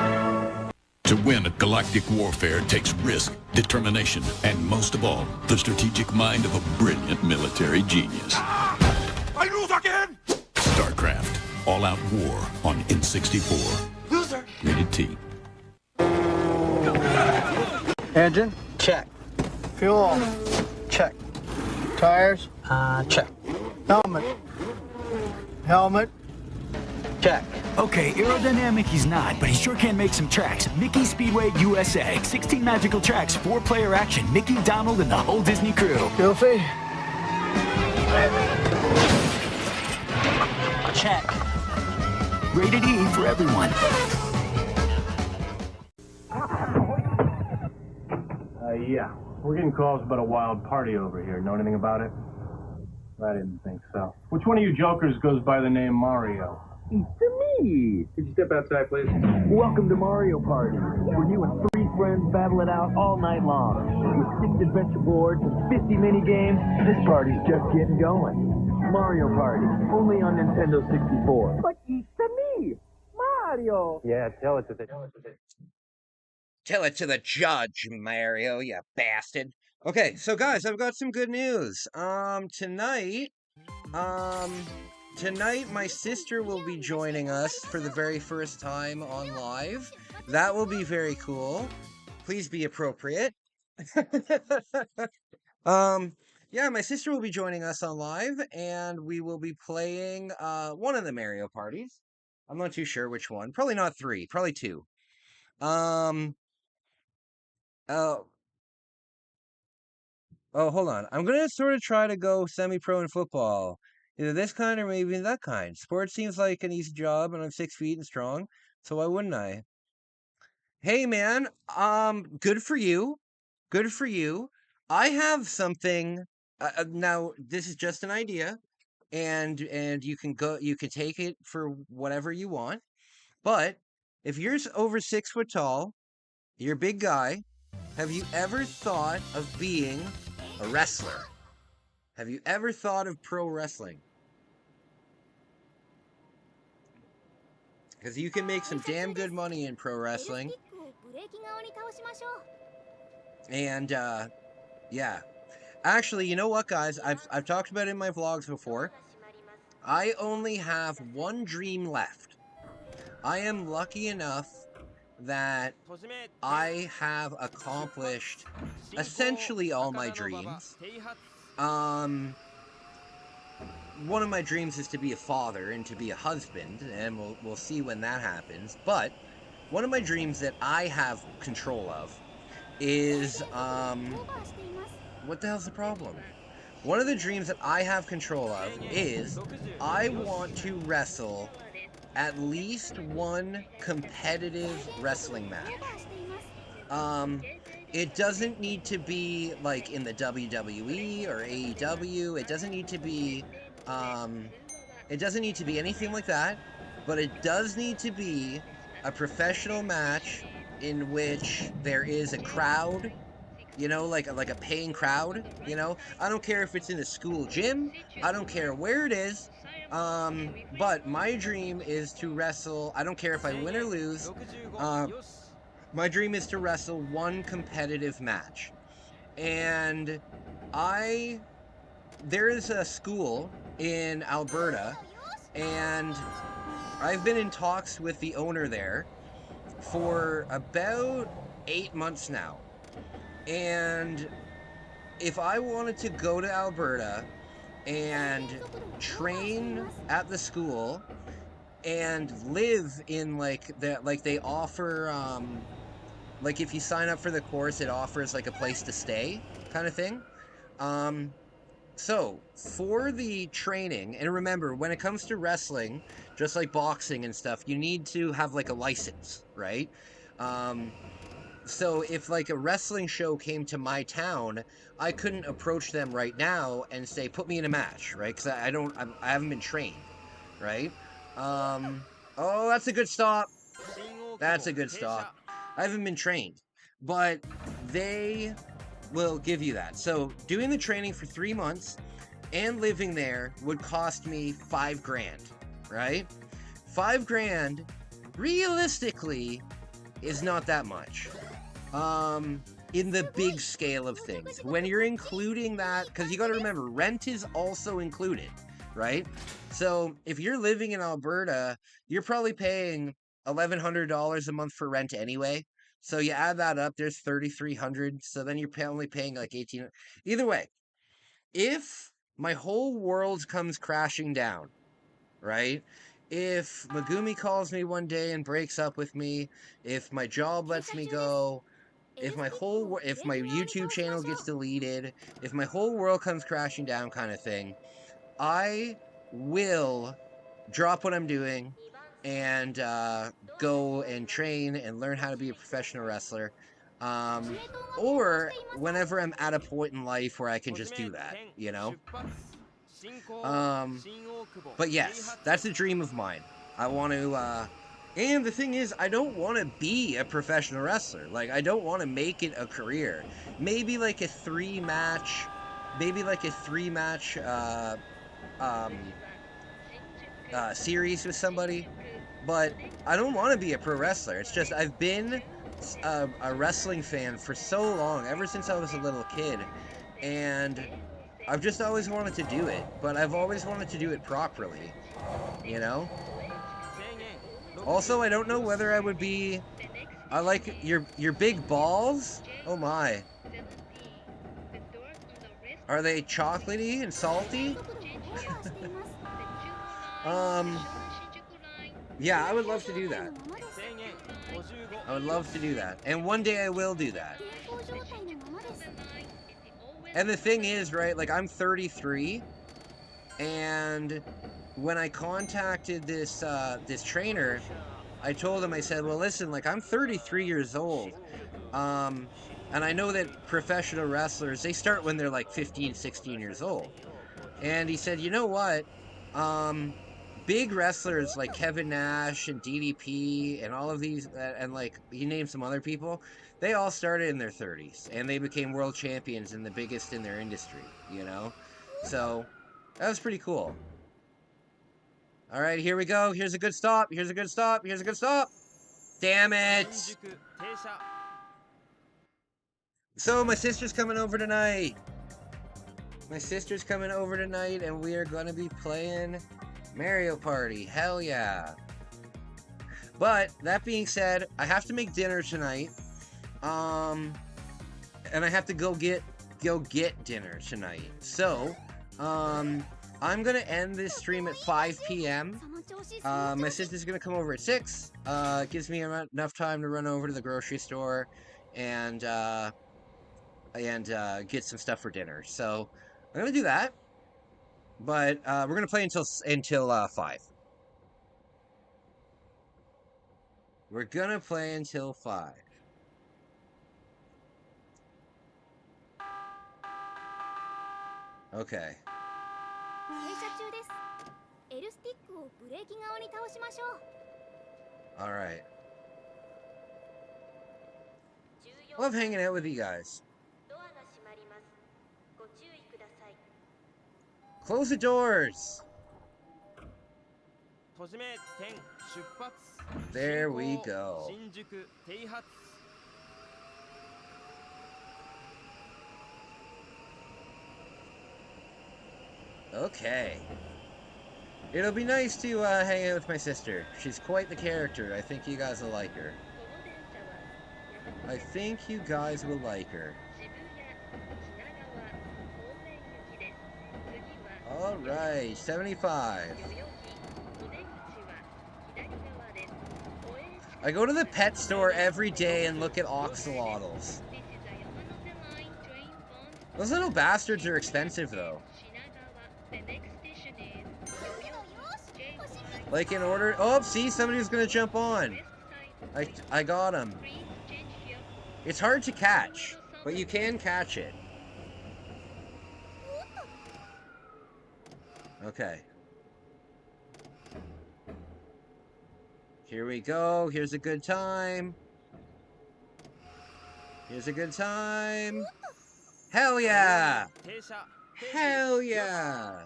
To win at galactic warfare takes risk, determination, and most of all, the strategic mind of a brilliant military genius. I lose again! StarCraft, all-out war on N64. Loser! Rated T. Engine? Check. Fuel? Check. Tires? Check. Helmet? Helmet? Check. Okay, aerodynamic he's not, but he sure can make some tracks. Mickey Speedway USA. 16 magical tracks, 4-player action. Mickey, Donald, and the whole Disney crew. Goofy? Check. Rated E for everyone. Yeah. We're getting calls about a wild party over here. Know anything about it? I didn't think so. Which one of you jokers goes by the name Mario? It's me. Could you step outside, please? Welcome to Mario Party, where you and 3 friends battle it out all night long. With 6 adventure boards and 50 mini games, this party's just getting going. Mario Party, only on Nintendo 64. But it's me, Mario. Yeah, tell it to the... Tell it to the judge, Mario, you bastard. Okay, so guys, I've got some good news. Tonight my sister will be joining us for the very first time on live. That will be very cool. Please be appropriate. Yeah, my sister will be joining us on live, and we will be playing one of the Mario parties. I'm not too sure which one. Probably not 3, probably 2. Oh, hold on. I'm gonna sort of try to go semi-pro in football. Either this kind or maybe that kind. Sports seems like an easy job, and I'm 6 feet and strong, so why wouldn't I? Hey, man. Good for you. Good for you. I have something. Now, this is just an idea, and you can take it for whatever you want. But if you're over 6 foot tall, you're a big guy. Have you ever thought of being a wrestler? Have you ever thought of pro wrestling? Because you can make some damn good money in pro wrestling. And, yeah. Actually, you know what, guys? I've talked about it in my vlogs before. I only have one dream left. I am lucky enough that I have accomplished essentially all my dreams. One of my dreams is to be a father and to be a husband, and we'll see when that happens. But one of my dreams that I have control of is what the hell's the problem? One of the dreams that I have control of is I want to wrestle at least one competitive wrestling match. It doesn't need to be like in the WWE or AEW. It doesn't need to be anything like that, but it does need to be a professional match in which there is a crowd, you know, like a paying crowd, you know. I don't care if it's in a school gym, I don't care where it is. But my dream is to wrestle. I don't care if I win or lose. My dream is to wrestle one competitive match. And there is a school in Alberta, and I've been in talks with the owner there for about 8 months now. And if I wanted to go to Alberta and train at the school and live in like they offer like if you sign up for the course, it offers like a place to stay kind of thing. Um, so for the training, and remember, when it comes to wrestling, just like boxing and stuff, you need to have like a license, right? Um, so if like a wrestling show came to my town, I couldn't approach them right now and say, "Put me in a match," right? Because I don't, I haven't been trained, right? Oh, that's a good stop. That's a good stop. I haven't been trained, but they will give you that. So doing the training for 3 months and living there would cost me 5 grand, right? 5 grand, realistically, is not that much. In the big scale of things. When you're including that, because you got to remember, rent is also included, right? So if you're living in Alberta, you're probably paying $1,100 a month for rent anyway. So you add that up, there's 3,300. So then you're only paying like 18. Either way, if my whole world comes crashing down, right? If Megumi calls me one day and breaks up with me, if my job lets me go, if if my YouTube channel gets deleted, if my whole world comes crashing down kind of thing, I will drop what I'm doing and go and train and learn how to be a professional wrestler. Or whenever I'm at a point in life where I can just do that, you know? But yes, that's a dream of mine. I want to, and the thing is, I don't want to be a professional wrestler. Like, I don't want to make it a career. Maybe like a maybe like a three match, um, series with somebody. But I don't want to be a pro wrestler. It's just, I've been a wrestling fan for so long, ever since I was a little kid. And I've just always wanted to do it, but I've always wanted to do it properly, you know? Also, I don't know whether I would be... I like your big balls? Oh my. Are they chocolatey and salty? Yeah, I would love to do that. I would love to do that. And one day I will do that. And the thing is, right, like, I'm 33, and when I contacted this trainer, I told him, I said, well, listen, like, I'm 33 years old, and I know that professional wrestlers, they start when they're, like, 15, 16 years old. And he said, you know what, big wrestlers like Kevin Nash and DDP and all of these, and like he named some other people, they all started in their 30s and they became world champions and the biggest in their industry, you know? So that was pretty cool. All right, here we go. Here's a good stop. Here's a good stop. Here's a good stop. Damn it. So my sister's coming over tonight. My sister's coming over tonight and we are going to be playing Mario Party. Hell yeah. But that being said, I have to make dinner tonight. And I have to go get dinner tonight. So, I'm gonna end this stream at 5 p.m. My sister's gonna come over at 6. Gives me enough time to run over to the grocery store and get some stuff for dinner. So, I'm gonna do that. But we're gonna play until 5. We're gonna play until 5. Okay. Alright. Love hanging out with you guys. Close the doors! There we go. Okay. It'll be nice to hang out with my sister. She's quite the character. I think you guys will like her. I think you guys will like her. Right, 75. I go to the pet store every day and look at oxalotls. Those little bastards are expensive, though. Like, in order... Oh, see, somebody was gonna jump on. I got him. It's hard to catch, but you can catch it. Okay. Here we go. Here's a good time. Here's a good time. Hell yeah! Hell yeah!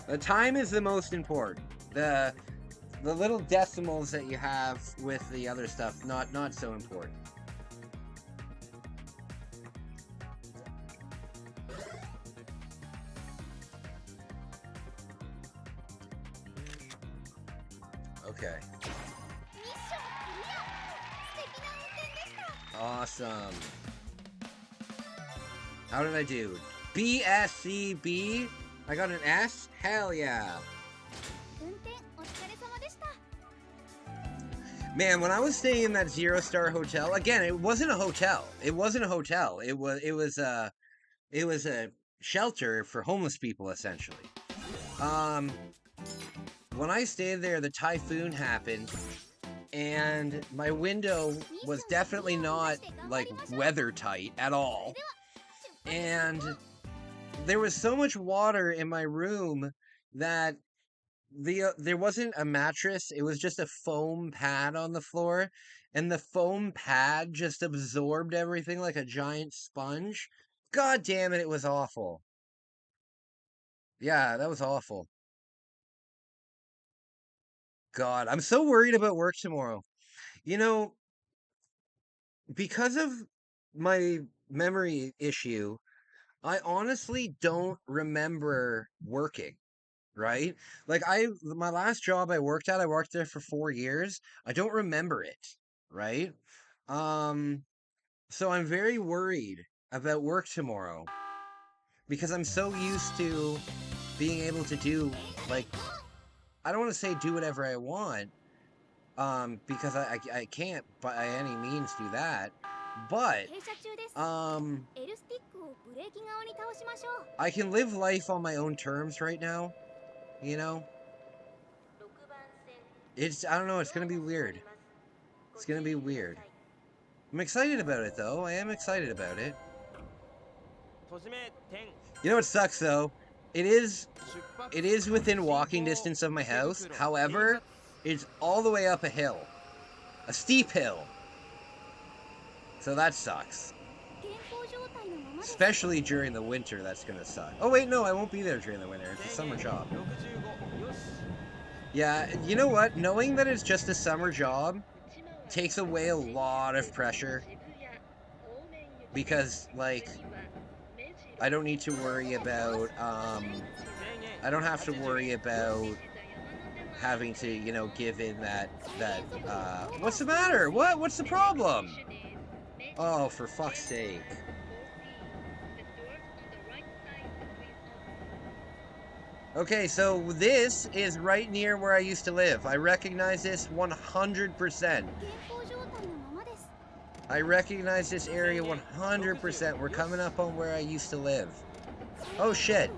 The time is the most important. The little decimals that you have with the other stuff, not so important. Okay. Awesome. How did I do? BSCB? I got an S? Hell yeah. Man, when I was staying in that 0-star hotel, again, it wasn't a hotel. It wasn't a hotel. It was a shelter for homeless people, essentially. When I stayed there, the typhoon happened, and my window was definitely not, like, weather tight at all. And there was so much water in my room that there wasn't a mattress. It was just a foam pad on the floor, and the foam pad just absorbed everything like a giant sponge. God damn it, it was awful. Yeah, that was awful. God, I'm so worried about work tomorrow. You know, because of my memory issue, I honestly don't remember working, right? Like my last job I worked there for 4 years. I don't remember it, right? Um, so I'm very worried about work tomorrow because I'm so used to being able to do, like, I don't want to say do whatever I want, because I can't by any means do that, but I can live life on my own terms right now, you know? I don't know, it's gonna be weird. It's gonna be weird. I'm excited about it, though. I am excited about it. You know what sucks, though? It is within walking distance of my house. However, it's all the way up a hill. A steep hill. So that sucks. Especially during the winter, that's gonna suck. Oh wait, no, I won't be there during the winter. It's a summer job. Yeah, you know what? Knowing that it's just a summer job takes away a lot of pressure. Because, like, I don't need to worry about, I don't have to worry about having to, you know, give in what's the matter? What's the problem? Oh, for fuck's sake. Okay, so this is right near where I used to live. I recognize this 100%. I recognize this area 100%. We're coming up on where I used to live. Oh, shit.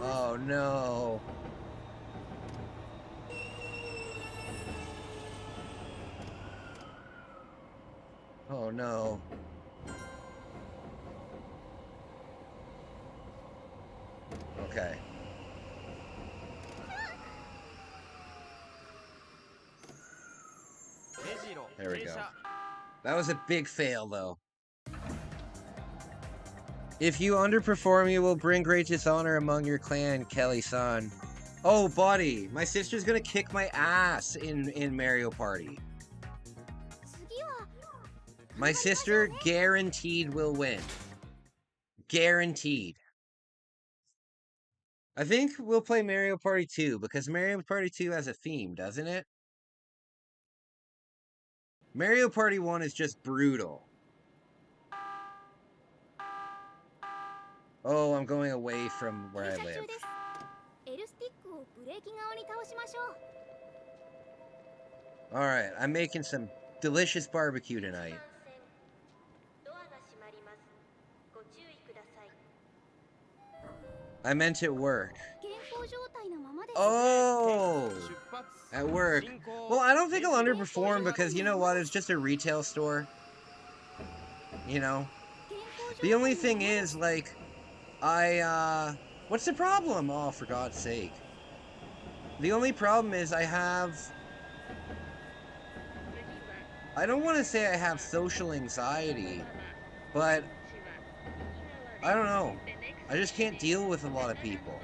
Oh, no. Oh, no. Okay. There we go. That was a big fail, though. If you underperform, you will bring great dishonor among your clan, Kelly-san. Oh, buddy, my sister's gonna kick my ass in Mario Party. My sister guaranteed will win. Guaranteed. I think we'll play Mario Party 2, because Mario Party 2 has a theme, doesn't it? Mario Party 1 is just brutal. Oh, I'm going away from where I live. Alright, I'm making some delicious barbecue tonight. I meant at work. Oh! At work. Well, I don't think I'll underperform because, you know what, it's just a retail store. You know? The only thing is, like, what's the problem? Oh, for God's sake. The only problem is I don't want to say I have social anxiety, but I don't know. I just can't deal with a lot of people.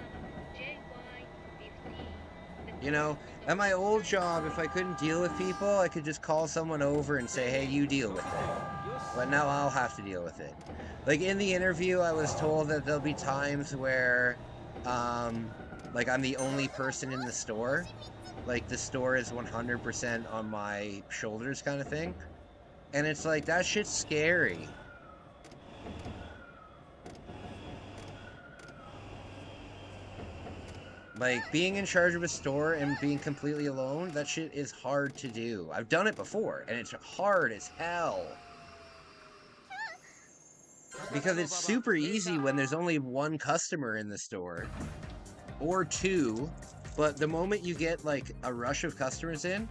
You know, at my old job, if I couldn't deal with people, I could just call someone over and say, hey, you deal with it. But now I'll have to deal with it. Like, in the interview, I was told that there'll be times where, like, I'm the only person in the store. Like, the store is 100% on my shoulders kind of thing. And it's like, that shit's scary. Like, being in charge of a store and being completely alone, that shit is hard to do. I've done it before, and it's hard as hell. Because it's super easy when there's only one customer in the store. Or two. But the moment you get, like, a rush of customers in,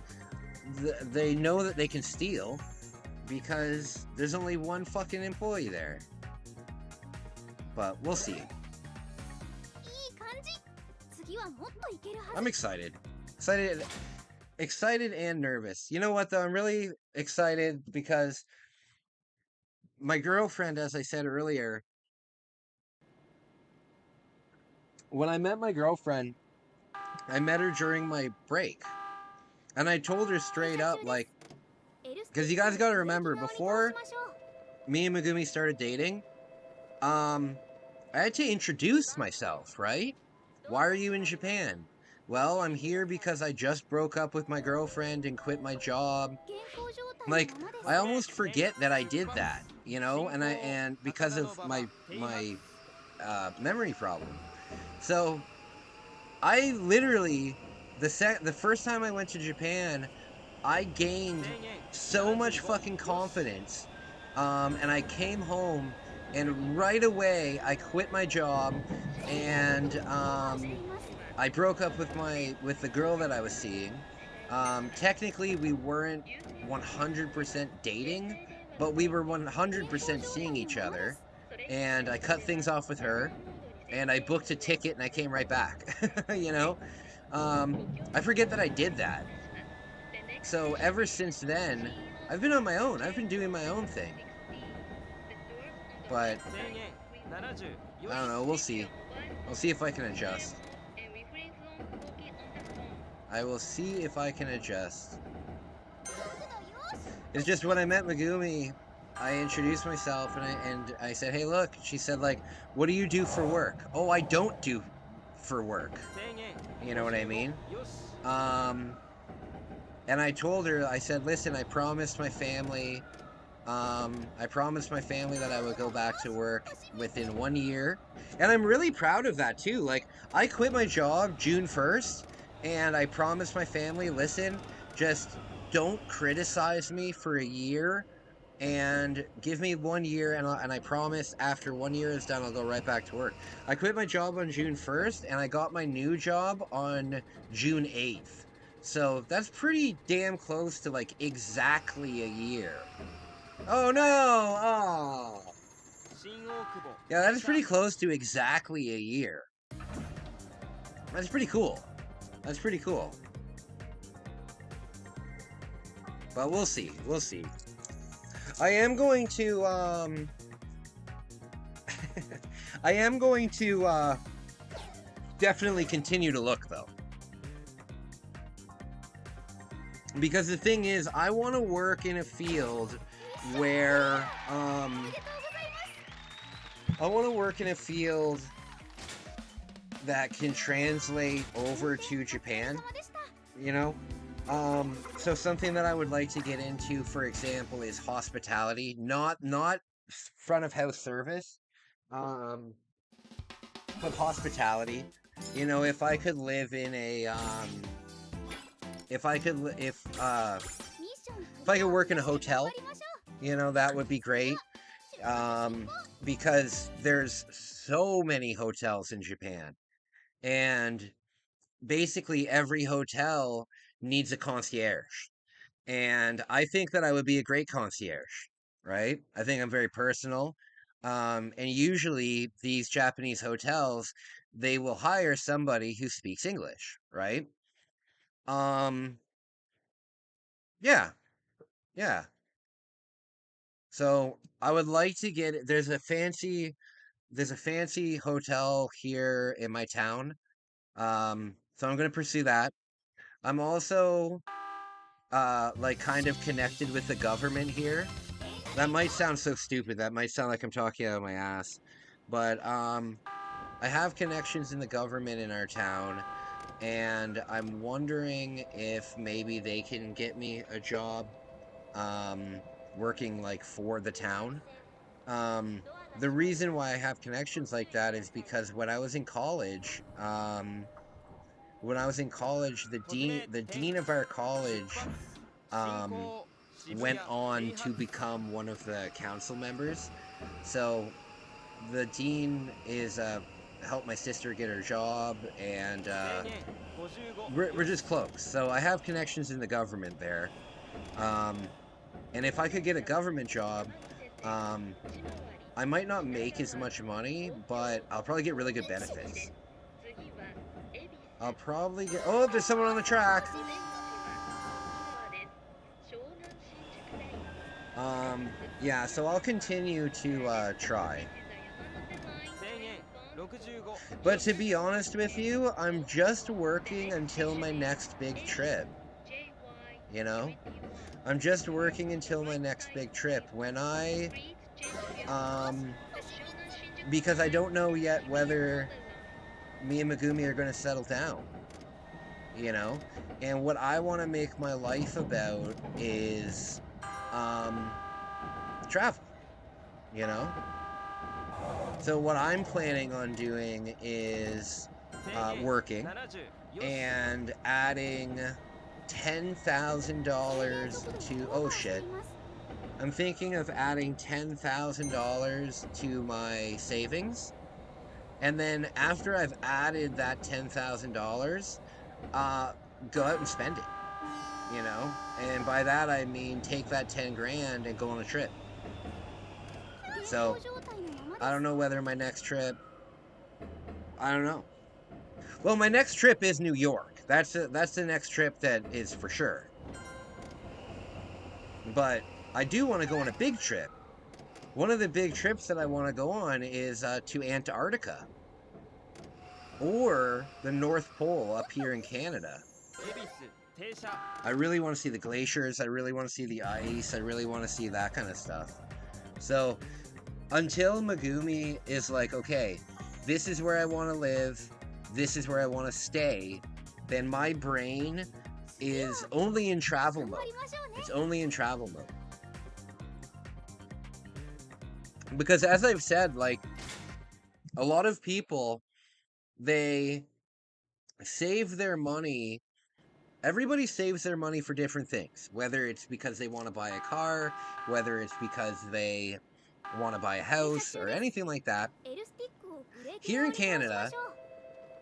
they know that they can steal. Because there's only one fucking employee there. But we'll see. I'm excited. Excited and nervous. You know what, though? I'm really excited because my girlfriend, as I said earlier, when I met my girlfriend, I met her during my break. And I told her straight up, like, because you guys gotta remember, before me and Megumi started dating, I had to introduce myself, right? Why are you in Japan? Well, I'm here because I just broke up with my girlfriend and quit my job. Like, I almost forget that I did that, you know, and because of my memory problem. So, I literally the first time I went to Japan, I gained so much fucking confidence, and I came home, and right away I quit my job, and I broke up with the girl that I was seeing. Technically, we weren't 100% dating, but we were 100% seeing each other, and I cut things off with her, and I booked a ticket, and I came right back. You know, I forget that I did that. So ever since then, I've been on my own. I've been doing my own thing. But I don't know. We'll see. I'll see if I can adjust. I will see if I can adjust. It's just when I met Megumi, I introduced myself and I said, hey, look. She said, like, what do you do for work? Oh, I don't do for work. You know what I mean? And I told her, I said, listen, I promised my family that I would go back to work within 1 year. And I'm really proud of that too. Like, I quit my job June 1st, and I promised my family, listen, just don't criticize me for a year, and give me 1 year, and I promise after 1 year is done, I'll go right back to work. I quit my job on June 1st, and I got my new job on June 8th. So that's pretty damn close to, like, exactly a year. Oh no! Oh. Yeah, that is pretty close to exactly a year. That's pretty cool. That's pretty cool. But we'll see. We'll see. I am going to, I am going to, definitely continue to look, though. Because the thing is, I want to work in a field where, I want to work in a field that can translate over to Japan, you know? So something that I would like to get into, for example, is hospitality, not front of house service. but hospitality. You know, if I could live in a, if I could work in a hotel, you know, that would be great. Because there's so many hotels in Japan, and basically every hotel needs a concierge. And I think that I would be a great concierge, right? I think I'm very personal. And usually these Japanese hotels, they will hire somebody who speaks English, right? Um, yeah, yeah. So I would like to get, there's a fancy hotel here in my town. So I'm gonna pursue that. I'm also like kind of connected with the government here. That might sound so stupid. That might sound like I'm talking out of my ass. But I have connections in the government in our town, and I'm wondering if maybe they can get me a job working like for the town. The reason why I have connections like that is because when I was in college, the dean of our college went on to become one of the council members. So the dean is helped my sister get her job, and we're just close. So I have connections in the government there. And if I could get a government job, I might not make as much money, but I'll probably get really good benefits. I'll probably get... Oh, there's someone on the track! Yeah, so I'll continue to try. But to be honest with you, I'm just working until my next big trip. You know? I'm just working until my next big trip. When I... because I don't know yet whether me and Megumi are going to settle down. You know? And what I want to make my life about is... travel. You know? So what I'm planning on doing is working and adding $10,000 to... Oh shit. I'm thinking of adding $10,000 to my savings. And then after I've added that $10,000, go out and spend it. You know? And by that I mean take that 10 grand and go on a trip. So, I don't know whether my next trip... I don't know. Well, my next trip is New York. That's the next trip that is for sure. But I do want to go on a big trip. One of the big trips that I want to go on is to Antarctica. Or the North Pole up here in Canada. I really want to see the glaciers. I really want to see the ice. I really want to see that kind of stuff. So... until Megumi is like, okay, this is where I want to live, this is where I want to stay, then my brain is only in travel mode. It's only in travel mode. Because as I've said, like, a lot of people, they save their money. Everybody saves their money for different things. Whether it's because they want to buy a car, whether it's because they want to buy a house or anything like that. Here in Canada,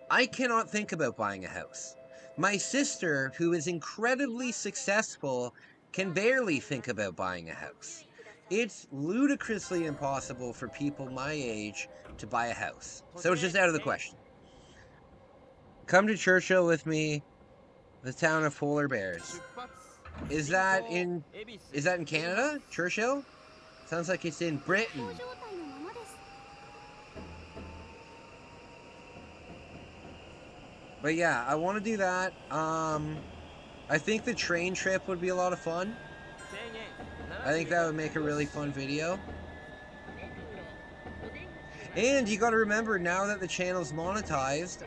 I cannot think about buying a house. My sister, who is incredibly successful, can barely think about buying a house. It's ludicrously impossible for people my age to buy a house. So it's just out of the question. Come to Churchill with me, the town of polar bears. Is that in Canada? Churchill? Sounds like it's in Britain. But yeah, I want to do that. I think the train trip would be a lot of fun. I think that would make a really fun video. And you got to remember, now that the channel's monetized,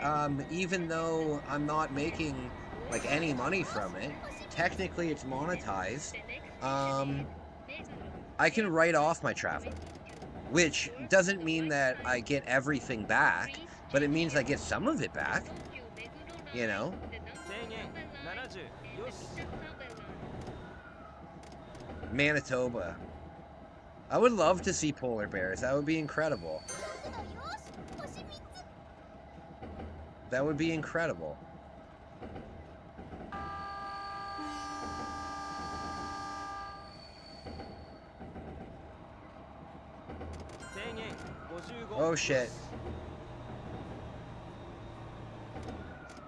even though I'm not making like any money from it, technically it's monetized. I can write off my travel, which doesn't mean that I get everything back, but it means I get some of it back. You know? Manitoba. I would love to see polar bears. That would be incredible. That would be incredible. Oh shit.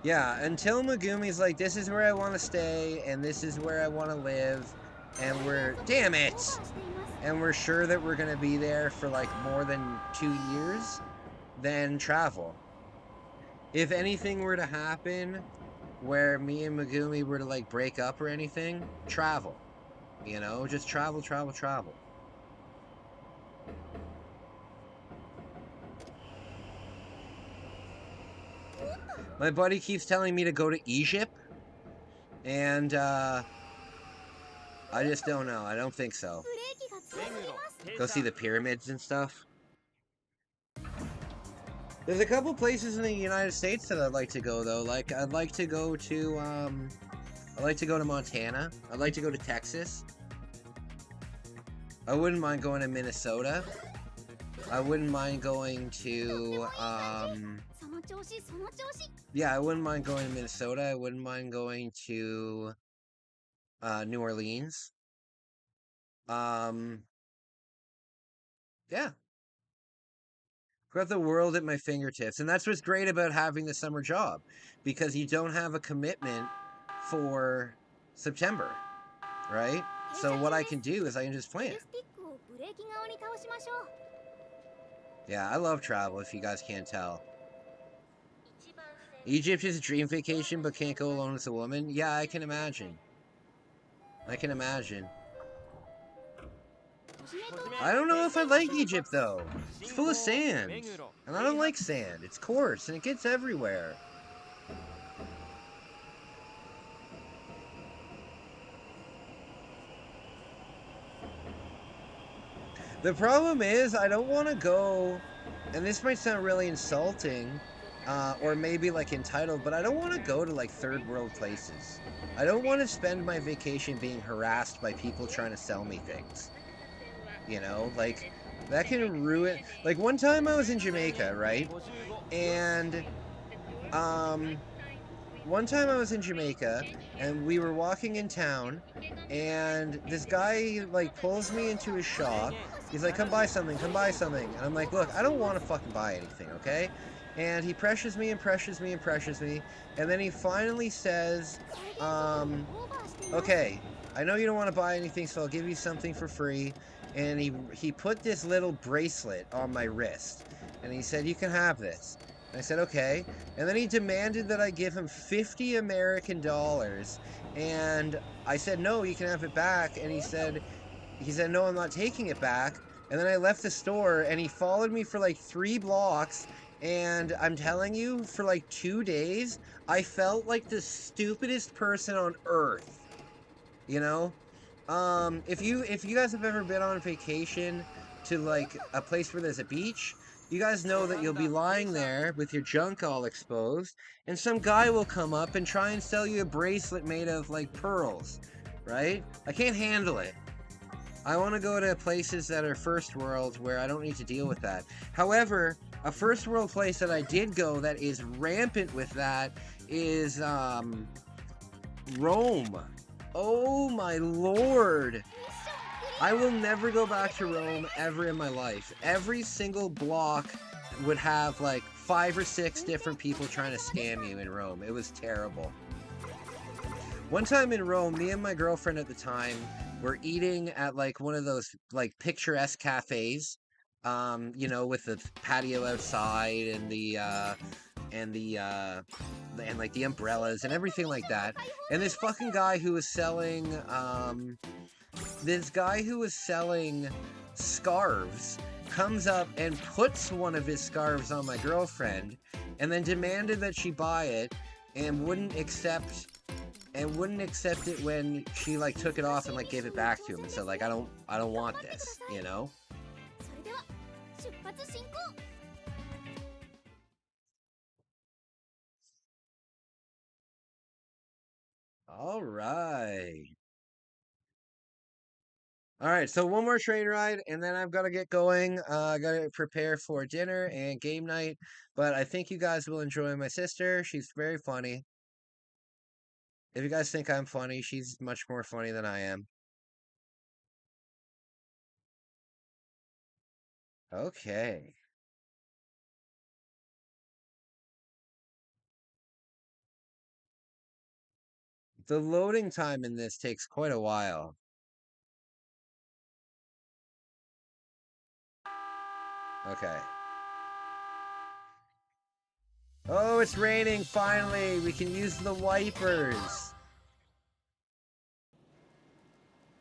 Yeah, until Megumi's like, this is where I want to stay, and this is where I want to live, and we're, damn it! And we're sure that we're gonna be there for like more than 2 years, then travel. If anything were to happen where me and Megumi were to like break up or anything, travel. You know, just travel, travel, travel. My buddy keeps telling me to go to Egypt, and I just don't know. I don't think so. Go see the pyramids and stuff. There's a couple places in the United States that I'd like to go though. Like I'd like to go to Montana. I'd like to go to Texas. I wouldn't mind going to Minnesota. I wouldn't mind going to yeah, I wouldn't mind going to Minnesota. I wouldn't mind going to New Orleans. Yeah. Got the world at my fingertips. And that's what's great about having the summer job, because you don't have a commitment for September, right? So what I can do is I can just plan. Yeah, I love travel, if you guys can't tell. Egypt is a dream vacation, but can't go alone with a woman? Yeah, I can imagine. I can imagine. I don't know if I like Egypt, though. It's full of sand. And I don't like sand. It's coarse, and it gets everywhere. The problem is, I don't want to go, and this might sound really insulting, or maybe like entitled, but I don't want to go to like third world places. I don't want to spend my vacation being harassed by people trying to sell me things. You know, like, that can ruin, like, one time I was in Jamaica, right, and, one time I was in Jamaica, and we were walking in town, and this guy, like, pulls me into his shop. He's like, come buy something, come buy something, and I'm like, look, I don't want to fucking buy anything, okay? And he pressures me and pressures me and pressures me, and then he finally says, okay, I know you don't want to buy anything, so I'll give you something for free. And he put this little bracelet on my wrist, and he said, you can have this. And I said, okay. And then he demanded that I give him 50 American dollars, and I said, no, you can have it back. And he said, no, I'm not taking it back. And then I left the store, and he followed me for like 3 blocks, and I'm telling you, for like 2 days, I felt like the stupidest person on earth, you know? If you guys have ever been on vacation to like a place where there's a beach, you guys know that you'll be lying there with your junk all exposed, and some guy will come up and try and sell you a bracelet made of like pearls, right? I can't handle it. I want to go to places that are first world where I don't need to deal with that. However, a first world place that I did go that is rampant with that is Rome. Oh my lord. I will never go back to Rome ever in my life. Every single block would have like 5 or 6 different people trying to scam you in Rome. It was terrible. One time in Rome, me and my girlfriend at the time were eating at like one of those like picturesque cafes, you know, with the patio outside and like the umbrellas and everything like that. And this fucking guy who was selling scarves comes up and puts one of his scarves on my girlfriend, and then demanded that she buy it, and wouldn't accept it when she like took it off and like gave it back to him and said like, I don't want this, you know? All right. All right, so one more train ride, and then I've got to get going. I got to prepare for dinner and game night. But I think you guys will enjoy my sister. She's very funny. If you guys think I'm funny, she's much more funny than I am. Okay. The loading time in this takes quite a while. Okay. Oh, it's raining, finally! We can use the wipers!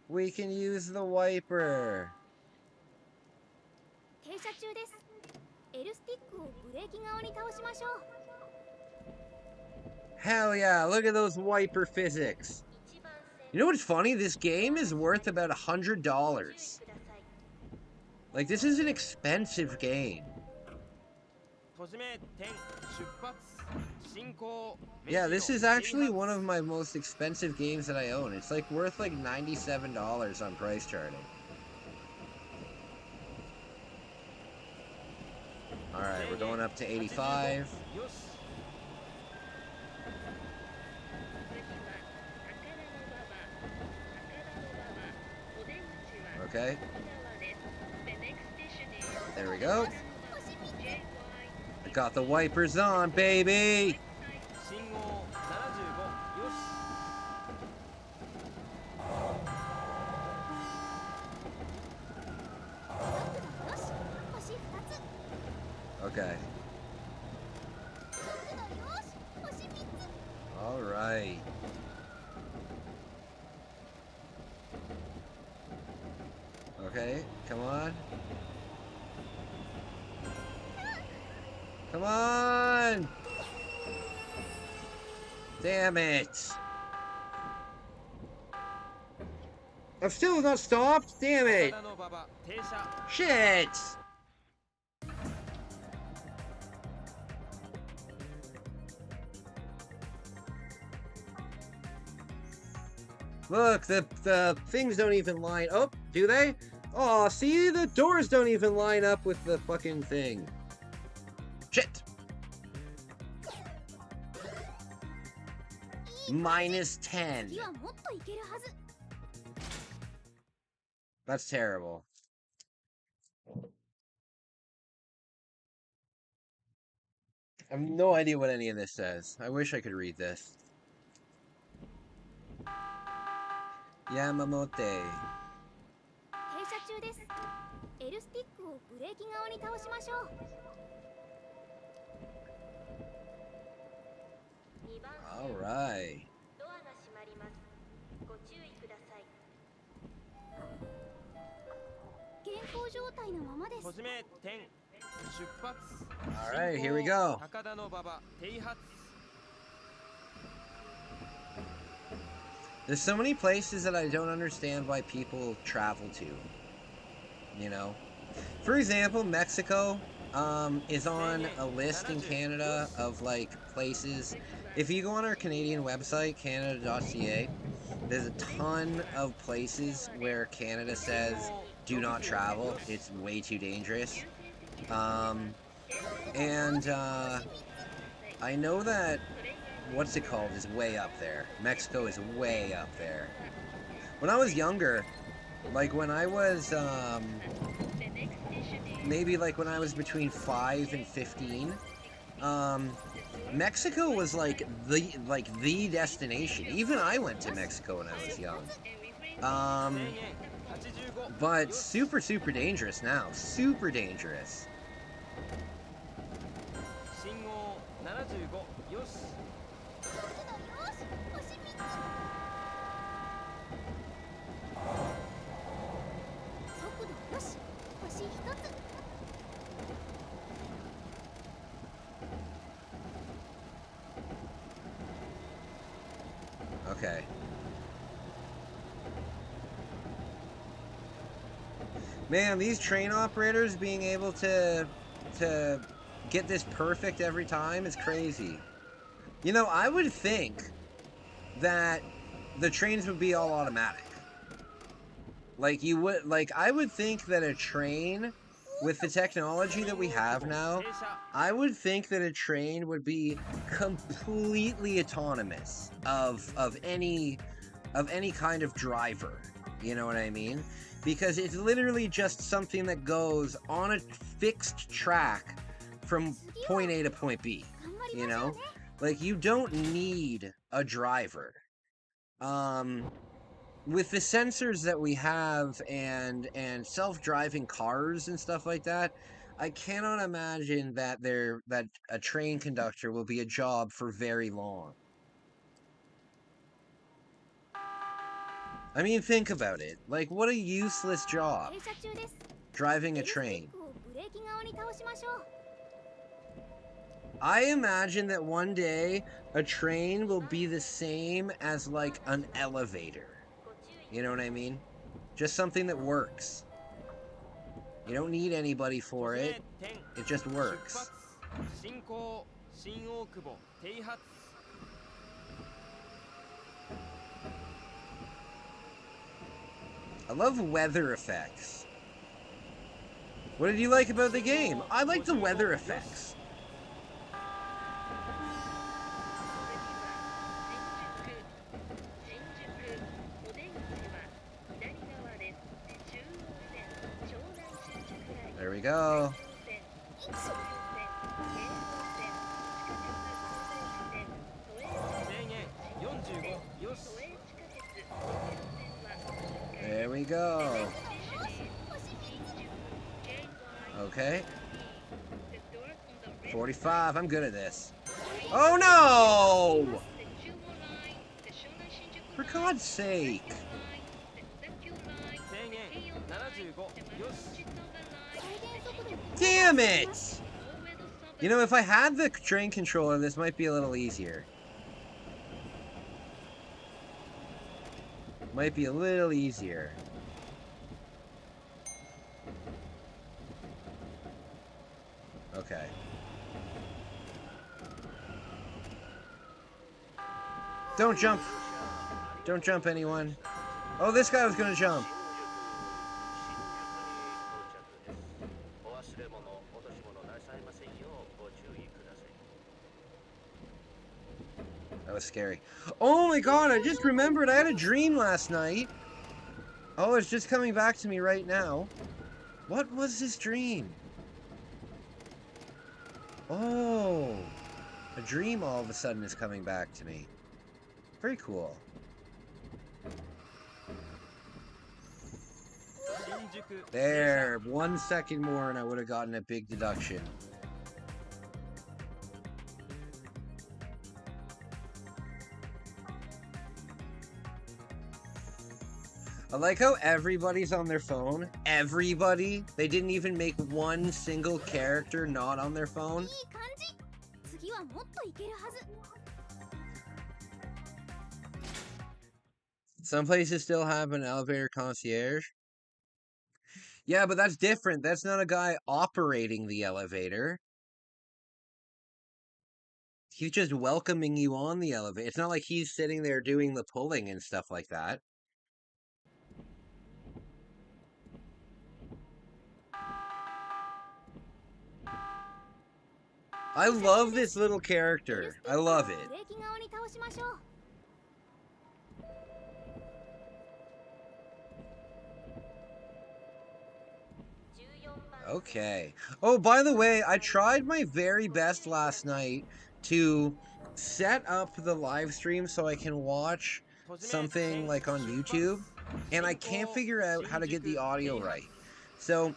We can use the wiper! Hell yeah, look at those wiper physics! You know what's funny? This game is worth about $100. Like, this is an expensive game. Yeah, this is actually one of my most expensive games that I own. It's like worth like $97 on price charting. Alright, we're going up to 85. Okay. There we go. I got the wipers on, baby! Okay. All right. Okay, come on. Come on! Damn it! I've still not stopped? Damn it! Shit! Look, the things don't even line up, do they? Oh, see, the doors don't even line up with the fucking thing. Shit! -10. That's terrible. I have no idea what any of this says. I wish I could read this. Yamamote. All right. All right, here we go. There's so many places that I don't understand why people travel to, you know? For example, Mexico is on a list in Canada of, like, places. If you go on our Canadian website, canada.ca, there's a ton of places where Canada says, do not travel, it's way too dangerous. I know that, what's it called, is way up there. Mexico is way up there. When I was younger, like when I was, maybe like when I was between 5 and 15, Mexico was like the destination. Even I went to Mexico when I was young. But super dangerous now. Super dangerous. Okay. Man, these train operators being able to get this perfect every time is crazy. You know, I would think that the trains would be all automatic. Like I would think that a train, with the technology that we have now, I would think that a train would be completely autonomous of any kind of driver. You know what I mean? Because it's literally just something that goes on a fixed track from point A to point B. You know? Like, you don't need a driver. With the sensors that we have and self-driving cars and stuff like that, I cannot imagine that a train conductor will be a job for very long. I mean, think about it. Like, what a useless job. Driving a train. I imagine that one day a train will be the same as like an elevator. You know what I mean? Just something that works. You don't need anybody for it. It just works. I love weather effects. What did you like about the game? I like the weather effects. There we go. There we go. Okay. 45. I'm good at this. Oh no! For God's sake. Damn it! You know, if I had the train controller, this might be a little easier. Might be a little easier. Okay. Don't jump! Don't jump, anyone. Oh, this guy was gonna jump. That was scary. Oh my god, I just remembered I had a dream last night. Oh, it's just coming back to me right now. What was this dream? Oh, a dream all of a sudden is coming back to me. Very cool. There, 1 second more and I would have gotten a big deduction. I like how everybody's on their phone. Everybody. They didn't even make one single character not on their phone. Some places still have an elevator concierge. Yeah, but that's different. That's not a guy operating the elevator. He's just welcoming you on the elevator. It's not like he's sitting there doing the pulling and stuff like that. I love this little character. I love it. Okay. Oh, by the way, I tried my very best last night to set up the live stream so I can watch something like on YouTube, and I can't figure out how to get the audio right. So,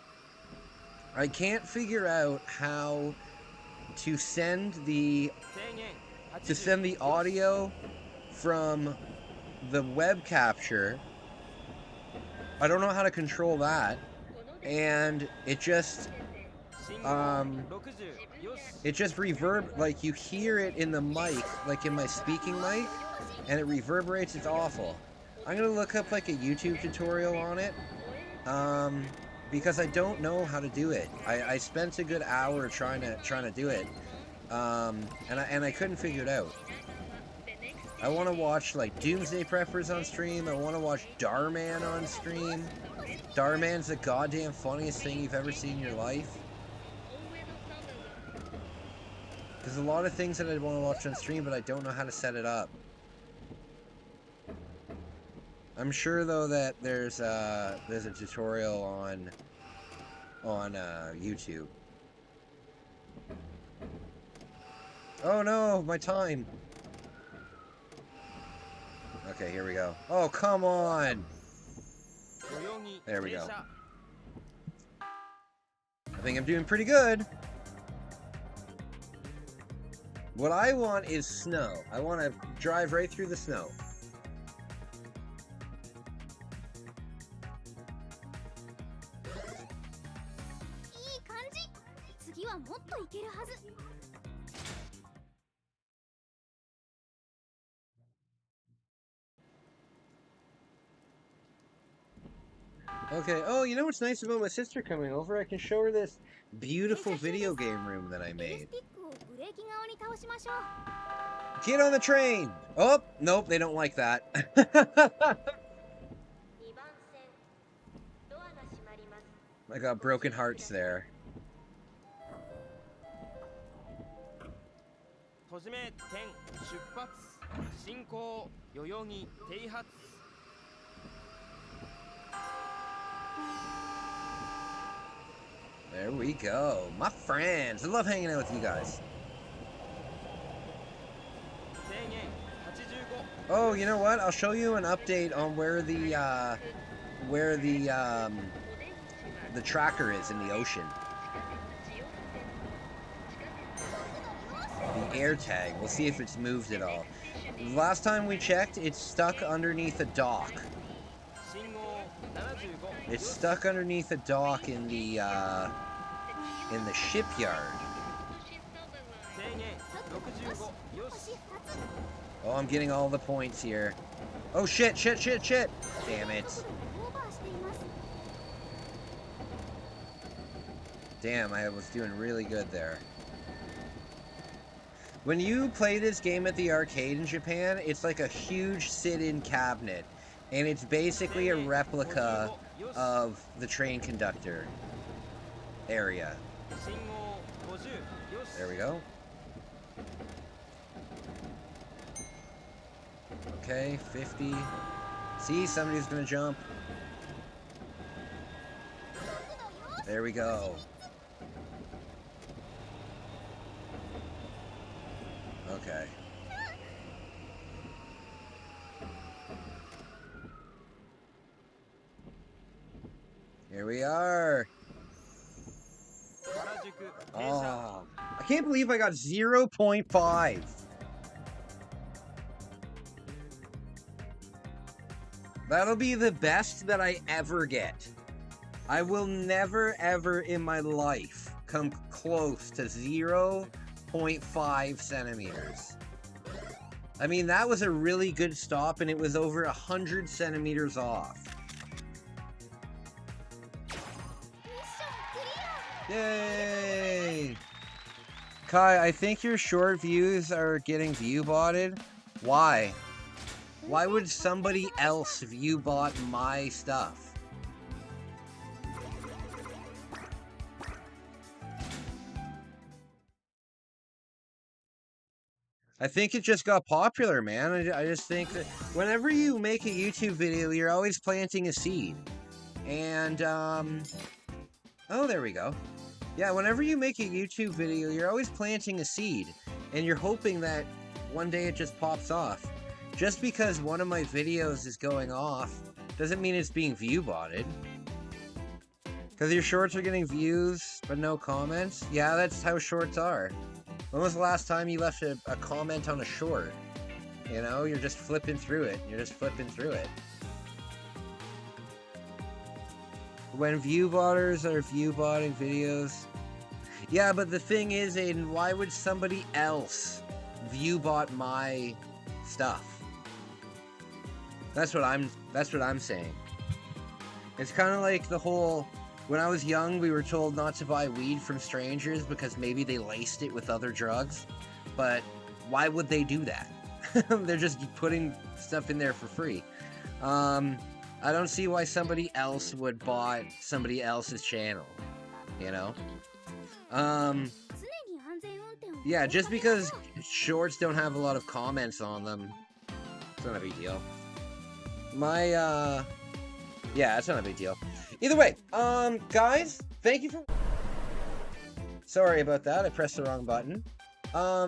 I can't figure out how to send the audio from the web capture. I don't know how to control that, and it just reverb, like you hear it in the mic, like in my speaking mic, and it reverberates. It's awful. I'm gonna look up like a YouTube tutorial on it, because I don't know how to do it. I spent a good hour trying to do it, and I couldn't figure it out. I want to watch like Doomsday Preppers on stream. I want to watch Darman on stream. Darman's the goddamn funniest thing you've ever seen in your life. There's a lot of things that I want to watch on stream, but I don't know how to set it up. I'm sure though that there's a tutorial on YouTube. Oh no, my time. Okay, here we go. Oh, come on. There we go. I think I'm doing pretty good. What I want is snow. I want to drive right through the snow. Okay, oh, you know what's nice about my sister coming over? I can show her this beautiful video game room that I made. Get on the train! Oh, nope, they don't like that. I got broken hearts there. There we go. My friends. I love hanging out with you guys. Oh, you know what? I'll show you an update on where the tracker is in the ocean. The air tag. We'll see if it's moved at all. Last time we checked, it's stuck underneath a dock. It's stuck underneath a dock in the shipyard. Oh, I'm getting all the points here. Oh shit, shit, shit, shit! Damn it. Damn, I was doing really good there. When you play this game at the arcade in Japan, it's like a huge sit-in cabinet. And it's basically a replica of the train conductor area. There we go. Okay, 50. See, somebody's gonna jump. There we go. Okay. Here we are. Oh, I can't believe I got 0.5. That'll be the best that I ever get. I will never ever in my life come close to 0.5 centimeters. I mean, that was a really good stop and it was over 100 centimeters off. Yay! Kai, I think your short views are getting view-botted. Why? Why would somebody else view-bot my stuff? I think it just got popular, man. I just think that whenever you make a YouTube video, you're always planting a seed. And, oh, there we go. Yeah, whenever you make a YouTube video, you're always planting a seed. And you're hoping that one day it just pops off. Just because one of my videos is going off doesn't mean it's being view-botted. Because your shorts are getting views, but no comments? Yeah, that's how shorts are. When was the last time you left a comment on a short? You know, you're just flipping through it. You're just flipping through it. When view-botters are view-botting videos... Yeah, but the thing is, Aiden, why would somebody else view-bot my stuff? That's what I'm saying. It's kind of like the whole... When I was young, we were told not to buy weed from strangers because maybe they laced it with other drugs. But why would they do that? They're just putting stuff in there for free. I don't see why somebody else would buy somebody else's channel, you know? Yeah, just because shorts don't have a lot of comments on them, it's not a big deal. Yeah, it's not a big deal. Either way, guys, thank you for... Sorry about that, I pressed the wrong button.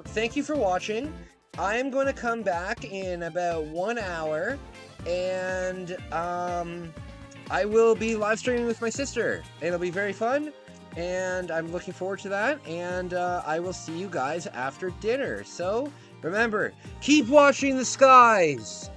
Thank you for watching. I am going to come back in about 1 hour, and, I will be live streaming with my sister. It'll be very fun, and I'm looking forward to that, and, I will see you guys after dinner. So, remember, keep watching the skies!